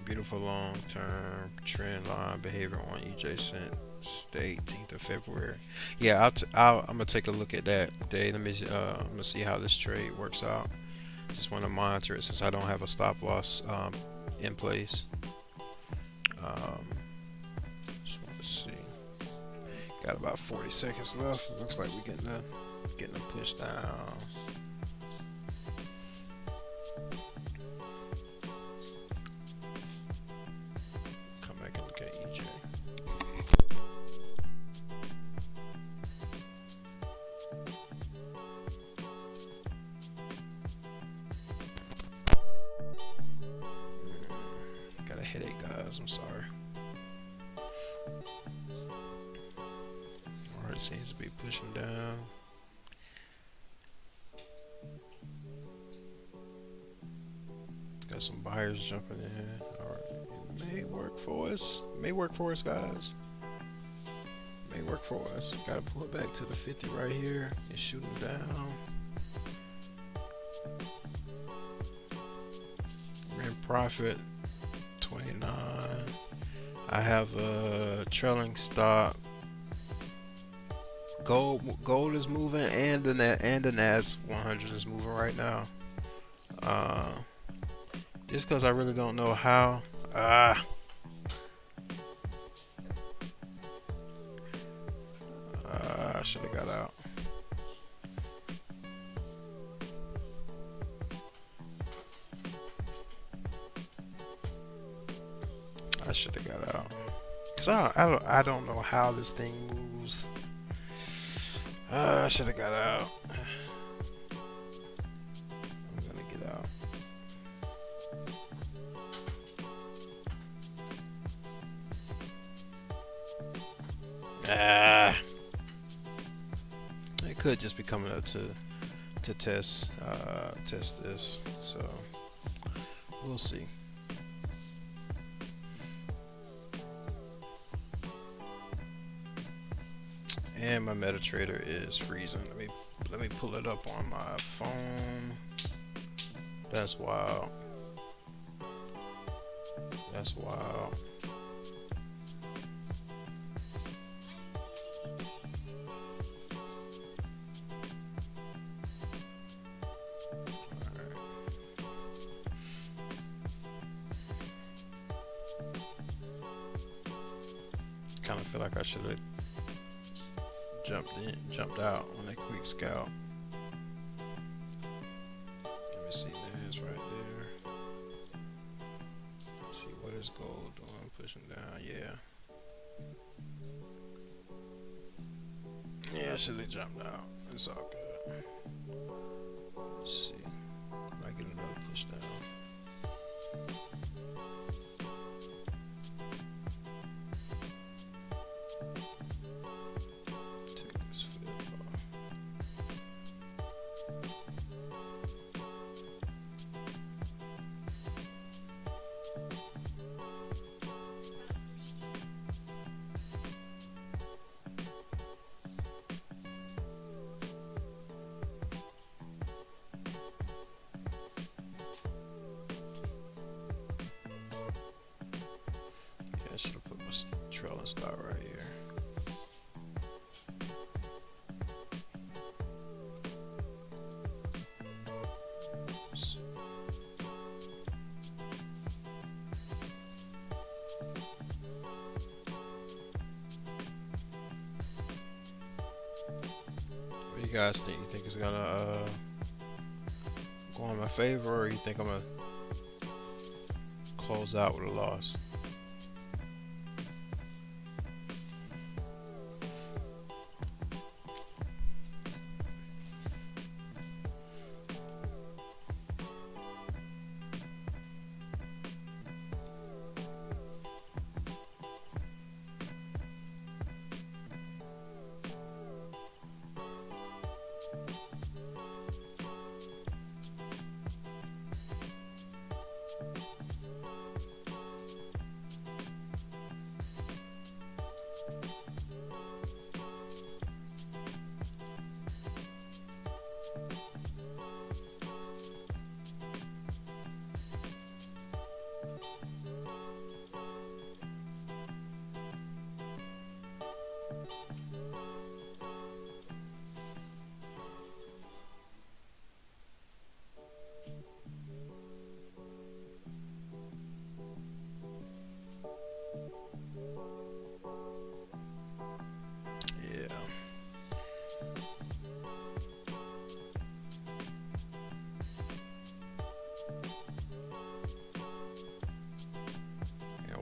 Beautiful long-term trend line behavior on EJ since the 18th of February. Yeah, I'm gonna take a look at that day. Let me. I'm gonna see how this trade works out. Just want to monitor it since I don't have a stop loss in place. Just want to see. Got about 40 seconds left. Looks like we're getting a push down. Headache, guys. I'm sorry. Alright, seems to be pushing down. Got some buyers jumping in. Alright, it may work for us. May work for us, guys. May work for us. Gotta pull it back to the 50 right here and shooting down. We're in profit. 29. I have a trailing stop. Gold is moving, and the NAS 100 is moving right now. Just because I really don't know how. I should have got out. I should have got out. Cause I don't know how this thing moves. I should have got out. I'm gonna get out. Ah, it could just be coming up to test this. So we'll see. And my MetaTrader is freezing. Let me pull it up on my phone. That's wild. That's wild. Kind of feel like I should have jumped out on that quick scout. Let me see, there's right there. Let's see what is gold doing, pushing down. Yeah, I should have jumped out. It's all good. Let's see, might get another push down. I should have put my trailing stop right here. What do you guys think? You think it's gonna go in my favor, or you think I'm gonna close out with a loss?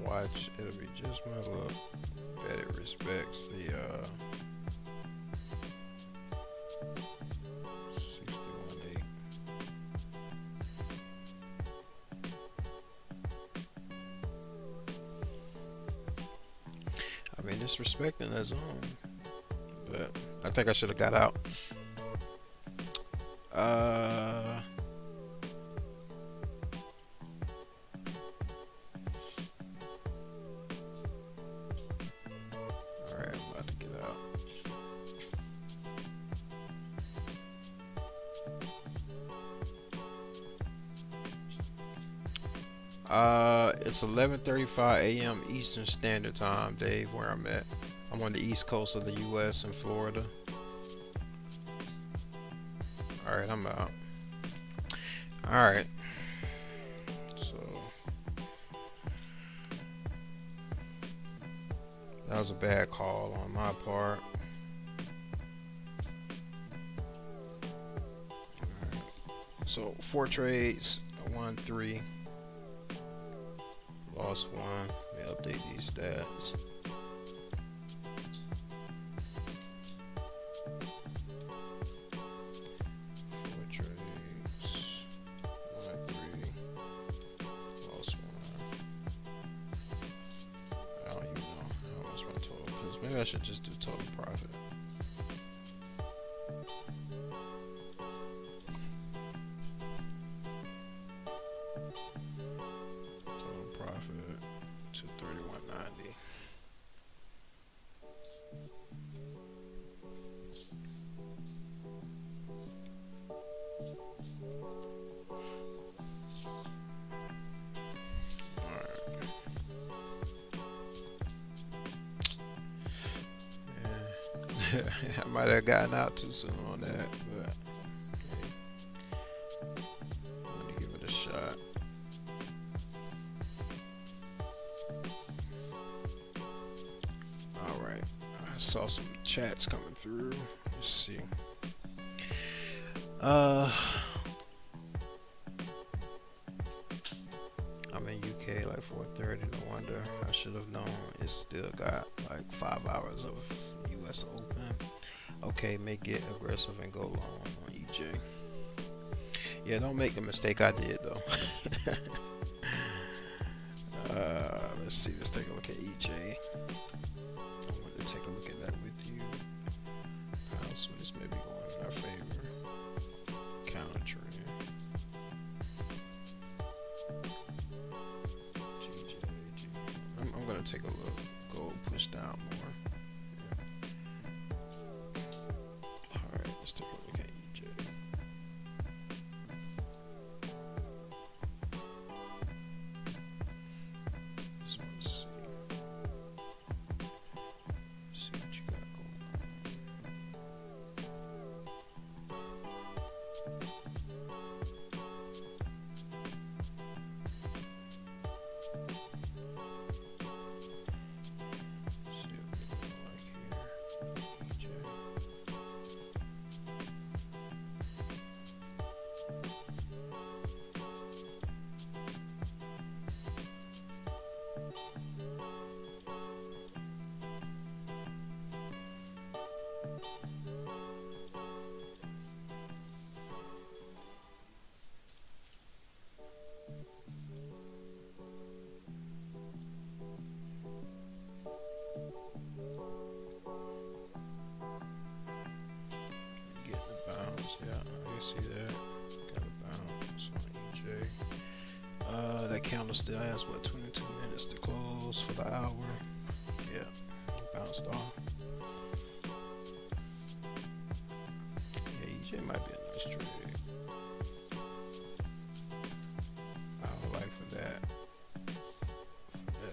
Watch, it'll be just my luck that it respects the 61.8. I mean, it's respecting that zone, but I think I should have got out. It's 11:35 a.m. Eastern Standard Time, Dave, where I'm at. I'm on the east coast of the U.S. in Florida. Alright, I'm out. Alright. So, that was a bad call on my part. Alright. So, 4 trades, 1-3. Lost 1. Let me update these stats. Four trades, 1-3. Lost 1. I don't even know how much my total is. Maybe Maybe I should just do total profit. Total profit 231.90. I might have gotten out too soon on that, but okay. Let me give it a shot. Alright, I saw some chats coming through. Let's see. I'm in UK like 4:30. No wonder. I should have known. It's still got like 5 hours of US Open. Okay, may get aggressive and go long on EJ. Yeah, don't make the mistake I did though. Let's see. Let's take a look at EJ. I want to take a look at that with you. So this may be going in our favor. Counter trend. I'm gonna take a look. Gold push down more. Alright, let's take a look at EJ. Just want to see. See what you got going on. See what we look like here. EJ. Get the bounce, yeah, I can see that. Got a bounce on EJ. That candle still has what, 22 minutes to close for the hour. Yeah, it bounced off. Yeah, EJ might be a nice trade. I would like for that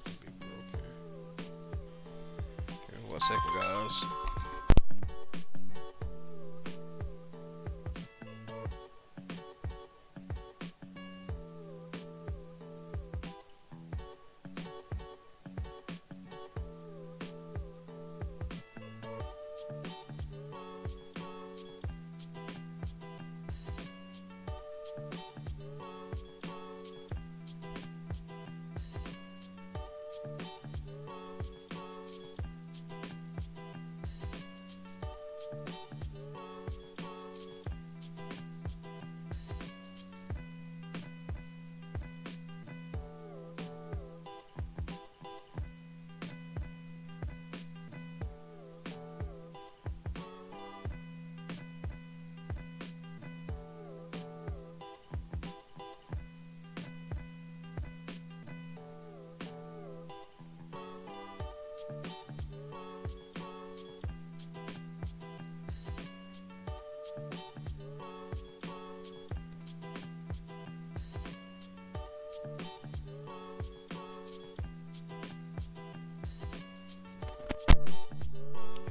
to be broken. Give me 1 second, guys.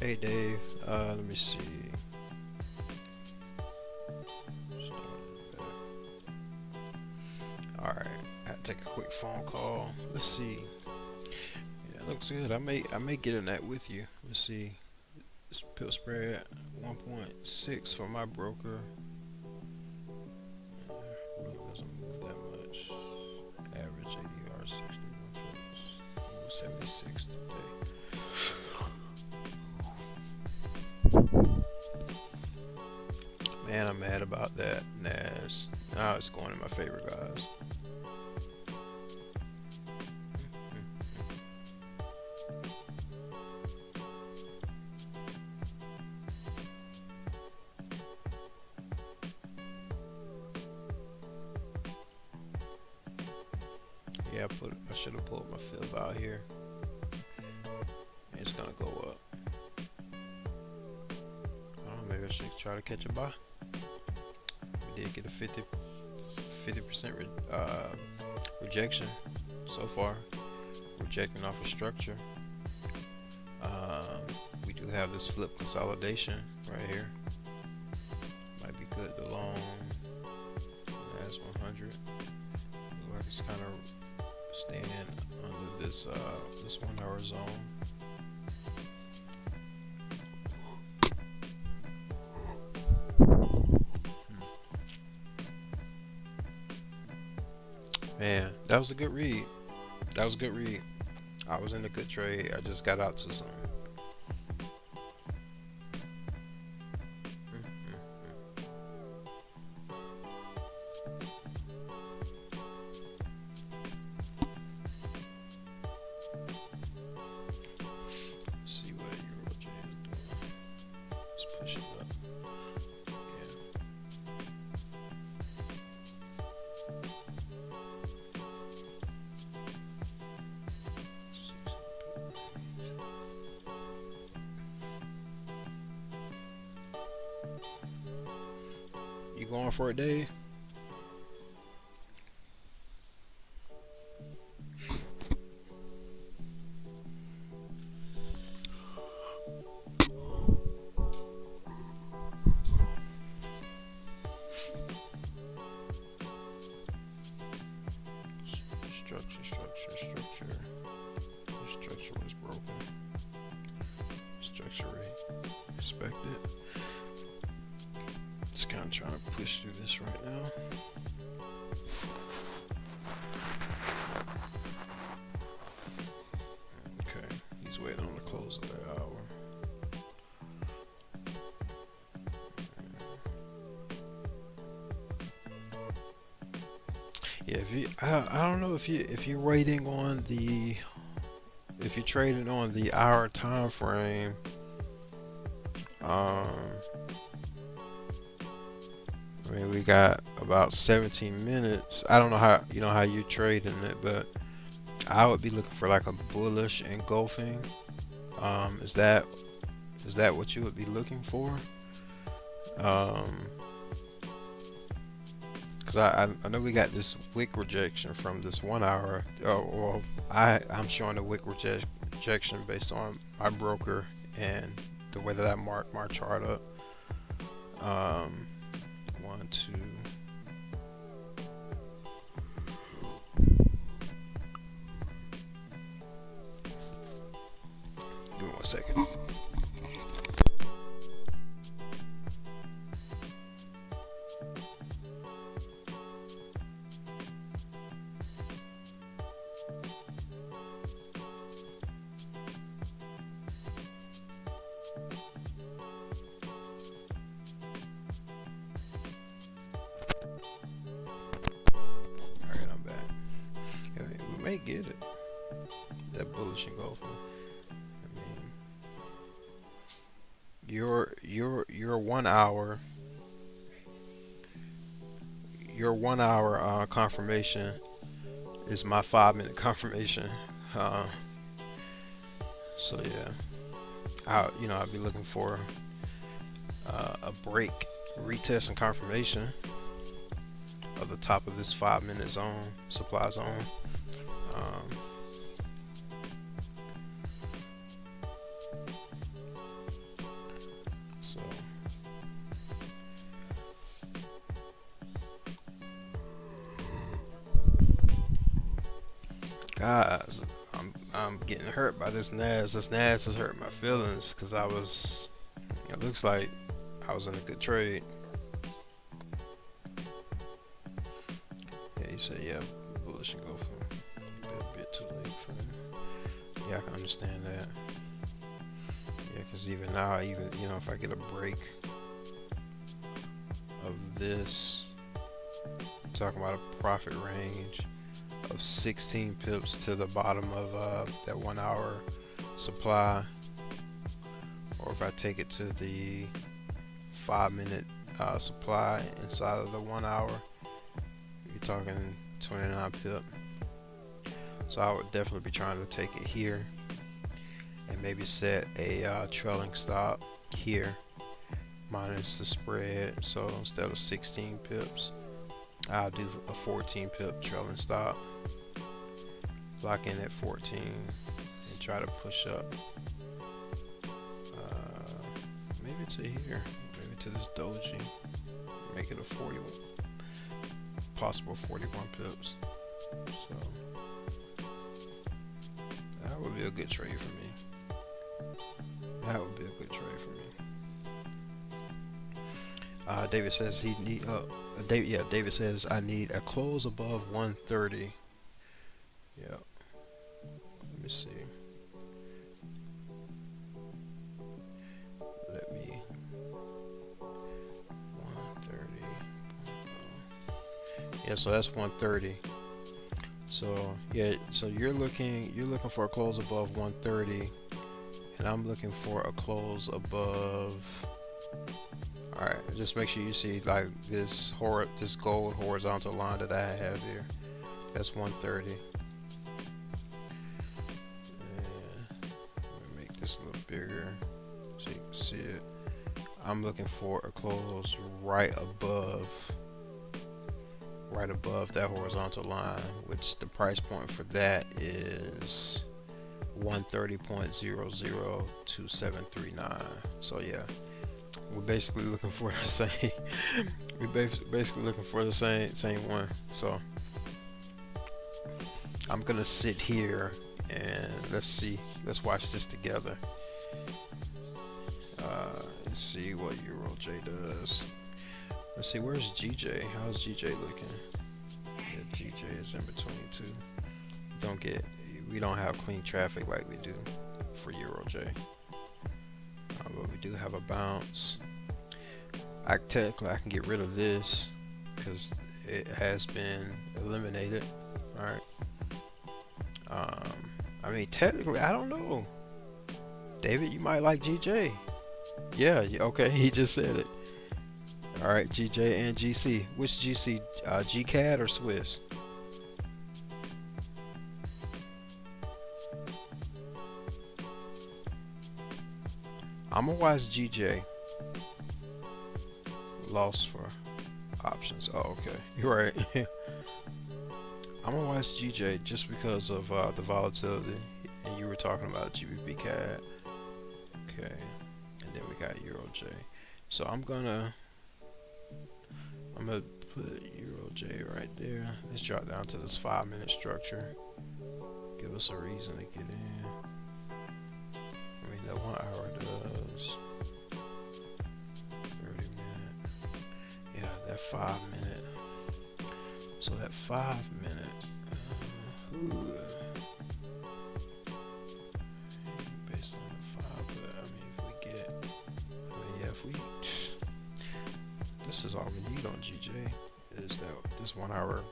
Hey Dave, let me see. Alright, I had to take a quick phone call. Let's see. Yeah, it looks good. I may get in that with you. Let's see. This pill spread 1.6 for my broker. Really doesn't move that much. Average ADR 61 pips. 76 today. Man, I'm mad about that, Nas. Now it's going in my favor, guys. Yeah, I should have pulled my fib out here. It's gonna go up. Oh, maybe I should try to catch a buy. We did get a 50% rejection so far, rejecting off a structure. We do have this flip consolidation right here. Might be good to long as 100. Looks like it's kind of staying under this 1 hour zone. Man, that was a good read. That was a good read. I was in a good trade. I just got out to some. Let's see what EuroJ is doing. Let's push it up. You going for it, Dave? Structure was broken. Structure expected. Just kind of trying to push through this right now. Okay, he's waiting on the close of that hour. Yeah, I don't know if you're waiting on if you're trading on the hour time frame. I mean, we got about 17 minutes. I don't know how you're trading it, but I would be looking for like a bullish engulfing. Is that what you would be looking for? Because I know we got this wick rejection from this 1 hour. Well, I'm showing a wick rejection based on my broker and the way that I mark my chart up. 1, 2. Give me 1 second. May get it. That bullish engulfing. I mean, your 1 hour confirmation is my 5-minute confirmation. So yeah, I'll be looking for a break, retest, and confirmation of the top of this 5-minute zone, supply zone. So guys, I'm getting hurt by this NAS. This NAS has hurt my feelings because it looks like I was in a good trade. Yeah, you said yeah, bullish and go for a bit too late for that. Yeah, I can understand that. Yeah, because even now, if I get a break of this, I'm talking about a profit range of 16 pips to the bottom of that 1 hour supply, or if I take it to the 5-minute supply inside of the 1 hour, you're talking 29 pip. So I would definitely be trying to take it here and maybe set a trailing stop here minus the spread. So instead of 16 pips, I'll do a 14 pip trailing stop, lock in at 14 and try to push up maybe to here, maybe to this doji, make it a 40, possible 41 pips. So that would be a good trade for me. That would be a good trade for me. David says he need David says I need a close above 130. Yeah. Let me see. Let me 130. Yeah, so that's 130. So yeah, so you're looking for a close above 130, and I'm looking for a close above. All right, just make sure you see like this gold horizontal line that I have here. That's 130. And let me make this a little bigger so you can see it. I'm looking for a close right above that horizontal line, which the price point for that is 130.002739. So yeah, we're basically looking for the same. We're basically looking for the same one. So I'm gonna sit here and let's watch this together. Let's see what EuroJ does. Let's see, where's GJ? How's GJ looking? Yeah, GJ is in between two. We don't have clean traffic like we do for EuroJ. But we do have a bounce. Technically I can get rid of this because it has been eliminated. Alright. I mean, technically, I don't know. David, you might like GJ. Yeah, okay, he just said it. Alright, GJ and GC. Which GC? GCAD or Swiss? I'm gonna watch GJ. Loss for options. Oh, okay. You're right. I'm gonna watch GJ just because of the volatility, and you were talking about GBP CAD. Okay, and then we got EuroJ. So I'm gonna put EuroJ right there. Let's drop down to this 5-minute structure. Give us a reason to get in. I mean, that 1 hour does 30 minute. Yeah, that 5 minute. So that 5 minute. Based on the 5, but I mean, this is all we need on GJ is that this 1 hour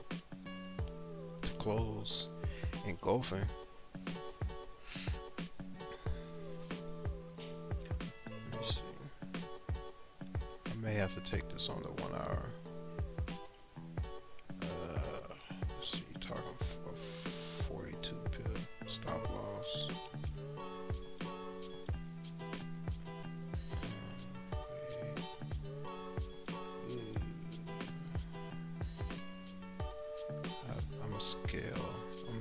to close engulfing. Let me see. I may have to take this on the 1 hour. Let's see, talking for 42 pip stop loss. I'm gonna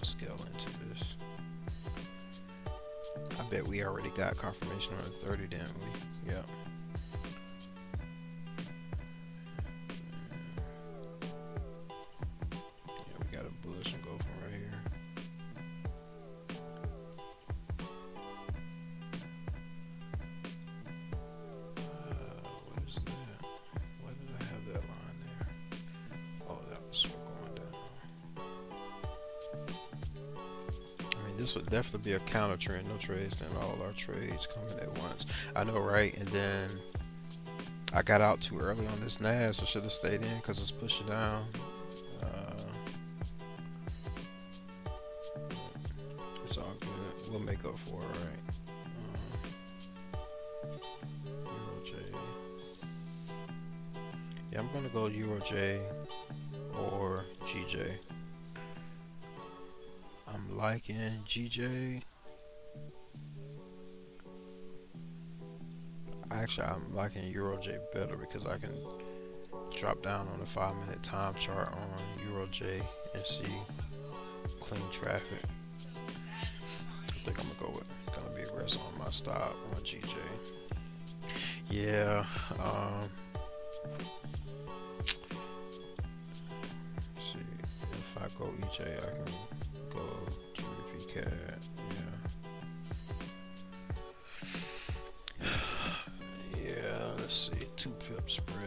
scale into this. I bet we already got confirmation on the 30, didn't we? Yep. Yeah, we got a bullish engulfing right here. What is that? Why did I have that line there? Oh, that was going down. I mean, this would definitely be a counter trend. No trades, then all our trades coming at once. I know, right? And then I got out too early on this NAS. I should have stayed in because it's pushing down. It's all good. We'll make up for it, right? EuroJ. Yeah, I'm gonna go EuroJ or GJ. I'm liking GJ. Actually, I'm liking EuroJ better because I can drop down on the 5-minute time chart on EuroJ and see clean traffic. I think I'm gonna be aggressive on my stop on GJ. Yeah. See, if I go EJ, I can go to VCAD. Yeah. Let's see, 2 pip spread.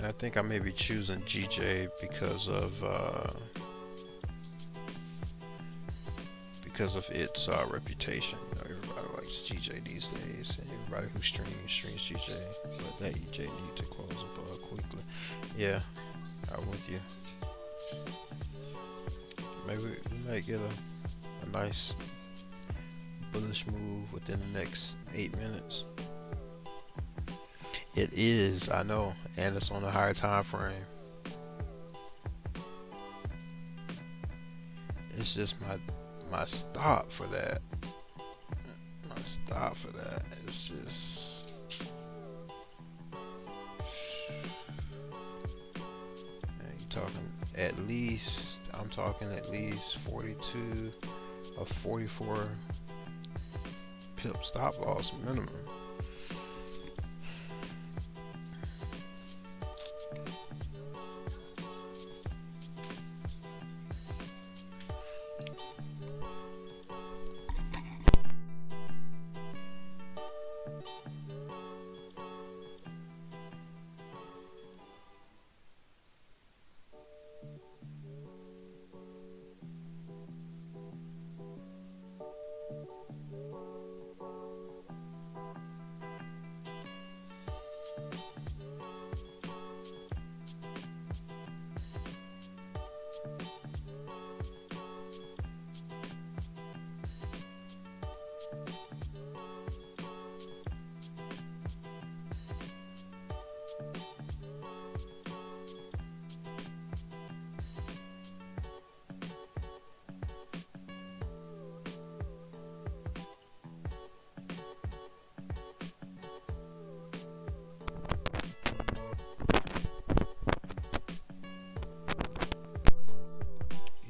I think I may be choosing GJ because of its reputation. You know, everybody likes GJ these days, and everybody who streams GJ. But that EJ need to close up quickly. Yeah, I'm with you. Maybe we might get a nice bullish move within the next 8 minutes. It is, I know, and it's on a higher time frame. It's just my stop for that. My stop for that is just. Man, you talking at least? I'm talking at least 42 or 44 pip stop loss minimum.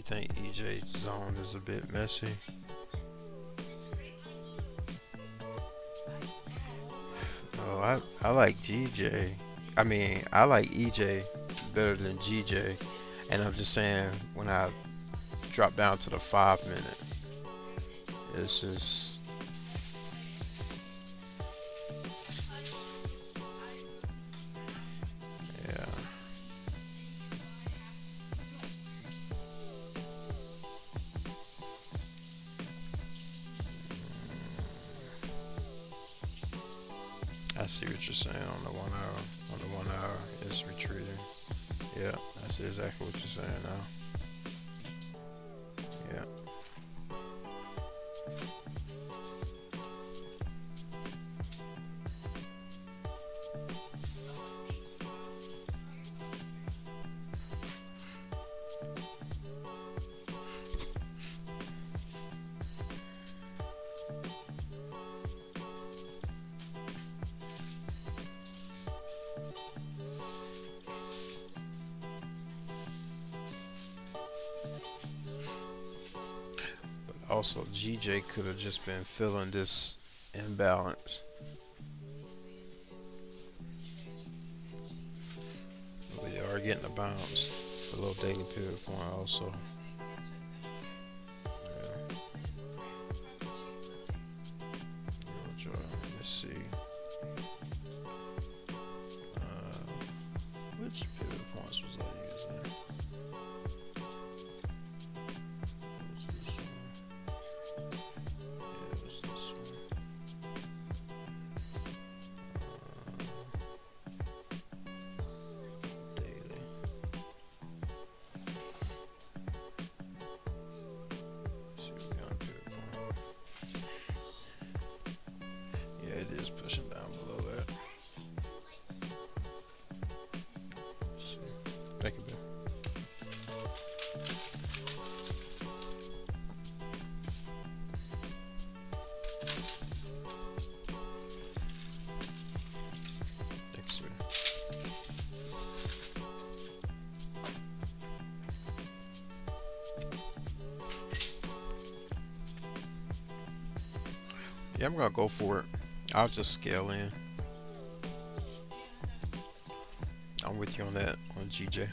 I think EJ zone is a bit messy. No, I like GJ. I mean, I like EJ better than GJ. And I'm just saying, when I drop down to the 5-minute, it's just. Yeah. I see what you're saying on the 1 hour. On the 1 hour, it's retreating. Yeah, I see exactly what you're saying now. Yeah. Also, GJ could have just been filling this imbalance. We are getting a bounce, a little daily pivot point also. Yeah. Let's see. Which pivot points was I using? it is pushing down below that. Let's see. Thank you, Ben. Thanks, sir. Yeah, I'm gonna go for it. I'll just scale in. I'm with you on that on GJ.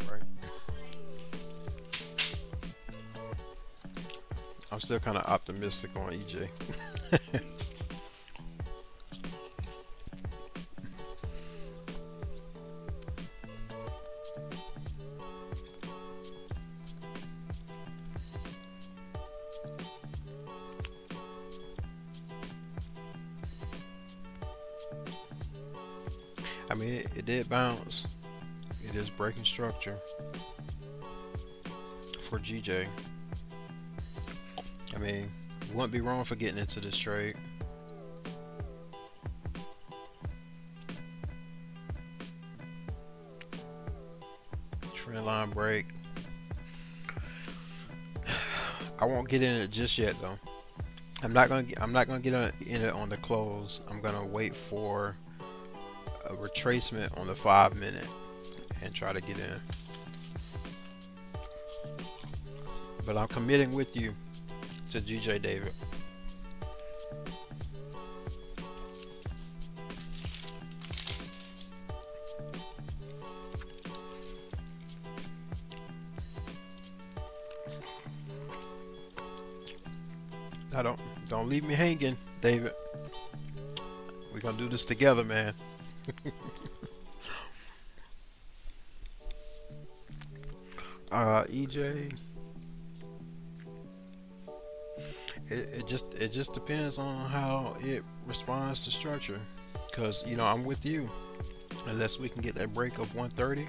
I know, right? I'm still kind of optimistic on EJ. I mean, it did bounce. It is breaking structure for GJ. I mean, you wouldn't be wrong for getting into this trade. Trend line break. I won't get in it just yet though. I'm not gonna get in it on the close. I'm gonna wait for a retracement on the 5-minute and try to get in. But I'm committing with you to GJ David. Now don't leave me hanging, David. We're gonna do this together, man. EJ, it just depends on how it responds to structure, because you know I'm with you. Unless we can get that break of 130,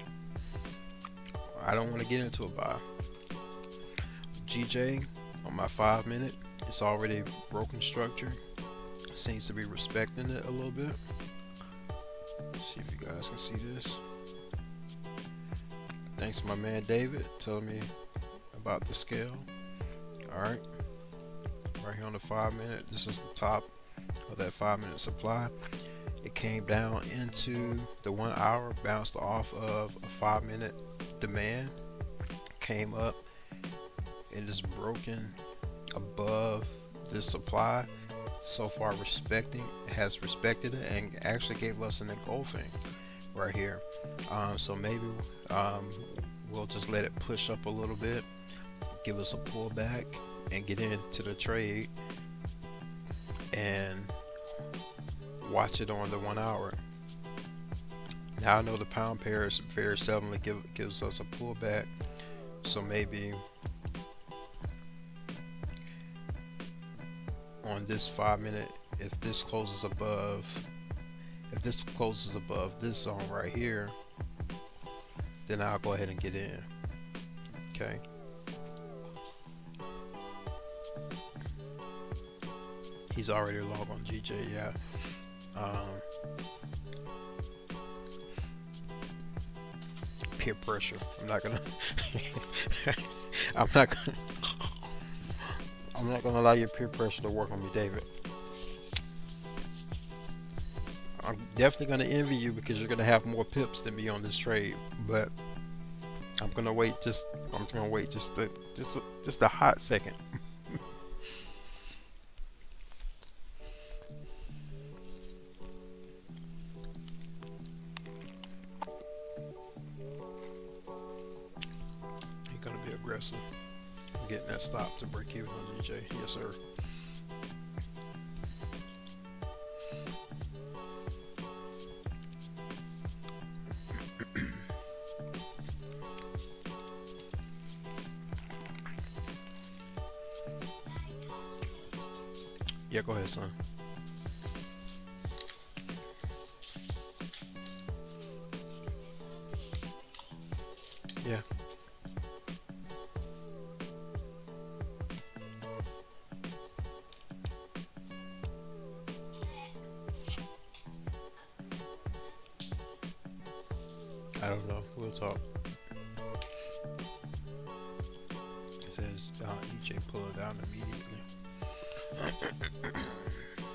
I don't want to get into a buy. GJ on my 5-minute, it's already broken structure. Seems to be respecting it a little bit. Let's see if you guys can see this. Thanks to my man David telling me about the scale. Alright, right here on the 5-minute, this is the top of that 5-minute supply. It came down into the 1 hour, bounced off of a 5-minute demand, came up and is broken above this supply. So far has respected it and actually gave us an engulfing right here. So maybe we'll just let it push up a little bit, give us a pullback and get into the trade and watch it on the 1 hour. Now I know the pound pair is very seldomly gives us a pullback, so maybe on this 5-minute, if this closes above this zone right here, then I'll go ahead and get in. Okay. He's already logged on GJ, yeah. Peer pressure. I'm not gonna I'm not gonna allow your peer pressure to work on me, David. I'm definitely gonna envy you because you're gonna have more pips than me on this trade, but I'm gonna wait just a hot second. You're gonna be aggressive. I'm getting that stop to break even on DJ. Yes, sir. Yeah, go ahead, son. Yeah. I don't know. We'll talk. It says EJ pull it down immediately.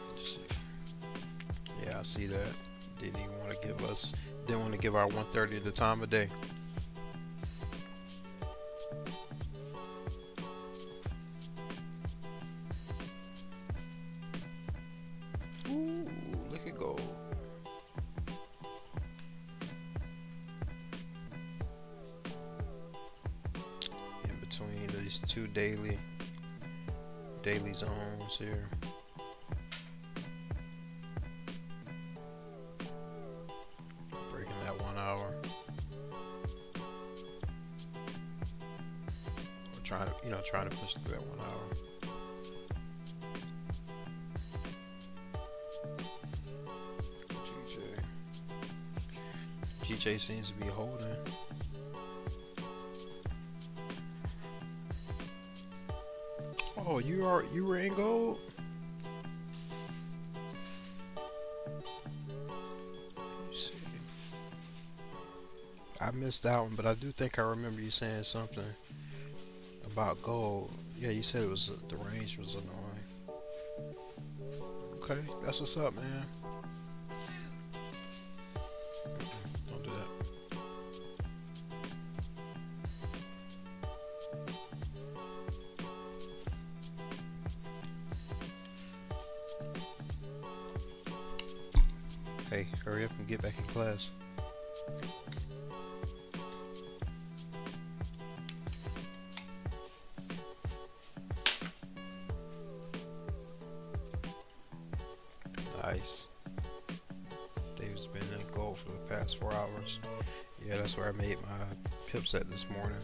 Let's see. Yeah, I see that. Didn't even want to give us. Didn't want to give our 130 the time of day. Ooh, look at gold. In between these two daily zones here. Breaking that 1 hour. Or trying to push through that 1 hour. GJ seems to be holding. Oh, you were in gold? Let's see. I missed that one, but I do think I remember you saying something about gold. Yeah, you said it was the range was annoying. Okay, that's what's up, man. Don't do that. Hey, hurry up and get back in class. Nice. Dave's been in gold for the past 4 hours. Yeah, that's where I made my pips at this morning.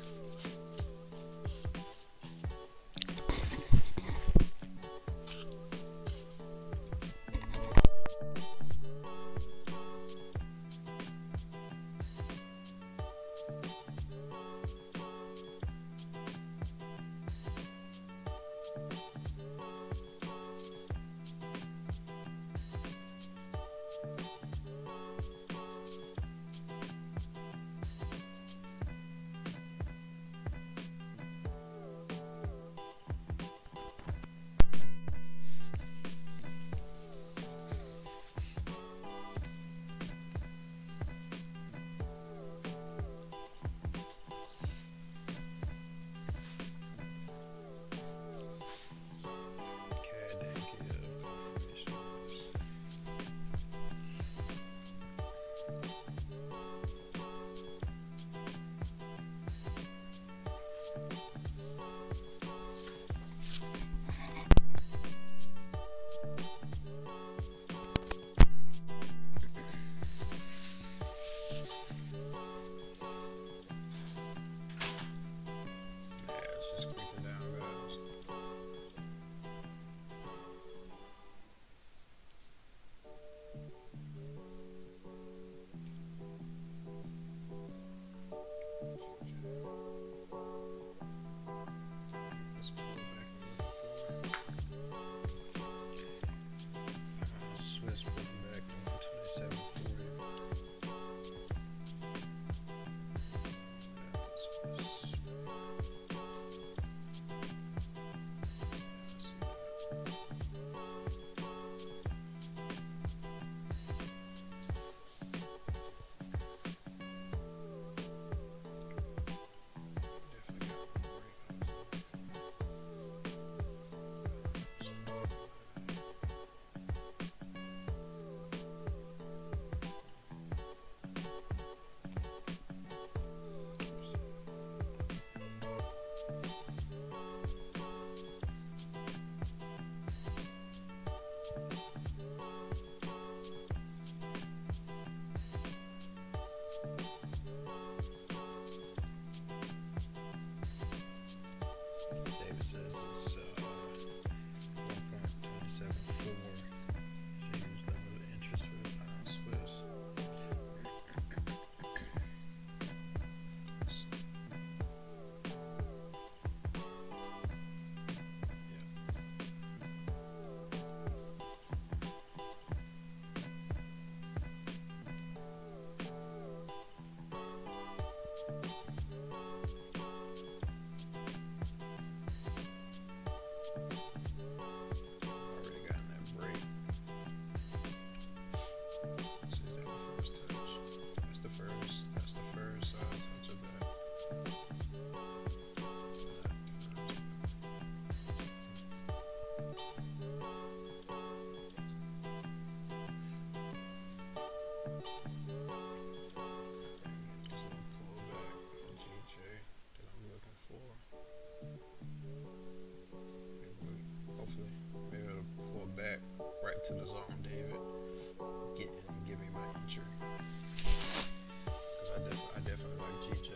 GJ.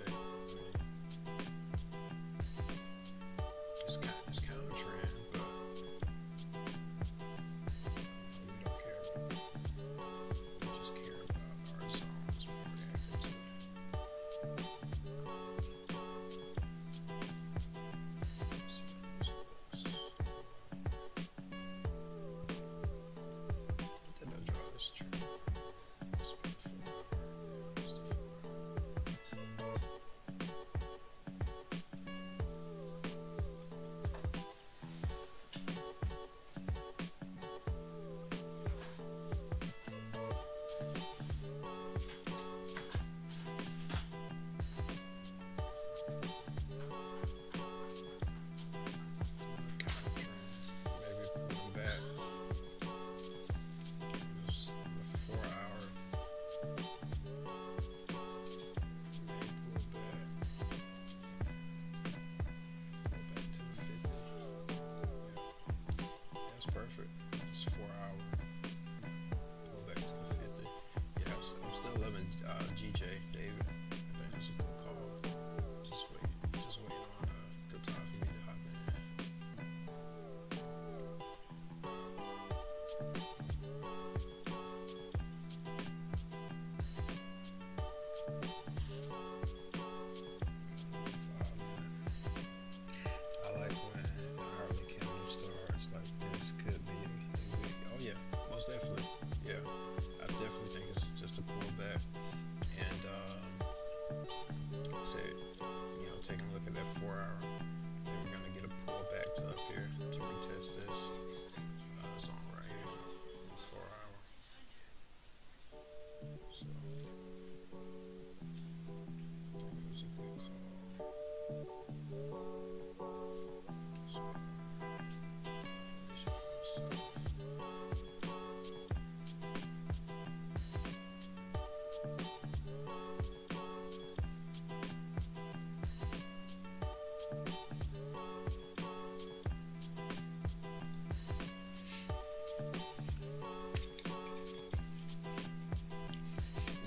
It's kind of a trend, but we don't care. We just care about our zones more active. Did I draw this trend? Perfect. It's 4 hour. Pull back to the 50. Yeah, I'm still loving GJ, David. I think that's a good call. Just waiting on a good time for me to hop in. I like when the early candle starts like this. Could be oh yeah, most definitely. Yeah, I definitely think it's just a pullback. And say, taking a look at that 4 hour, then we're gonna get a pullback to up here to retest this zone right here, 4 hour. So I think it was a good call.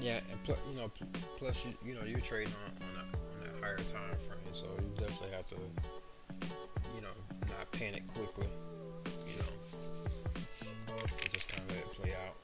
Yeah, and plus you're trading on a higher time frame, so you definitely have to not panic quickly. Just kind of let it play out.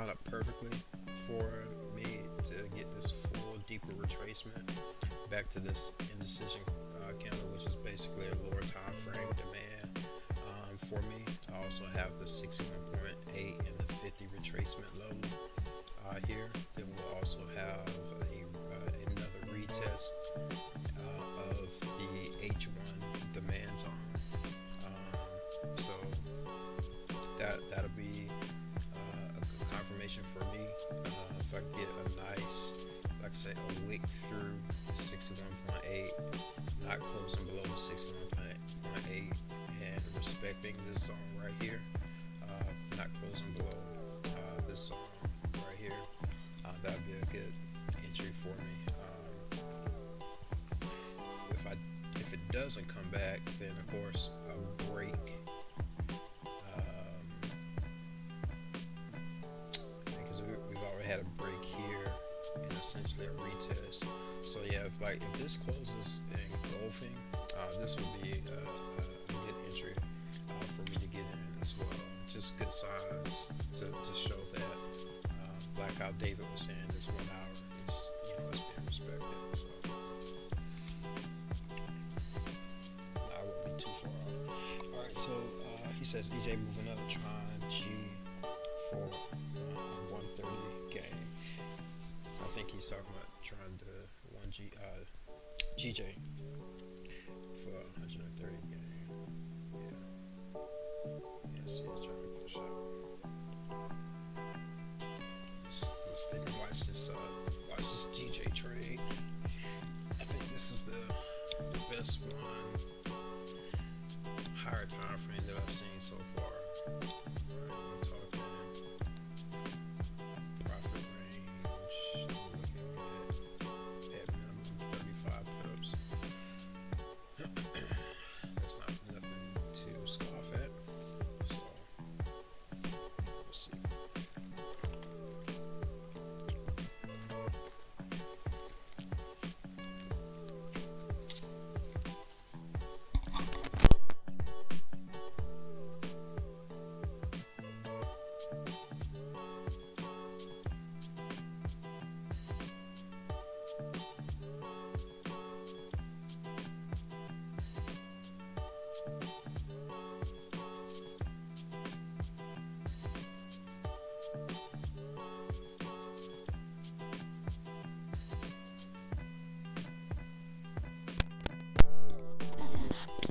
line up perfectly for me to get this full deeper retracement back to this indecision candle, which is basically a lower time frame demand for me. I also have the 61.8 and the 50 retracement level here. Then we'll also have another retest of the H1 demand zone. So that'll be a good confirmation for me. If I get a nice, like I say, a wick through 61.8, not closing below the 61.8, and respecting this zone right here, not closing below this zone right here, that would be a good entry for me. If it doesn't come back, then of course a break. Because we've already had a break here and essentially a retest. So yeah, if this closes engulfing, this would be a good entry for me to get in as well. Just good signs to show that, like how David was saying, this 1 hour is it's being respected. So I won't be too far off. All right, so he says EJ moving up, trying G for a 130 gain. I think he's talking about trying to GJ for 130 gain. Yeah. See, he's trying to push up. Let's think and watch this GJ trade. I think this is the best one, higher time frame that I've seen so far. Alright, we're talking profit range. I'm looking at minimum 35 pips. That's not nothing to scoff at. So we'll see.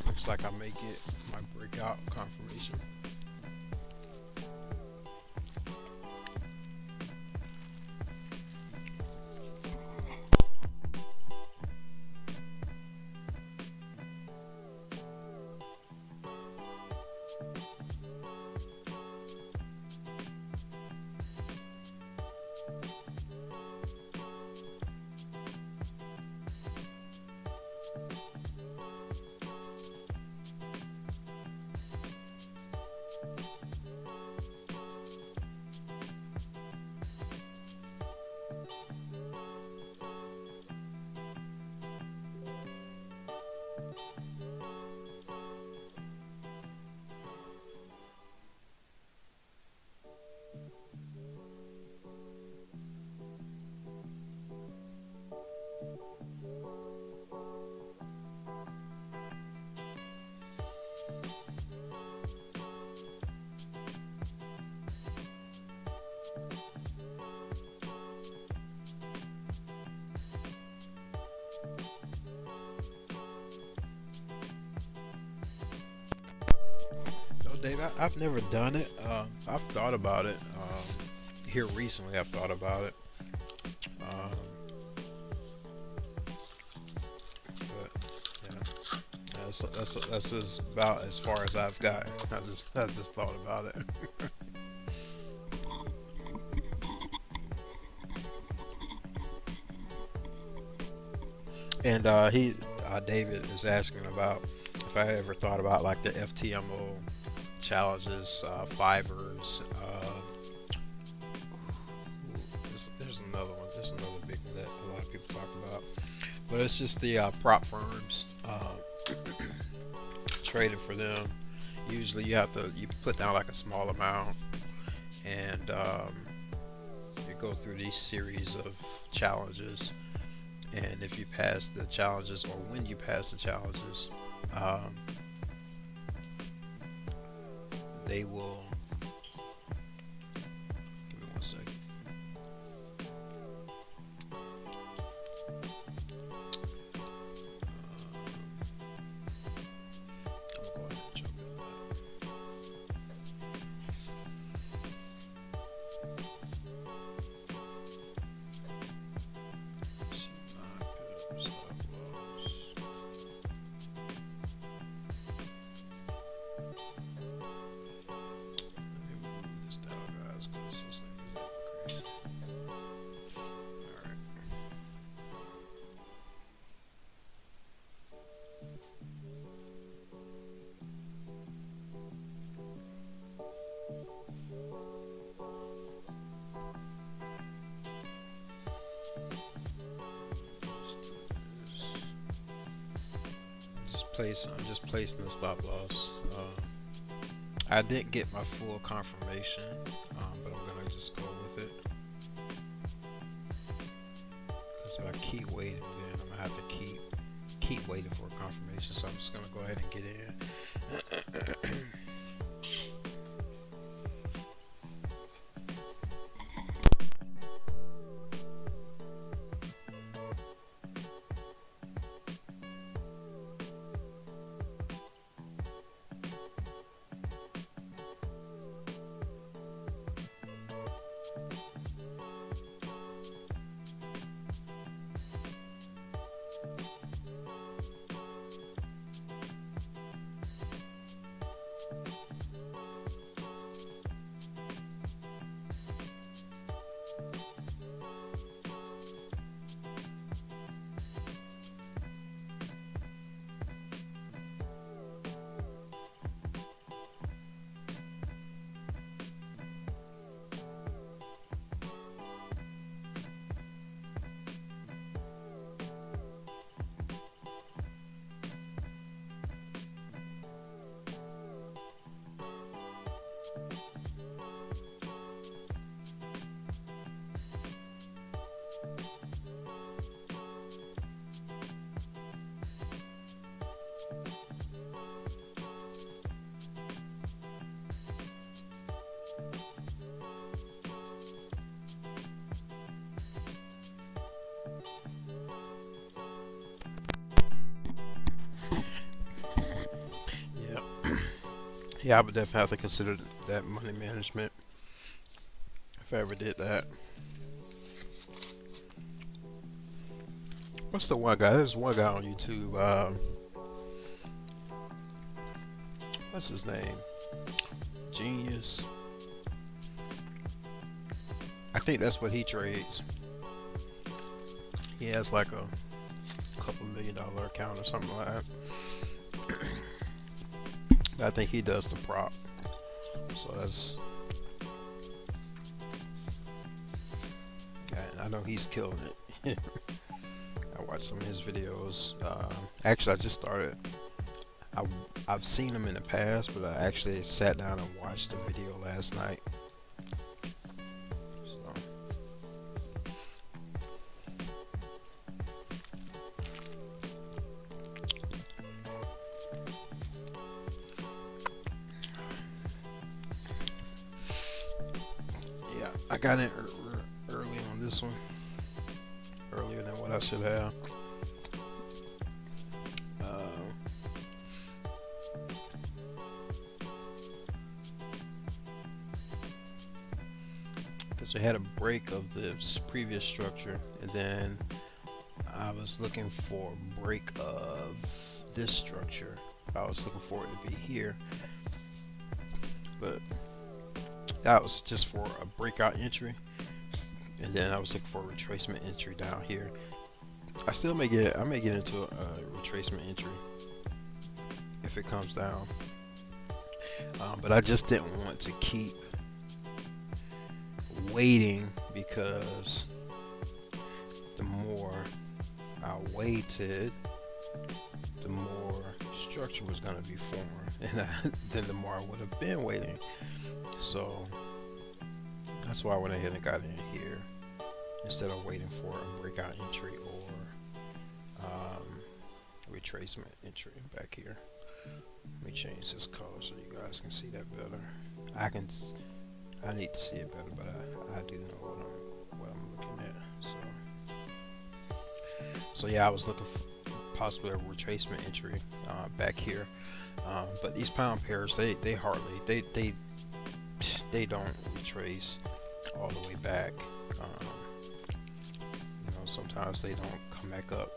Looks like I may get my breakout confirmation. Dave, I've never done it. I've thought about it. Here recently, I've thought about it. But yeah, that's about as far as I've gotten. I just thought about it. And David is asking about if I ever thought about like the FTMO challenges, fivers. There's another one. There's another big one that a lot of people talk about. But it's just the prop firms traded for them. Usually you put down like a small amount, and go through these series of challenges, and if you pass the challenges, or when you pass the challenges, they will. Give me 1 second. I'm just placing the stop loss. I didn't get my full confirmation, but I'm gonna just go with it, because if I keep waiting, then I'm gonna have to keep waiting for a confirmation. So I'm just gonna go ahead and get in. Yeah, I would definitely have to consider that money management if I ever did that. What's the one guy? There's one guy on YouTube. What's his name? Genius. I think that's what he trades. He has like a couple $1 million account or something like that. I think he does the prop, so that's. I know he's killing it. I watched some of his videos. Actually, I just started. I've seen him in the past, but I actually sat down and watched the video last night. I got in early on this one, earlier than what I should have. Because we had a break of the previous structure, and then I was looking for a break of this structure. I was looking for it to be here, but that was just for a breakout entry, and then I was looking for a retracement entry down here. I may get into a retracement entry if it comes down, but I just didn't want to keep waiting, because the more I waited, the more structure was going to be formed, and then the more I would have been waiting. So that's why I went ahead and got in here. instead of waiting for a breakout entry or retracement entry back here. Let me change this color so you guys can see that better. I need to see it better, but I do know what I'm looking at. So yeah, I was looking for possibly a retracement entry back here, but these pound pairs they hardly they don't retrace all the way back. You know, sometimes they don't come back up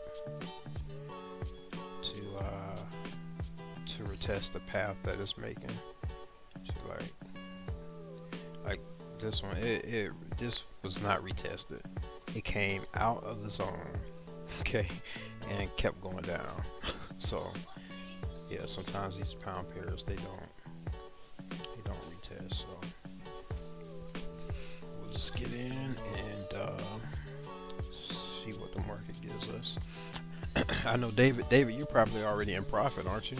to retest the path that it's making. So like this one, this was not retested. It came out of the zone, okay, and kept going down. So yeah, sometimes these pound pairs they don't retest. So we'll just get in and see what the market gives us. I know David, you're probably already in profit, aren't you?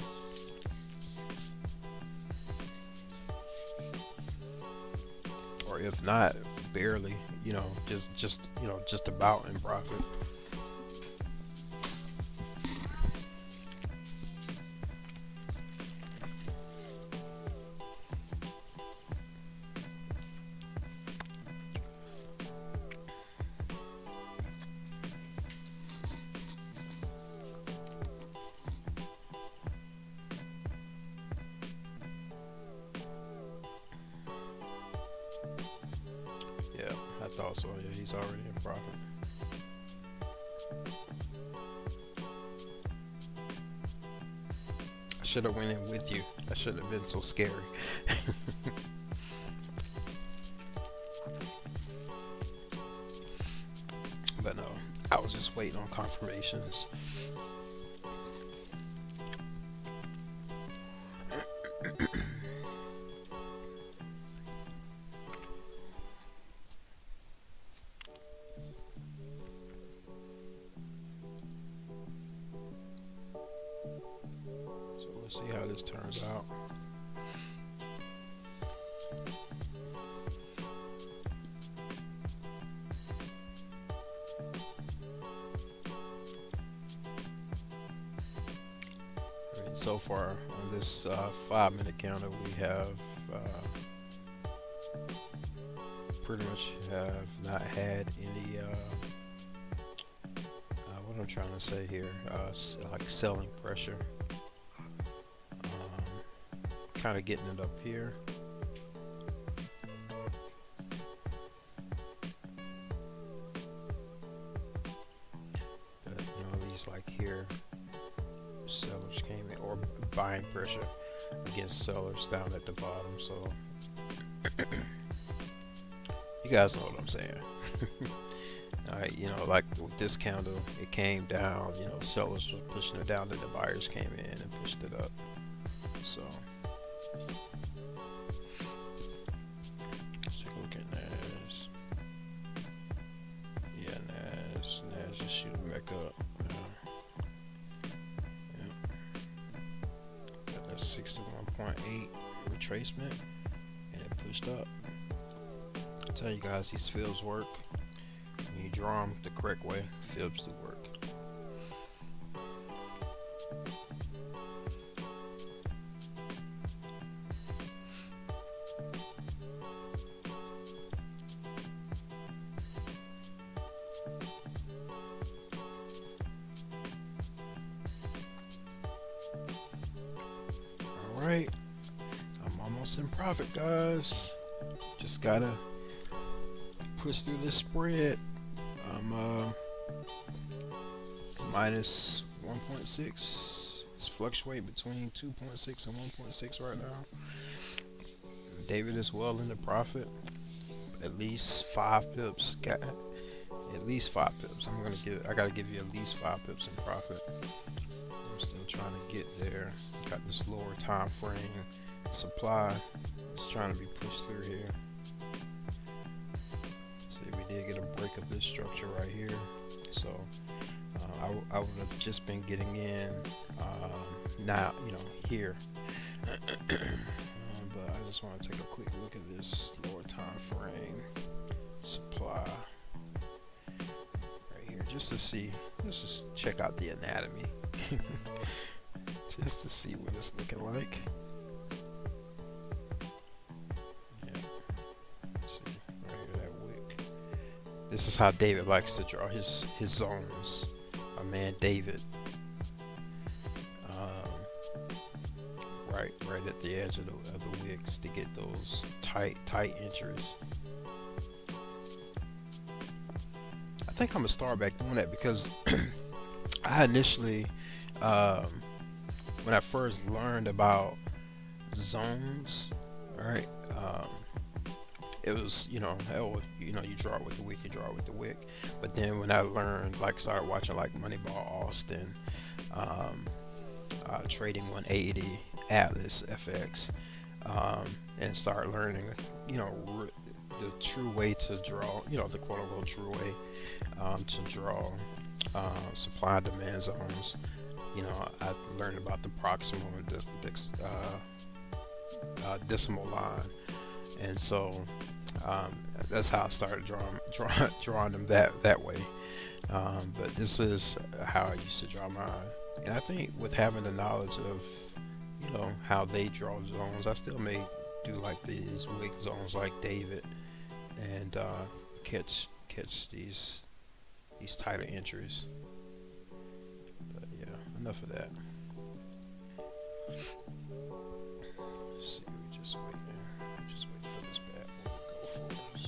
Or if not, barely, you know, just you know, just about in profit. Yeah, I thought so. Yeah, he's already in profit. I should have went in with you. I shouldn't have been so scary. But no, I was just waiting on confirmations. So we'll see how this turns out. So far on this 5-minute counter, we have pretty much have not had any what I'm trying to say here, like selling pressure. Kind of getting it up here. But, you know, at least like here, sellers came in, or buying pressure against sellers down at the bottom. So you guys know what I'm saying. Alright, you know, like with this candle, it came down, you know, sellers were pushing it down, then the buyers came in and pushed it up. So let's take a look at NAS. Yeah, NAS just shooting back up. Got that 61.8 retracement, and it pushed up. I tell you guys, these fields work. When you draw them the correct way, fibs do work. Alright, I'm almost in profit, guys. Just gotta push through this spread. I'm minus 1.6. It's fluctuating between 2.6 and 1.6 right now. David is well in the profit. At least 5 pips. Got at least 5 pips. I gotta give you at least 5 pips in profit. I'm still trying to get there. Got this lower time frame supply. It's trying to be pushed through here. We did get a break of this structure right here, so I would have just been getting in now, you know, here. But I just want to take a quick look at this lower time frame supply. just to see. Let's just check out the anatomy, just to see what it's looking like. Yeah. See right here, that wick. This is how David likes to draw his zones. My man David. Right at the edge of the wicks to get those tight entries. I think I'm gonna start back doing that because I initially, when I first learned about zones, right? It was, you draw it with the wick, you draw it with the wick. But then when I learned, started watching like Moneyball Austin, Trading 180, Atlas FX, and start learning, the true way to draw, the quote unquote true way to draw supply and demand zones. I learned about the proximal and decimal line, and so that's how I started drawing them that way. But this is how I used to draw mine, and I think with having the knowledge of how they draw zones, I still may do like these wick zones like David, and catch these tighter entries. But yeah, enough of that. Let's see, we just wait for this bad one to go for us.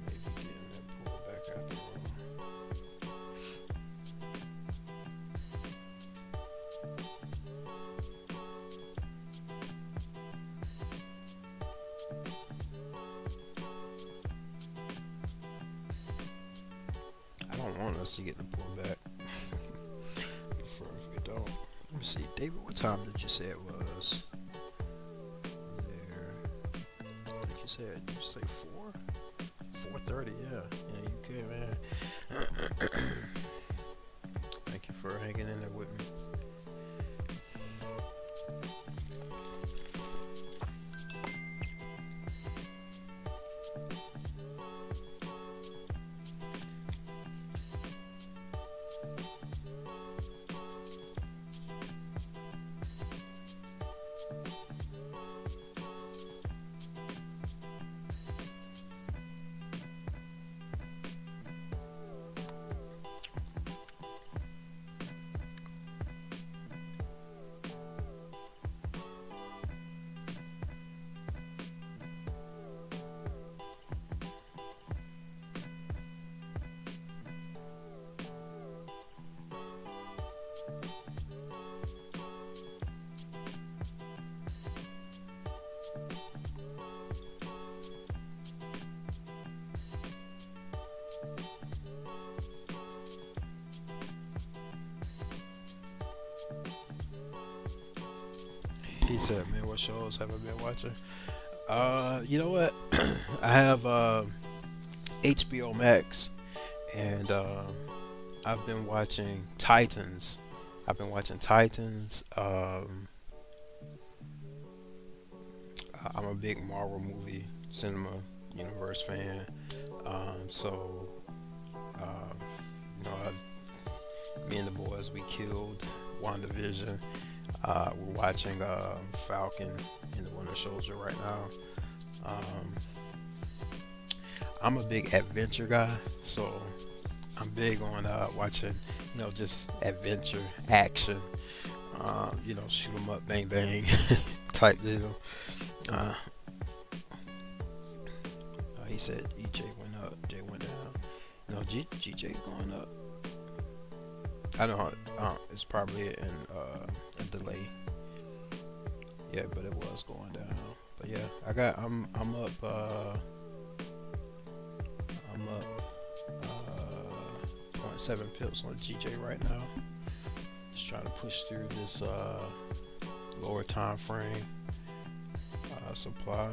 Maybe getting that pull back after all. I don't want us to get the pullback. Prefer if we don't. Let me see, David, what time did you say it was? There. What did you say? Did you say 4? 4:30, yeah. Yeah, you can, man. Thank you for hanging in there with me. He said, man, what shows have I been watching? You know what? I have HBO Max, and I've been watching Titans. I'm a big Marvel movie cinema universe fan. So me and the boys, we killed WandaVision. We're watching Falcon and the Winter Soldier right now. I'm a big adventure guy, so I'm big on watching, just adventure, action, shoot 'em up, bang bang type deal. He said EJ went up, J went down. GJ going up. I know it's probably a delay. Yeah, but it was going down. But yeah, I'm up 0.7 pips on GJ right now. Just trying to push through this lower time frame supply.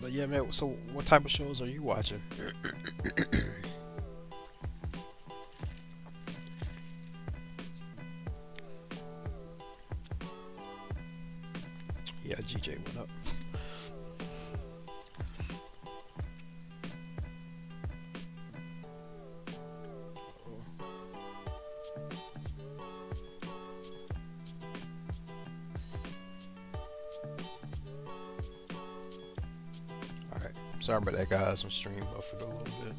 But yeah, man, so what type of shows are you watching? Yeah, GJ went up. Alright, sorry about that, guys. I'm stream buffered a little bit.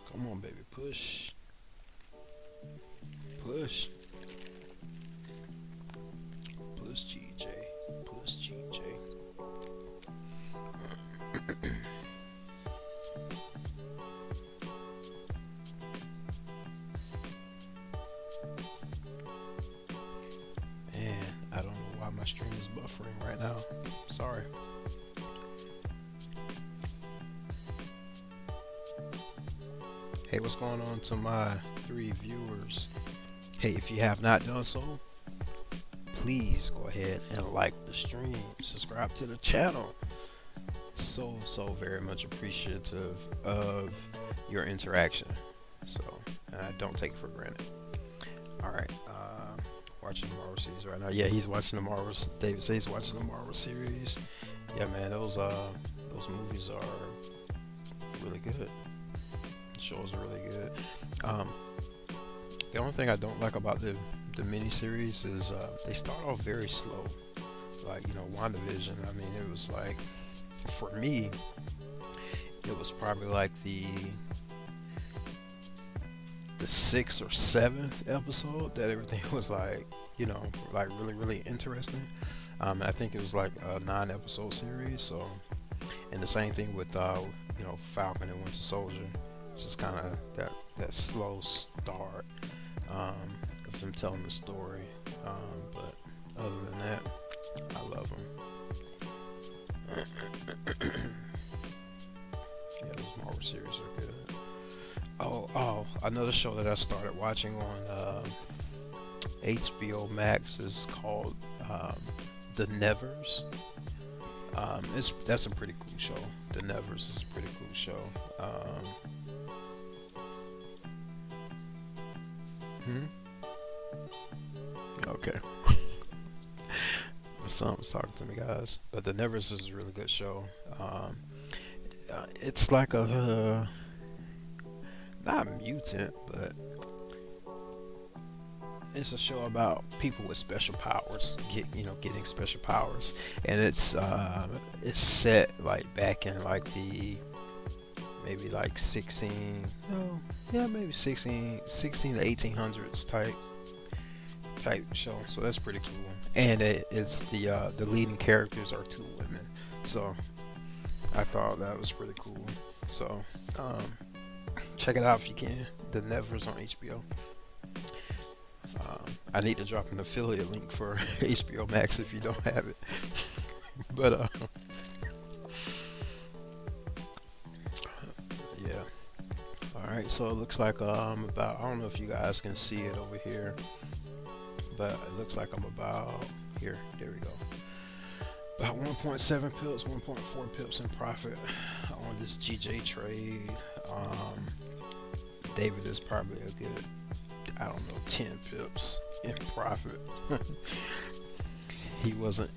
Come on, baby, push. Push. Push GJ. Push GJ. Man, I don't know why my stream is buffering right now. Sorry. Hey, what's going on to my 3 viewers? Hey, if you have not done so, please go ahead and like the stream, subscribe to the channel. So very much appreciative of your interaction. So, and I don't take it for granted. All right, watching the Marvel series right now. Yeah, he's watching the Marvels. David says he's watching the Marvel series. Yeah, man, those movies are really good. Shows are really good. The only thing I don't like about the miniseries is they start off very slow. Like, you know, WandaVision, I mean, it was like, for me, it was probably like the 6th or 7th episode that everything was like, you know, like really interesting. I think it was like a 9-episode series. So, and the same thing with you know, Falcon and Winter Soldier. It's just kind of that slow start of them telling the story. But other than that, I love them. Yeah, those Marvel series are good. Oh, another show that I started watching on HBO Max is called The Nevers. That's a pretty cool show. The Nevers is a pretty cool show. Okay. Someone's talking to me, guys. But The Nevers is a really good show. It's like a not mutant, but it's a show about people with special powers, getting special powers, and it's set like back in like the maybe like 16 to 1800s type show. So that's pretty cool, and it's the leading characters are 2 women, so I thought that was pretty cool. So check it out if you can. The Nevers on HBO. I need to drop an affiliate link for HBO Max if you don't have it. But yeah. Alright, so it looks like about, I don't know if you guys can see it over here, but it looks like I'm about here. There we go. About 1.7 pips, 1.4 pips in profit on this GJ trade. David is probably a good, I don't know, 10 pips in profit. he wasn't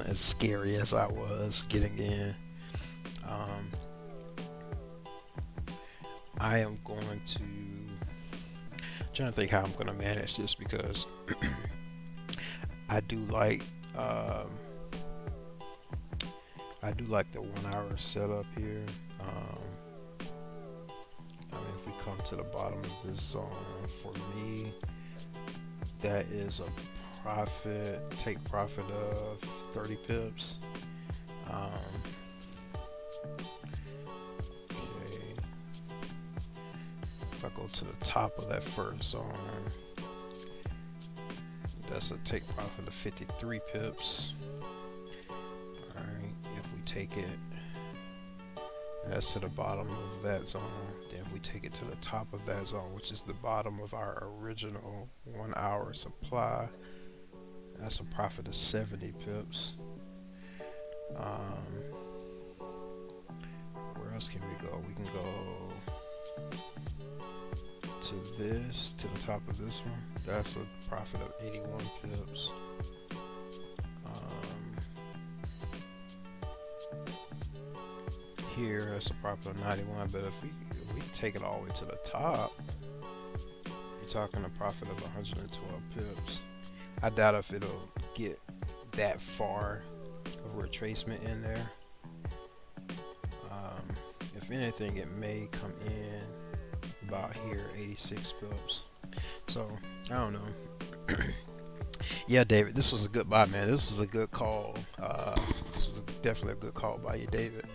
as scary as I was getting in. I am going to, trying to think how I'm going to manage this, because I do like the 1 hour setup here. I mean, if we come to the bottom of this zone, for me, that is a take profit of 30 pips. Okay. If I go to the top of that first zone, that's a take profit of 53 pips. Alright, if we take it, that's to the bottom of that zone. Then if we take it to the top of that zone, which is the bottom of our original 1 hour supply, that's a profit of 70 pips. Where else can we go? We can go to this, to the top of this one. That's a profit of 81 pips. Here, that's a profit of 91. But if we take it all the way to the top, you're talking a profit of 112 pips. I doubt if it'll get that far of retracement in there. If anything, it may come in about here, 86 pips. So I don't know. Yeah, David, this was a good buy, man. This was a good call. This was definitely a good call by you, David.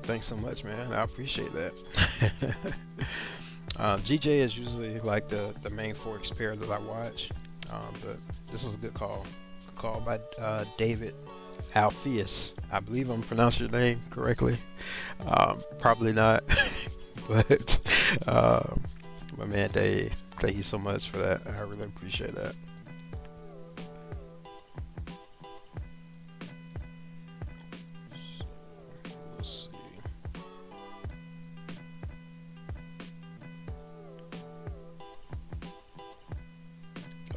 Thanks so much, man. I appreciate that. GJ is usually like the main Forex pair that I watch, but this was a good call. Good call by David Alpheus. I believe I'm pronouncing your name correctly. Probably not, but my man Dave, thank you so much for that. I really appreciate that. Let's see.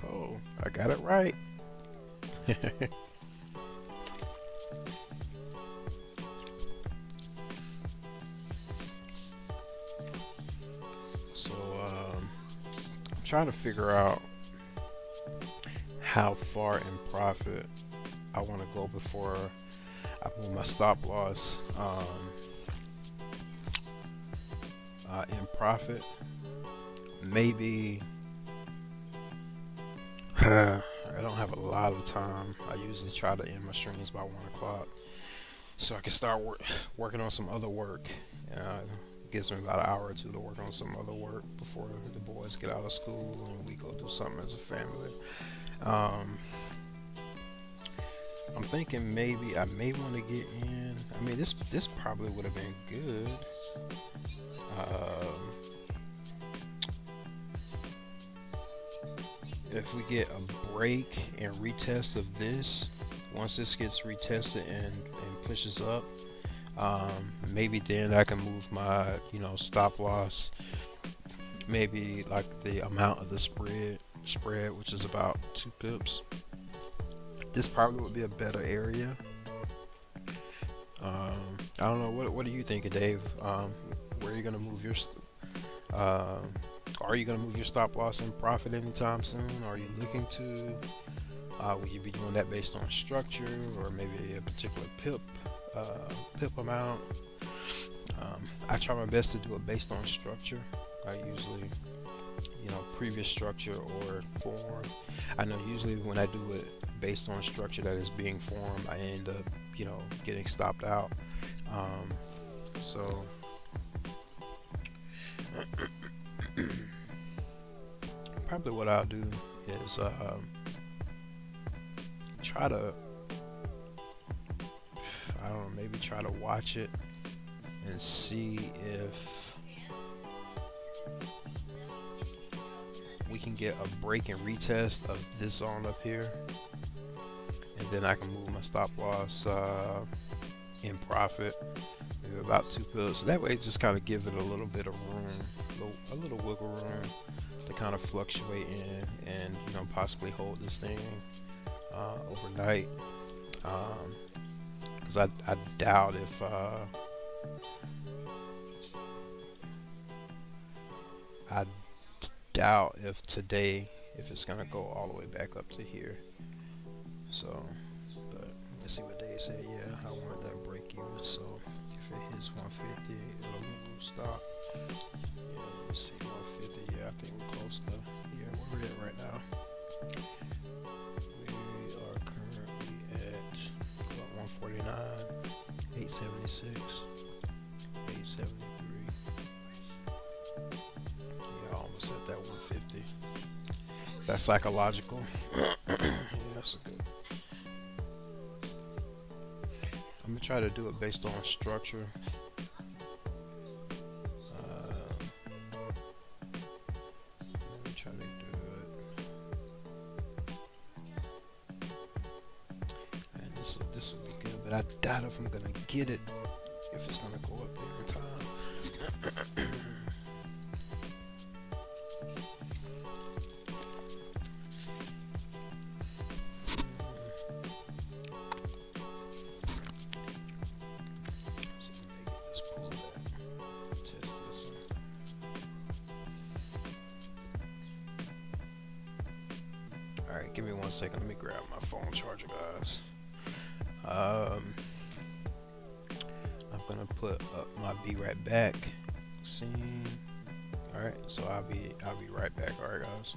Oh, I got it right. So I'm trying to figure out how far in profit I want to go before I move my stop loss in profit. Maybe I don't have a lot of time. I usually try to end my streams by 1 o'clock so I can start working on some other work. It gives me about an hour or two to work on some other work before the boys get out of school and we go do something as a family. I'm thinking maybe I may want to get in. I mean, this probably would have been good. If we get a break and retest of this, once this gets retested and pushes up, maybe then I can move my stop loss, maybe like the amount of the spread, which is about 2 pips. This probably would be a better area. I don't know, what are you thinking, Dave? Where are you gonna move your are you gonna move your stop loss in profit anytime soon? Are you looking to will you be doing that based on structure or maybe a particular pip amount? I try my best to do it based on structure. I usually previous structure or form. I know usually when I do it based on structure that is being formed, I end up getting stopped out. So probably what I'll do is try to, I don't know, maybe try to watch it and see if we can get a break and retest of this zone up here, and then I can move my stop loss in profit, maybe about 2 pips. So that way, just kind of give it a little bit of room, a little wiggle room to kind of fluctuate in, and possibly hold this thing overnight. Because I doubt if today, if it's gonna go all the way back up to here. So, but let's see what they say. Yeah, I want that break even. So if it hits 150, it'll move stop. Yeah, let's see 150. Yeah, I think we're close to. Yeah, where we're at right now. We are currently at 149, 876, 873. Yeah, almost at that 150. That's psychological. Yeah, that's a good. I'm gonna try to do it based on structure. but I doubt if I'm gonna get it if it's gonna go up there in time. Let's pull that. Test this one. Alright, give me 1 second. Let me grab my phone charger, guys. I'm gonna put up my be right back scene. Alright, so I'll be right back. Alright, guys.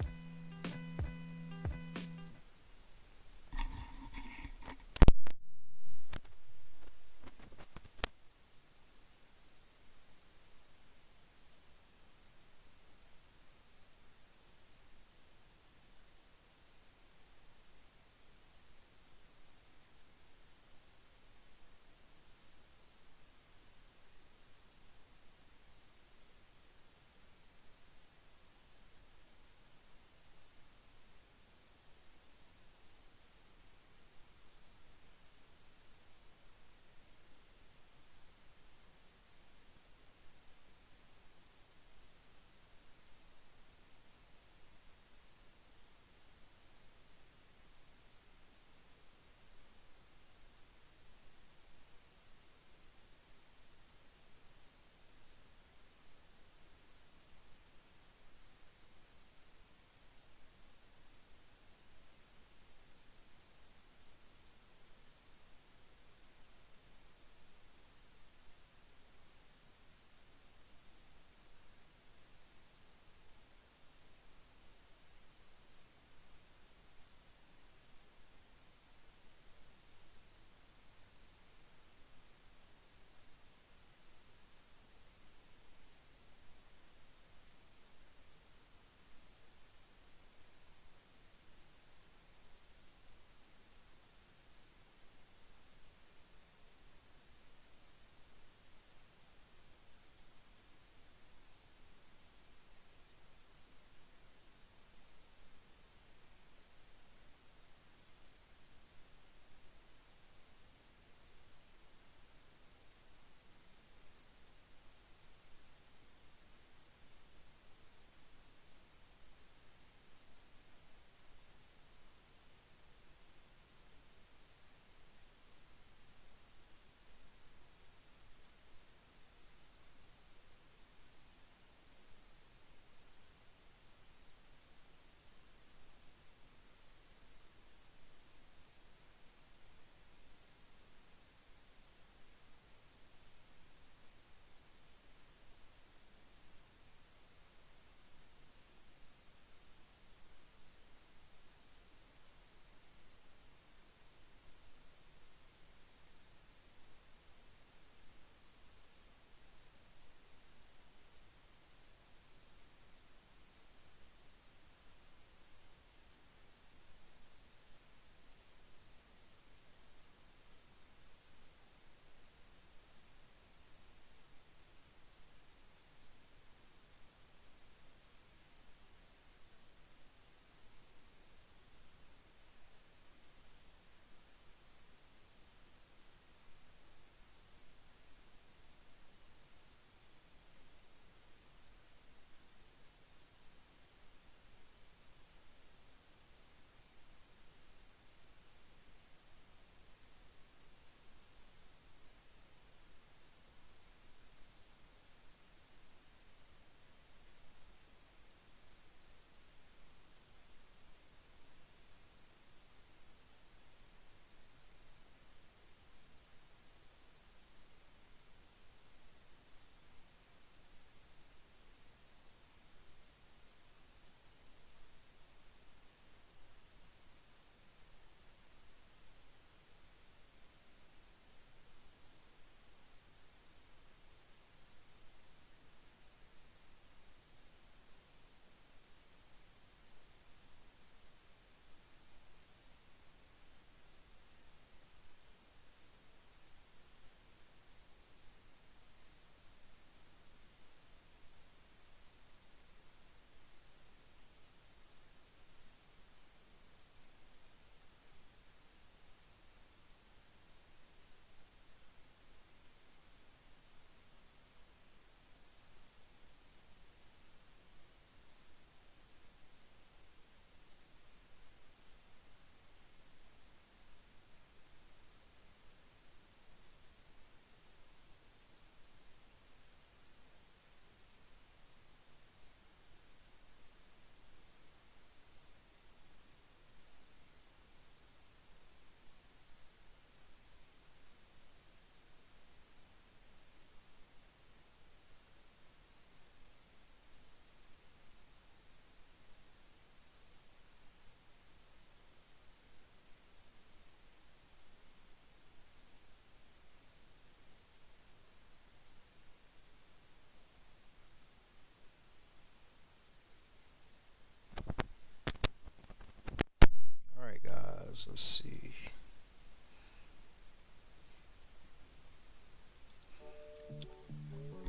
let's see.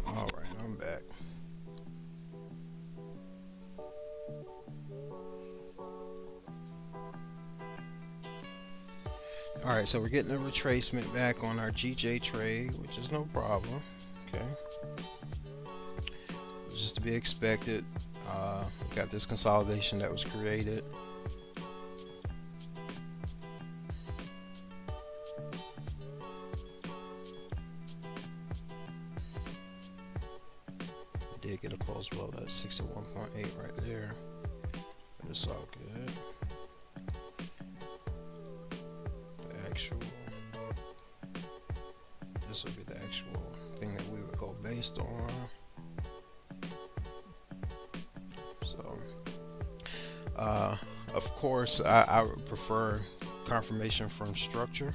All right, I'm back. All right, so we're getting a retracement back on our GJ trade, which is no problem. Okay, just to be expected. We got this consolidation that was created. Did get a close below that 61.8 right there, but it's all good. The actual, this would be the actual thing that we would go based on. So, of course, I would prefer confirmation from structure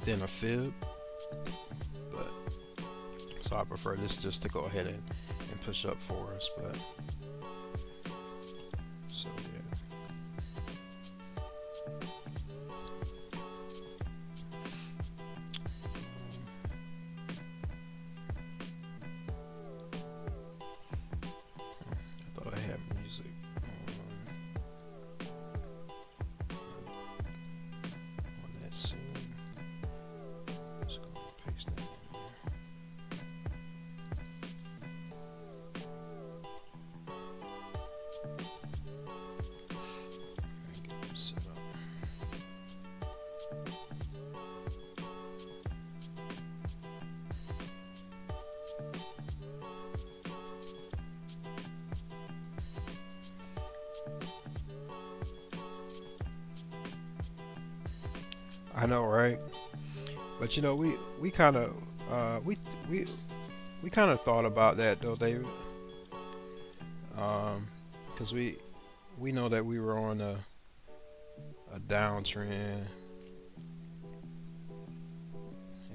than a fib, but so I prefer this just to go ahead and push up for us, but so yeah. I thought I had music on that scene. Just gonna paste that in there. I know, right? But you know, we kind of we kind of thought about that though, David. Because we know that we were on a downtrend,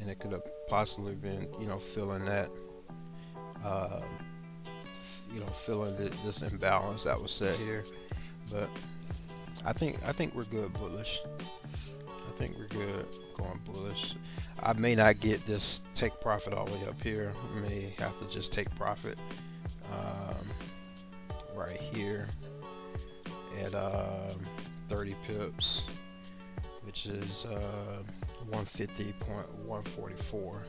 and it could have possibly been, you know, feeling that, you know, feeling this imbalance that was set here. But I think we're good bullish. I think we're good going bullish. I may not get this take profit all the way up here. I may have to just take profit right here at 30 pips, which is 150.144.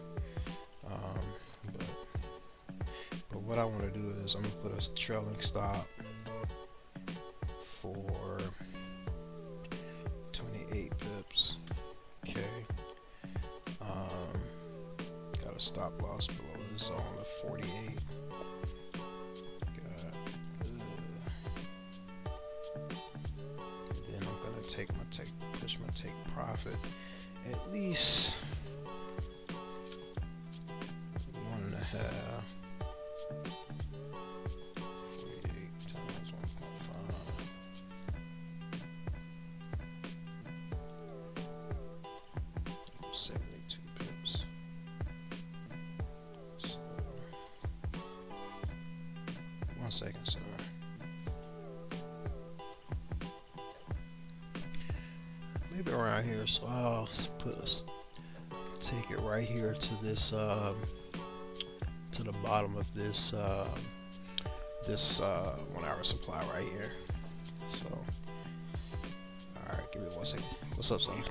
But what I want to do is I'm gonna put a trailing stop for 28 pips. Okay. Got a stop loss below the zone of 48. Then I'm gonna push my take profit at least 1.5. 48 times 1.5. 72 pips. So, 1 second, sorry. Maybe around here, so I'll take it right here to this to the bottom of this 1 hour supply right here. So, all right, give me 1 second. What's up, son?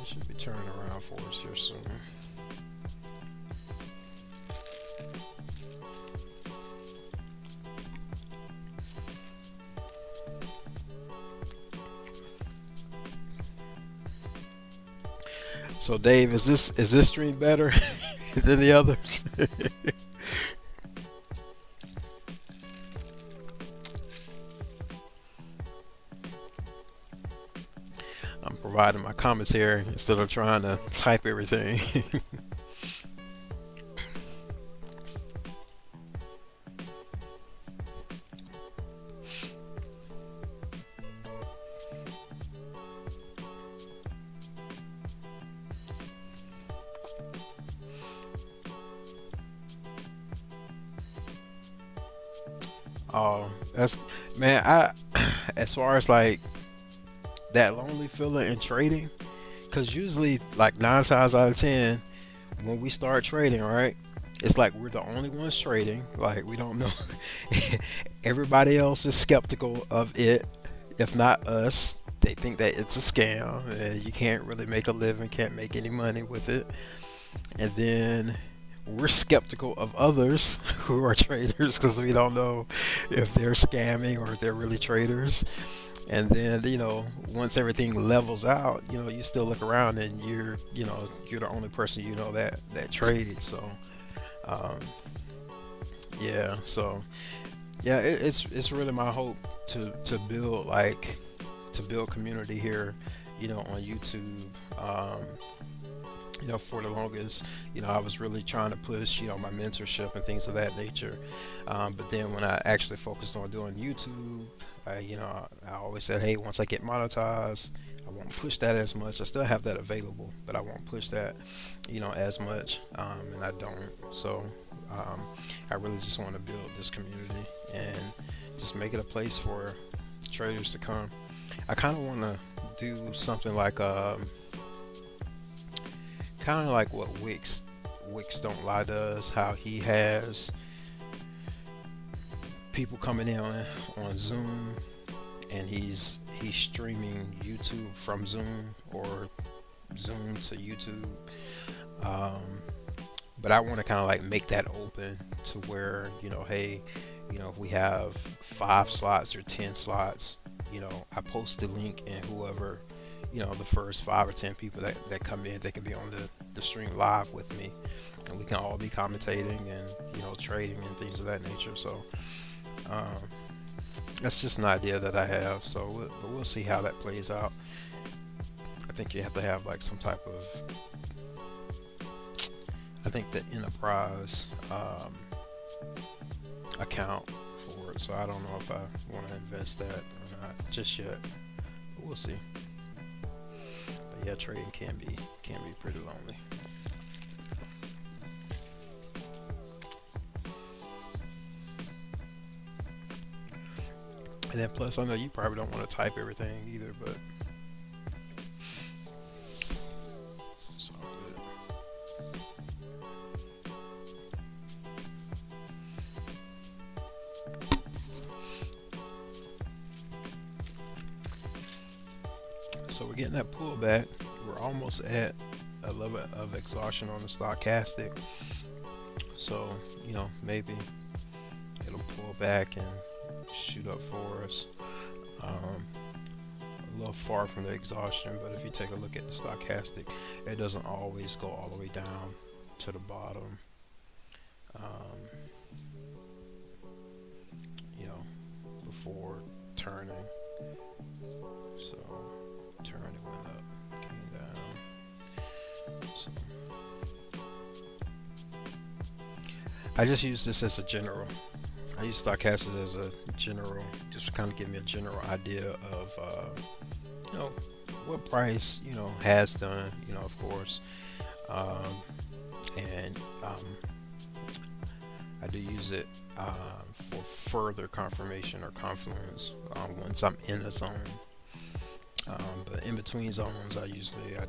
Should be turning around for us here soon. So Dave, is this stream better than the others? providing my commentary instead of trying to type everything. Oh, that's man. I as far as like that lonely feeling in trading, because usually like 9 times out of 10, when we start trading, right, it's like we're the only ones trading. Like we don't know. Everybody else is skeptical of it, if not us. They think that it's a scam and you can't really make a living, can't make any money with it. And then we're skeptical of others who are traders because we don't know if they're scamming or if they're really traders. And then, once everything levels out, you still look around and you're the only person that trades. So, um, yeah. So, yeah, it's really my hope to build community here, on YouTube. For the longest, I was really trying to push, my mentorship and things of that nature. But then when I actually focused on doing YouTube, I always said, hey, once I get monetized, I won't push that as much. I still have that available, but I won't push that, as much. And I don't. So I really just want to build this community and just make it a place for traders to come. I kind of want to do something like kind of like what Wix Don't Lie does, how he has people coming in on Zoom and he's streaming YouTube from Zoom or Zoom to YouTube. But I want to kind of like make that open to where, hey, if we have 5 slots or 10 slots, I post the link and whoever, the first 5 or 10 people that come in, they can be on the stream live with me and we can all be commentating and, trading and things of that nature. So, that's just an idea that I have. So we'll see how that plays out. I think you have to have like some type of, I think the enterprise account for it. So I don't know if I want to invest that or not just yet, but we'll see. But yeah, trading can be pretty lonely. And then plus, I know you probably don't want to type everything either, but it's all good. So we're getting that pullback. We're almost at a level of exhaustion on the stochastic. So, maybe it'll pull back and shoot up for us. A little far from the exhaustion, but if you take a look at the stochastic, it doesn't always go all the way down to the bottom. Before turning. So turning went up, came down. So I just use this as a general. I use stochastic as a general, just to kind of give me a general idea of, what price, has done, of course. And I do use it for further confirmation or confluence once I'm in a zone. But in between zones, I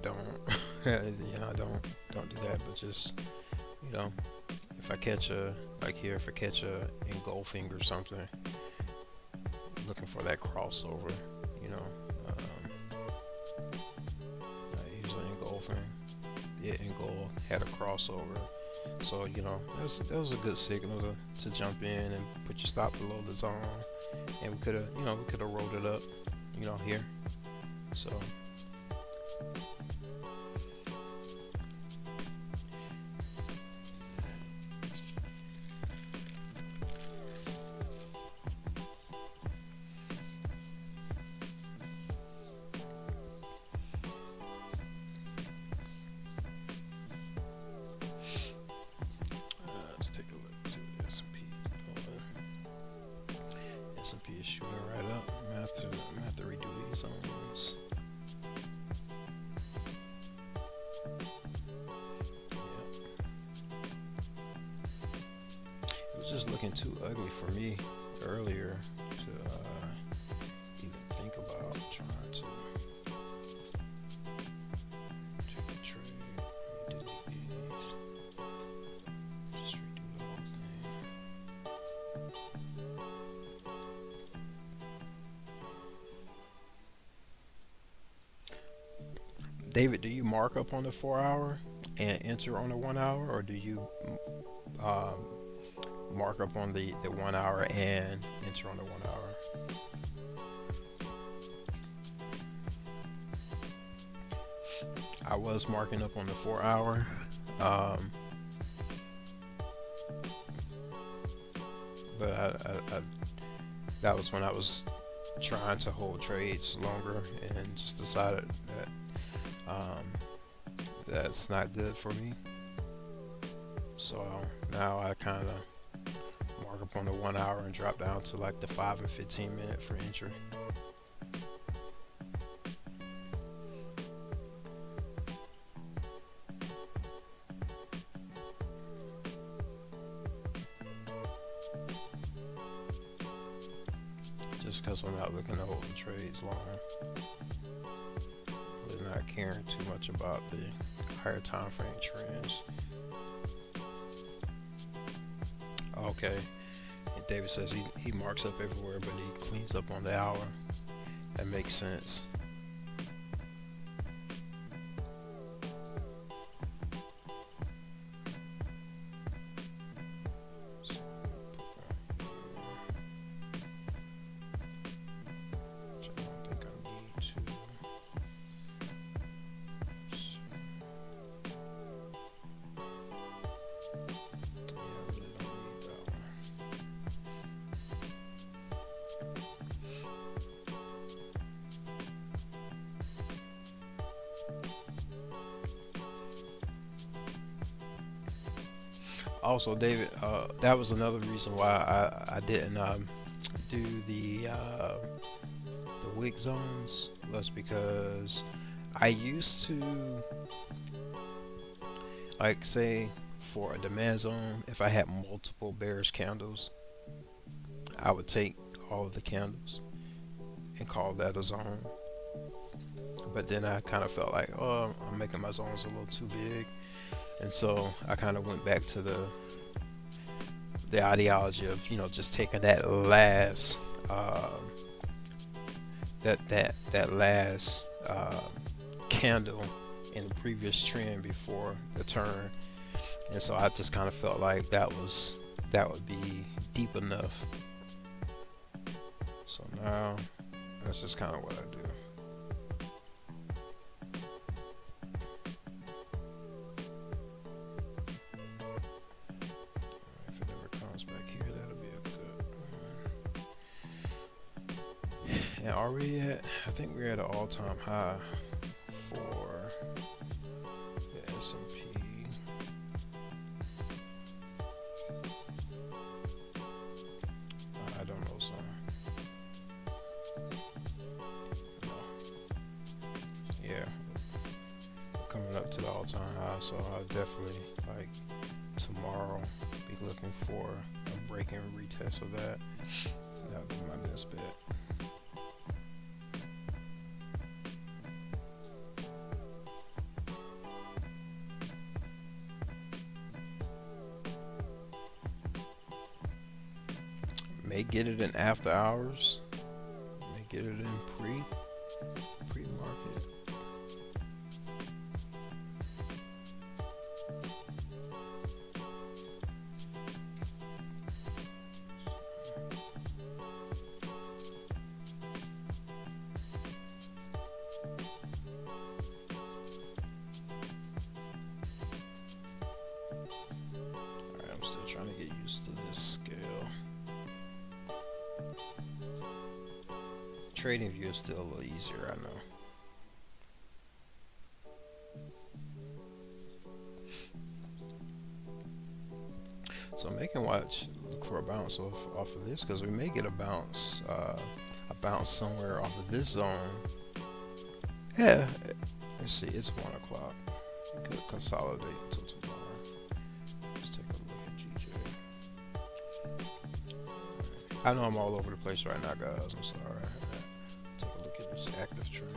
don't, I don't do that, but just, if I catch if I catch a engulfing or something, looking for that crossover, usually engulfing, had a crossover, so that was a good signal to jump in and put your stop below the zone, and we could have rolled it up, here, so. see what S&P is doing. S&P is shooting right up. I'm gonna have to redo these zones. Just looking too ugly for me earlier to even think about trying to take a trade. Delete these. Just redo the whole thing. David, do you mark up on the 4 hour and enter on the 1 hour, or do you mark up on the 1 hour and enter on the 1 hour? I was marking up on the 4 hour, but I that was when I was trying to hold trades longer and just decided that that's not good for me. So now I kind of mark up on the 1 hour and drop down to like the 5 and 15 minute for entry. Just because I'm not looking to hold the trades long. Really not caring too much about the higher time frame trends. Okay. David says he marks up everywhere, but he cleans up on the hour. That makes sense. Also, David, that was another reason why I didn't do the wick zones, was because I used to, like, say for a demand zone, if I had multiple bearish candles, I would take all of the candles and call that a zone. But then I kind of felt like, oh, I'm making my zones a little too big. And so I kind of went back to the ideology of, you know, just taking that last that last candle in the previous trend before the turn. And so I just kind of felt like that would be deep enough. So now that's just kind of what I do. And are we at, I think we're at an all-time high for the S&P. I don't know, son. No. Yeah, coming up to the all-time high, so I'll definitely, like, tomorrow be looking for a break and retest of that. That would be my best bet. May get it in after hours. May get it in pre-market. Alright, I'm still trying to get used to this scale. Trading view is still a little easier, I know. So I'm making can look for a bounce off of this, because we may get a bounce somewhere off of this zone. Yeah, let's see, it's 1 o'clock. We could consolidate until tomorrow. Let's take a look at GJ. I know I'm all over the place right now, guys. I'm sorry. Take a look at this active trade.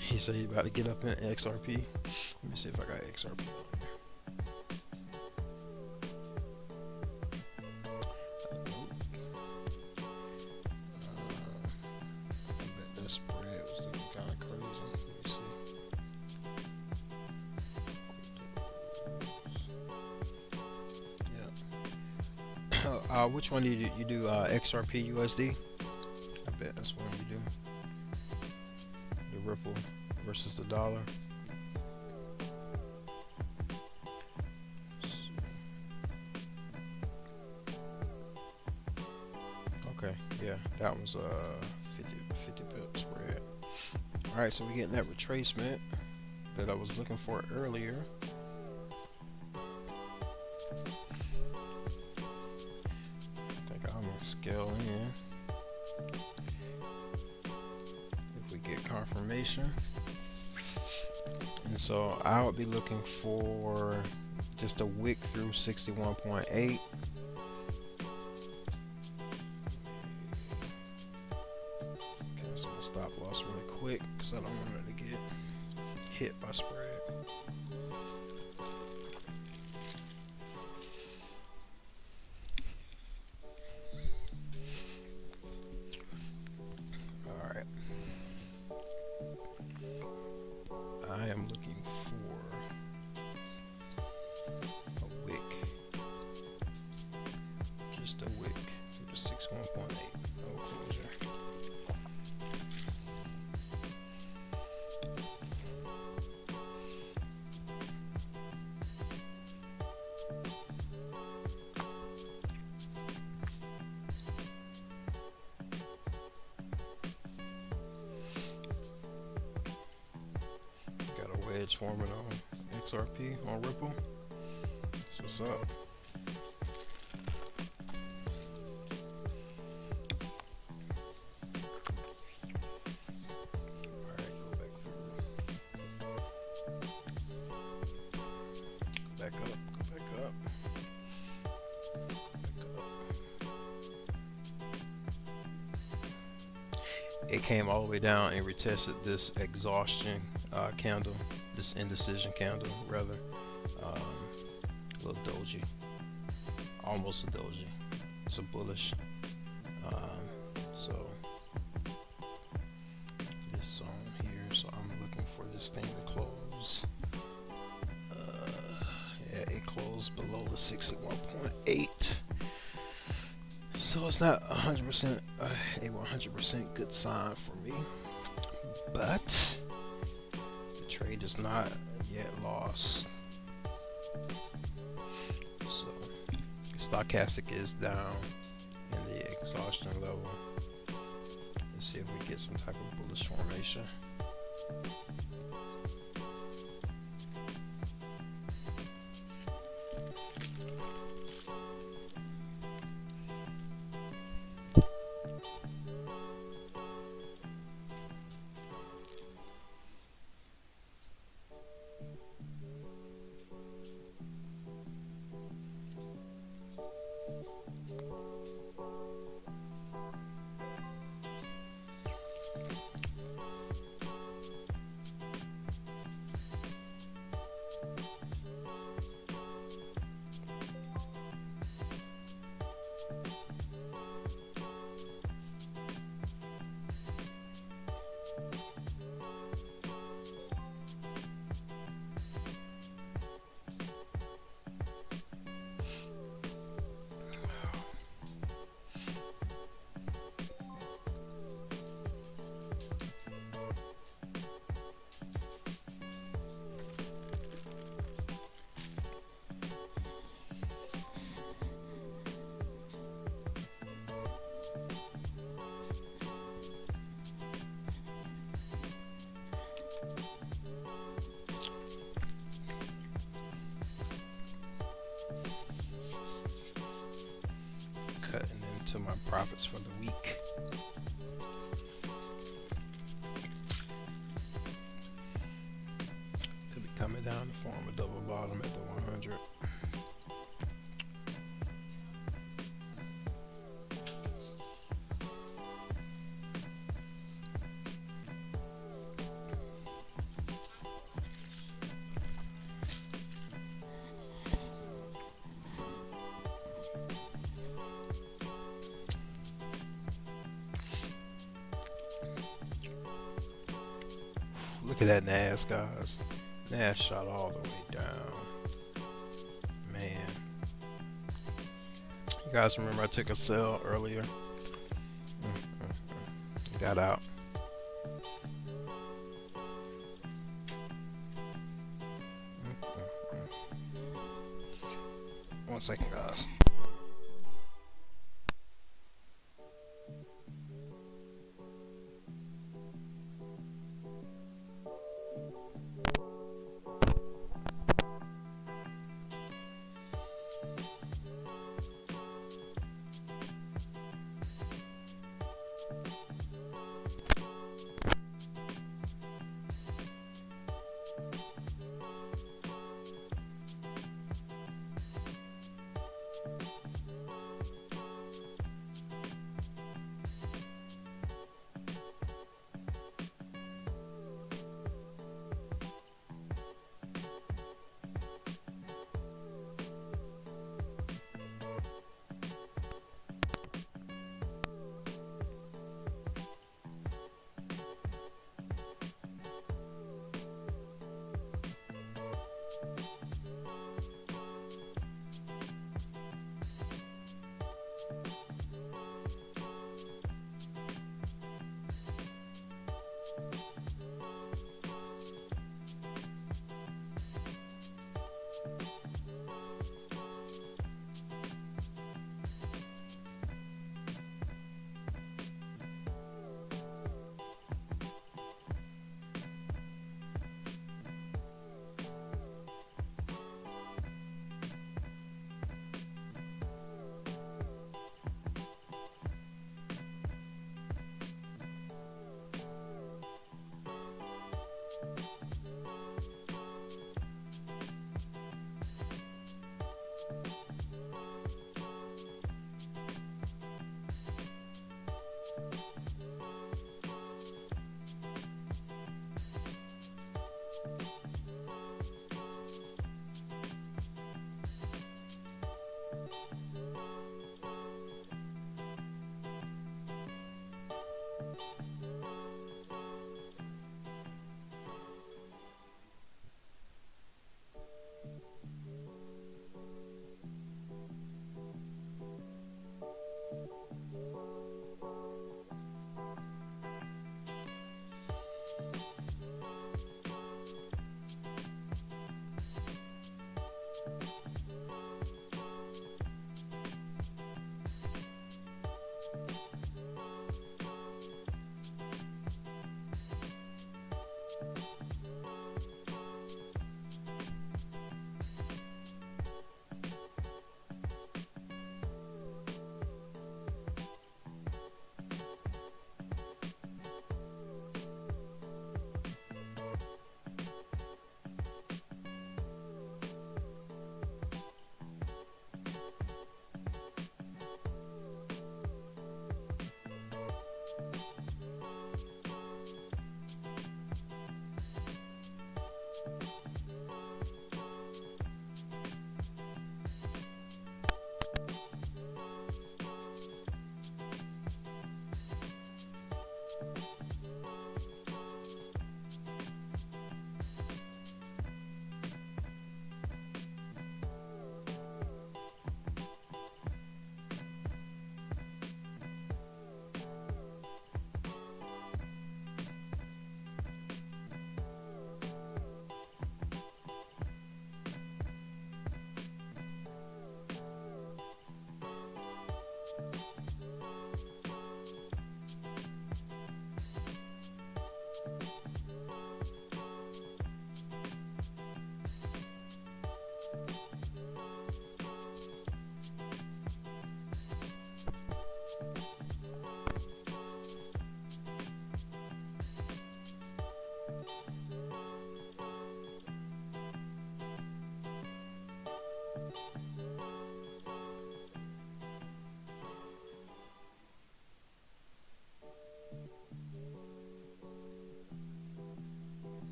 He said he about to get up in XRP. Let me see if I got XRP on here. I bet that spread was looking kind of crazy. Let me see. Yeah. Which one do you do? XRP USD? I bet that's one you do. The Ripple versus the dollar. Okay, yeah, that was 50 pip spread. All right, so we're getting that retracement that I was looking for earlier. I think I'm gonna scale in if we get confirmation. And so I would be looking for just a wick through 61.8. Cancel my stop loss really quick because I don't want it to get hit by spread. Alright. I am looking for a wick. Just a wick through the 61.8. No closure. Wedge forming on XRP on Ripple. That's what's up. Alright, go back through. Go back up, go back up. Go back up. It came all the way down and retested this exhaustion candle, this indecision candle rather, a little doji, almost a doji. It's a bullish, so this zone here, so I'm looking for this thing to close. Yeah, it closed below the 61.8, so it's not 100% a 100% good sign for me, but trade is not yet lost. So stochastic is down in the exhaustion level. Let's see if we get some type of bullish formation. into my profits for the week. Could be coming down to form a double bottom at the 100. Look at that NAS, guys. NAS shot all the way down. Man. You guys remember I took a sell earlier? Got out. One second, guys.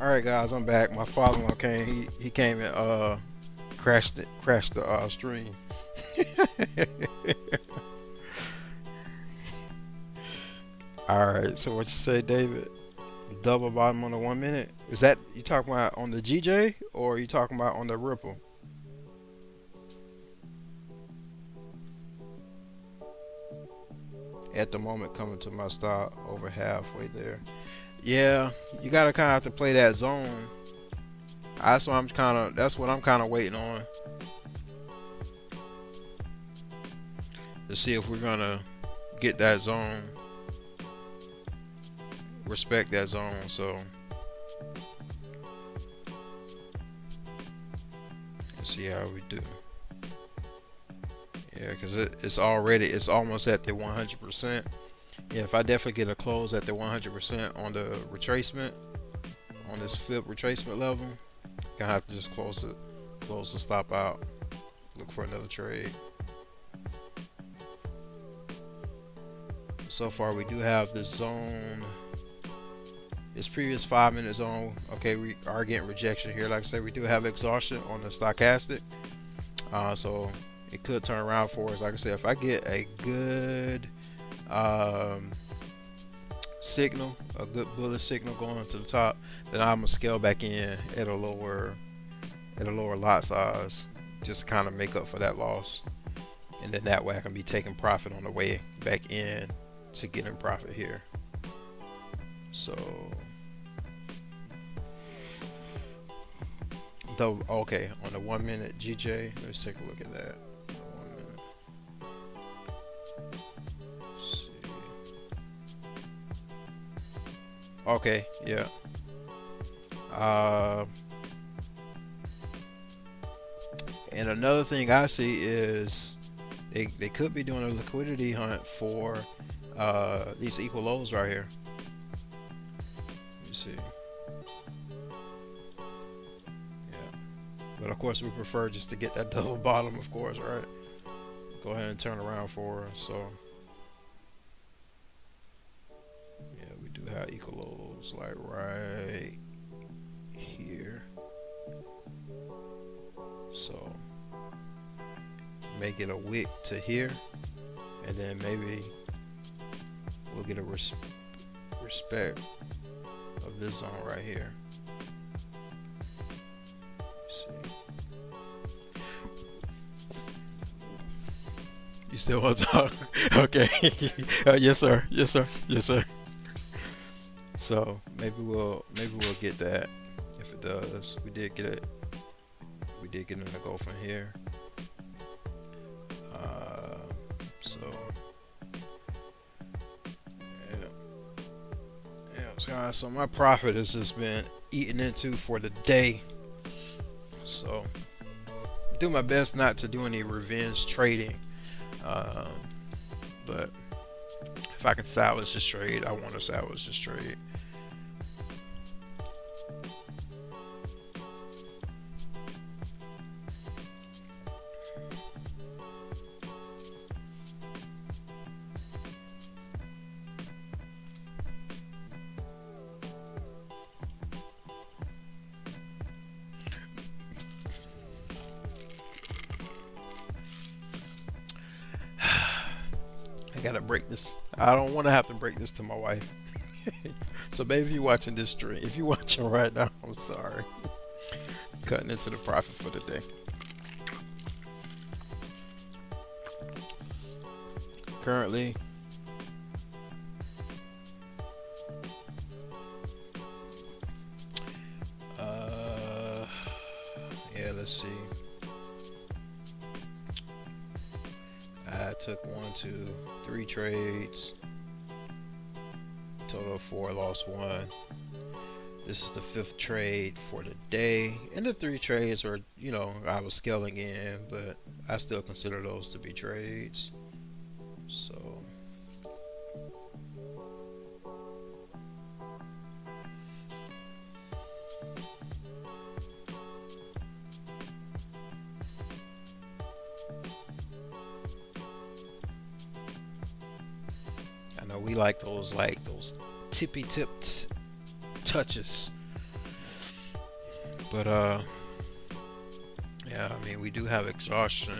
All right, guys, I'm back. My father-in-law came. He came and crashed the stream. All right. So what you say, David? Double bottom on the 1 minute. Is that you talking about on the GJ or you talking about on the Ripple? At the moment, coming to my stop over halfway there. Yeah, you gotta kind of have to play that zone. That's what I'm kind of waiting on to see if we're gonna get that zone, respect that zone. So let's see how we do. Yeah, because it's almost at the 100%. Yeah, if I definitely get a close at the 100% on the retracement, on this fib retracement level, gonna have to just close the stop out, look for another trade. So far we do have this zone, this previous 5-minute zone. Okay, we are getting rejection here. Like I said, we do have exhaustion on the stochastic, so it could turn around for us. Like I said, if I get a good signal, a good bullish signal going to the top, then I'm gonna scale back in at a lower lot size, just to kind of make up for that loss, and then that way I can be taking profit on the way back in to get in profit here. So okay, on the 1 minute GJ, let's take a look at that. 1 minute. Let's see. Okay, yeah. And another thing I see is they could be doing a liquidity hunt for these equal lows right here. Let me see. Yeah, but of course we prefer just to get that double bottom, of course, right? Go ahead and turn around for us. So yeah, we do have equal lows like right here. So make it a wick to here, and then maybe we'll get a respect of this zone right here. Let's see. You still want to talk? Okay. Yes, sir. Yes, sir. Yes, sir. So maybe we'll get that. If it does, we did get it. We did get in the go from here. So my profit has just been eaten into for the day. So do my best not to do any revenge trading. But if I can salvage this trade, I want to salvage this trade. I gotta break this. I don't want to have to break this to my wife. So baby, if you're watching this stream, if you're watching right now, I'm sorry. Cutting into the profit for the day. Currently, yeah, let's see. I took 1, 2, 3 trades, total of 4, lost 1. This is the 5th trade for the day, and the 3 trades are, you know, I was scaling in, but I still consider those to be trades. So I know we like those tippy tipped touches. But yeah, I mean, we do have exhaustion.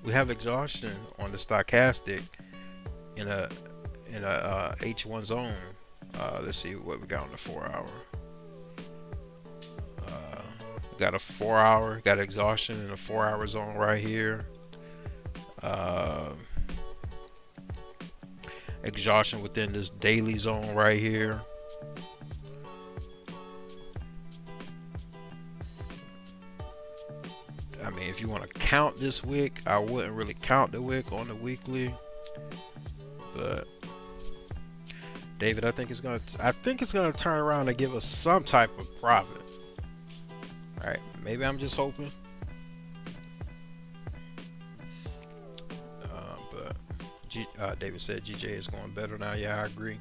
We have exhaustion on the stochastic in a H1 zone. Let's see what we got on the 4 hour. We got a 4 hour, got exhaustion in a 4 hour zone right here. Exhaustion within this daily zone right here. I mean, if you want to count this wick, I wouldn't really count the wick on the weekly, but David, I think it's gonna turn around and give us some type of profit. All right, maybe I'm just hoping, but David said GJ is going better now. Yeah, I agree.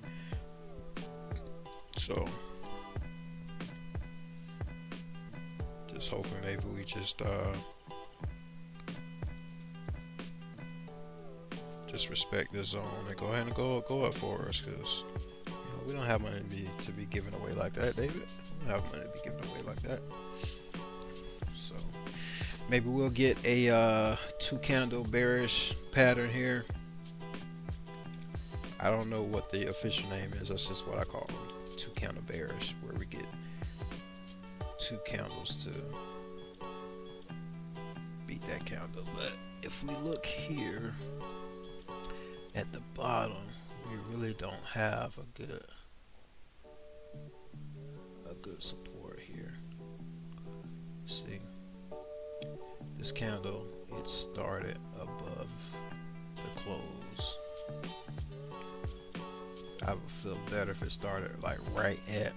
So just hoping maybe we just respect this zone and go ahead and go up for us, because we don't have money to be giving away like that, David. We don't have money to be giving away like that. So maybe we'll get a 2 candle bearish pattern here. I don't know what the official name is. That's just what I call them, 2 candle bearish, where we get 2 candles to beat that candle. But if we look here at the bottom, we really don't have a good support here. See, this candle, it started above the close. I would feel better if it started like right at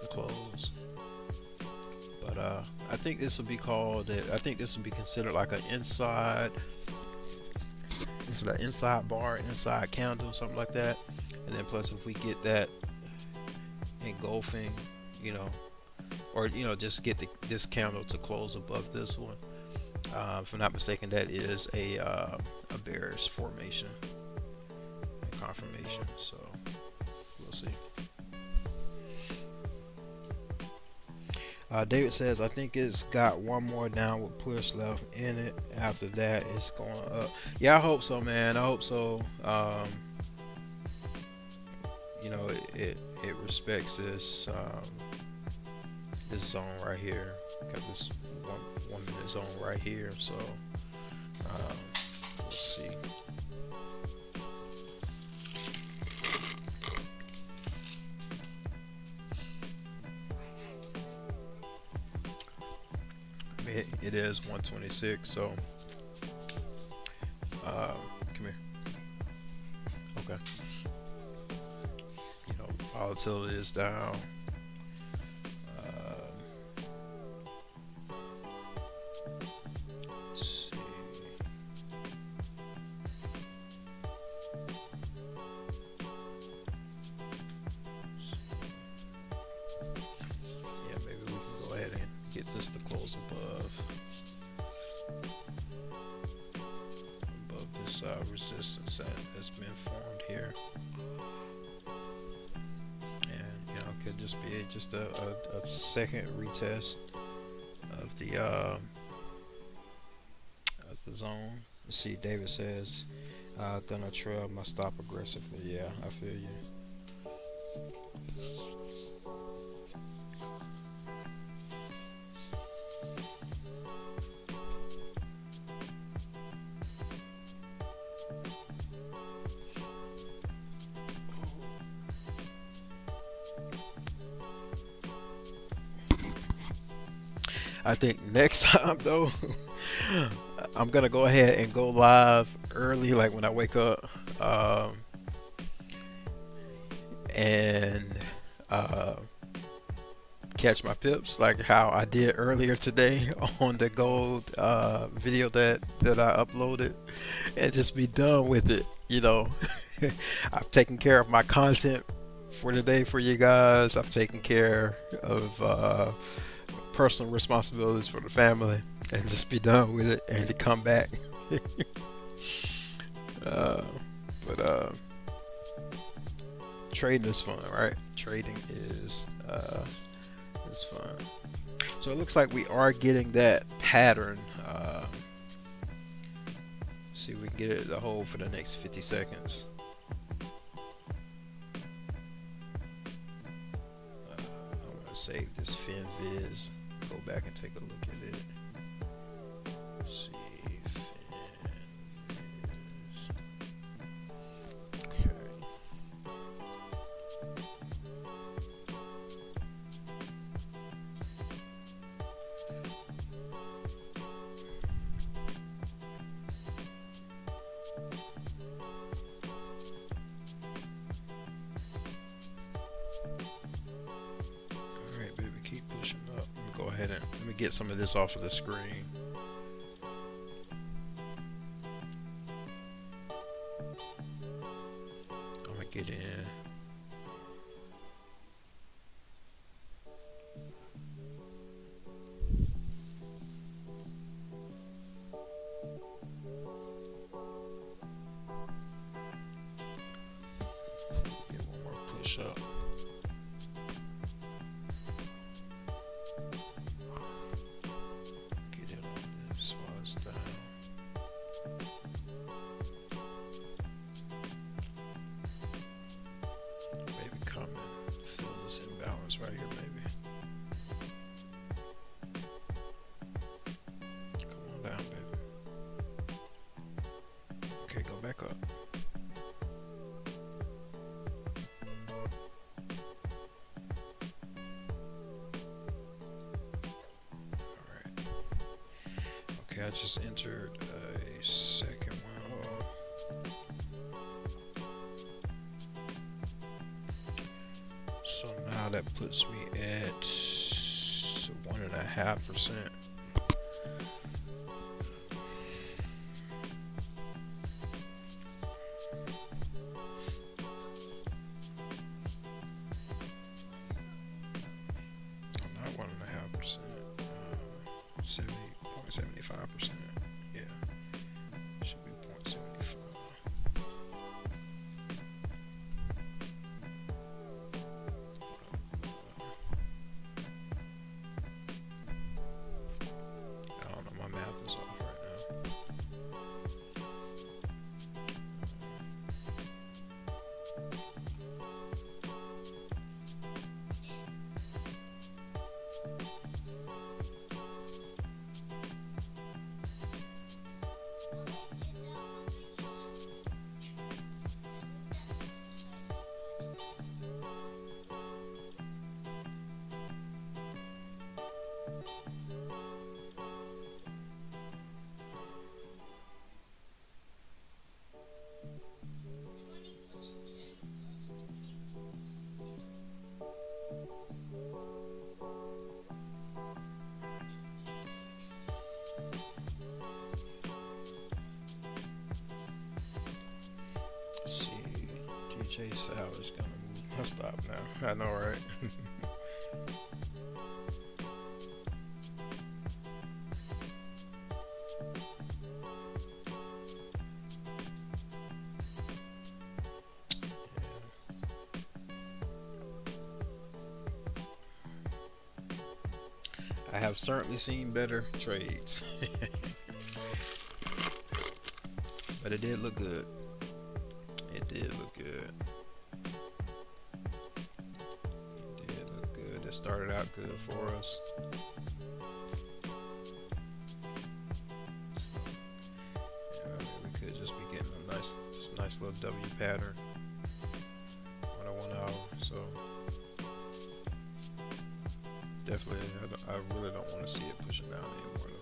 the close. But I think this will be considered like an inside. This is an inside bar, inside candle, something like that. And then plus, if we get that engulfing, or just get this candle to close above this one. If I'm not mistaken, that is a bearish formation and confirmation. So we'll see. David says, I think it's got one more downward push left in it. After that, it's going up. Yeah, I hope so, man. I hope so. It respects this this zone right here. Got this 1 minute zone right here. So we'll see. It is 126, so come here. Okay. Volatility is down. Let's see. Yeah, maybe we can go ahead and get this to close above this resistance that has been formed here, and it could just be a second retest of the zone. Let's see, David says gonna trail my stop aggressively. Yeah, I feel you. I think next time though, I'm gonna go ahead and go live early, like when I wake up, and catch my pips, like how I did earlier today on the gold video that I uploaded, and just be done with it. I've taken care of my content for today for you guys. I've taken care of personal responsibilities for the family, and just be done with it and to come back. But trading is fun, right? Trading is fun. So it looks like we are getting that pattern. See if we can get it to hold for the next 50 seconds. I'm going to save this FinViz, go back and take a look at it. See, FinViz. Okay. Alright, baby, keep pushing up. Let me go ahead and let me get some of this off of the screen. I'm gonna get in. Get one more push up. Get in on this while it's down. Maybe come and fill this imbalance right here, maybe. Come on down, baby. Okay, go back up. Alright. Okay, I just entered a second one. So now that puts me at 1.5%. Not 1.5%. 70.75%. Yeah, should be 0.75. I don't know, my math is off right now. Let's see, DJ Sal is gonna move. I'll stop now. I know, right? I have certainly seen better trades. But it did look good. It did look good. It did look good. It started out good for us. Yeah, I mean, we could just be getting a nice little W pattern on a 1 hour. So definitely, I really don't want to see it pushing down anymore though.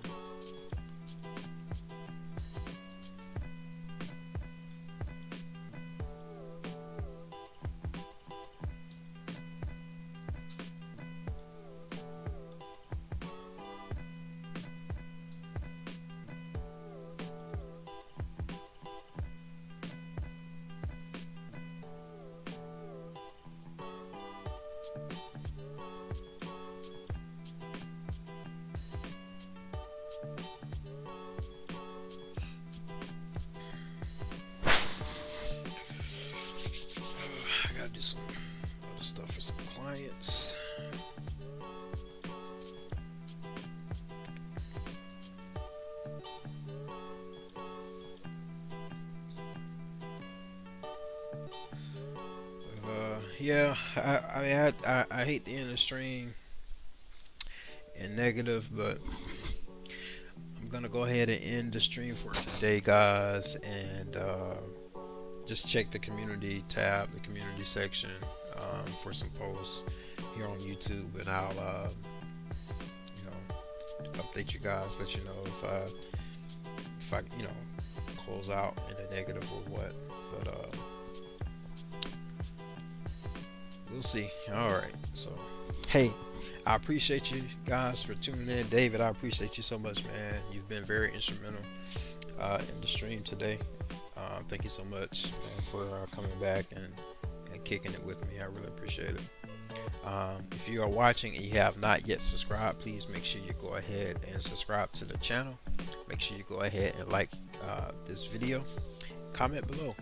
Yeah, I hate the end the stream in negative, but I'm gonna go ahead and end the stream for today, guys, and just check the community tab, the community section, for some posts here on YouTube, and I'll you know, update you guys, let you know if I close out in a negative or what. But we'll see. All right. So, hey, I appreciate you guys for tuning in. David, I appreciate you so much, man. You've been very instrumental in the stream today. Thank you so much, man, for coming back and kicking it with me. I really appreciate it. If you are watching and you have not yet subscribed, please make sure you go ahead and subscribe to the channel. Make sure you go ahead and like this video. Comment below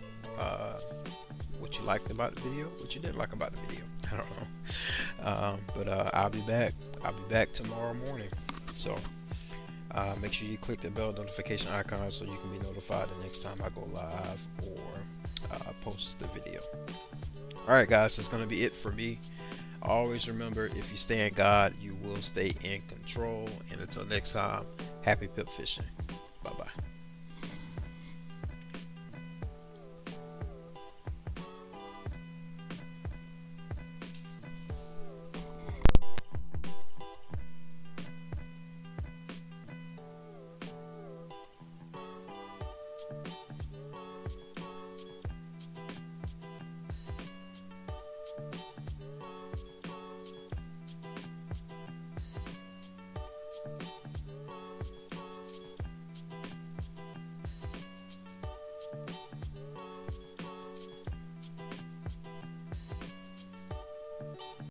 what you liked about the video, what you didn't like about the video. I don't know. But I'll be back. I'll be back tomorrow morning. So make sure you click the bell notification icon so you can be notified the next time I go live or post the video. Alright guys, that's going to be it for me. Always remember, if you stay in God, you will stay in control. And until next time, happy pip fishing.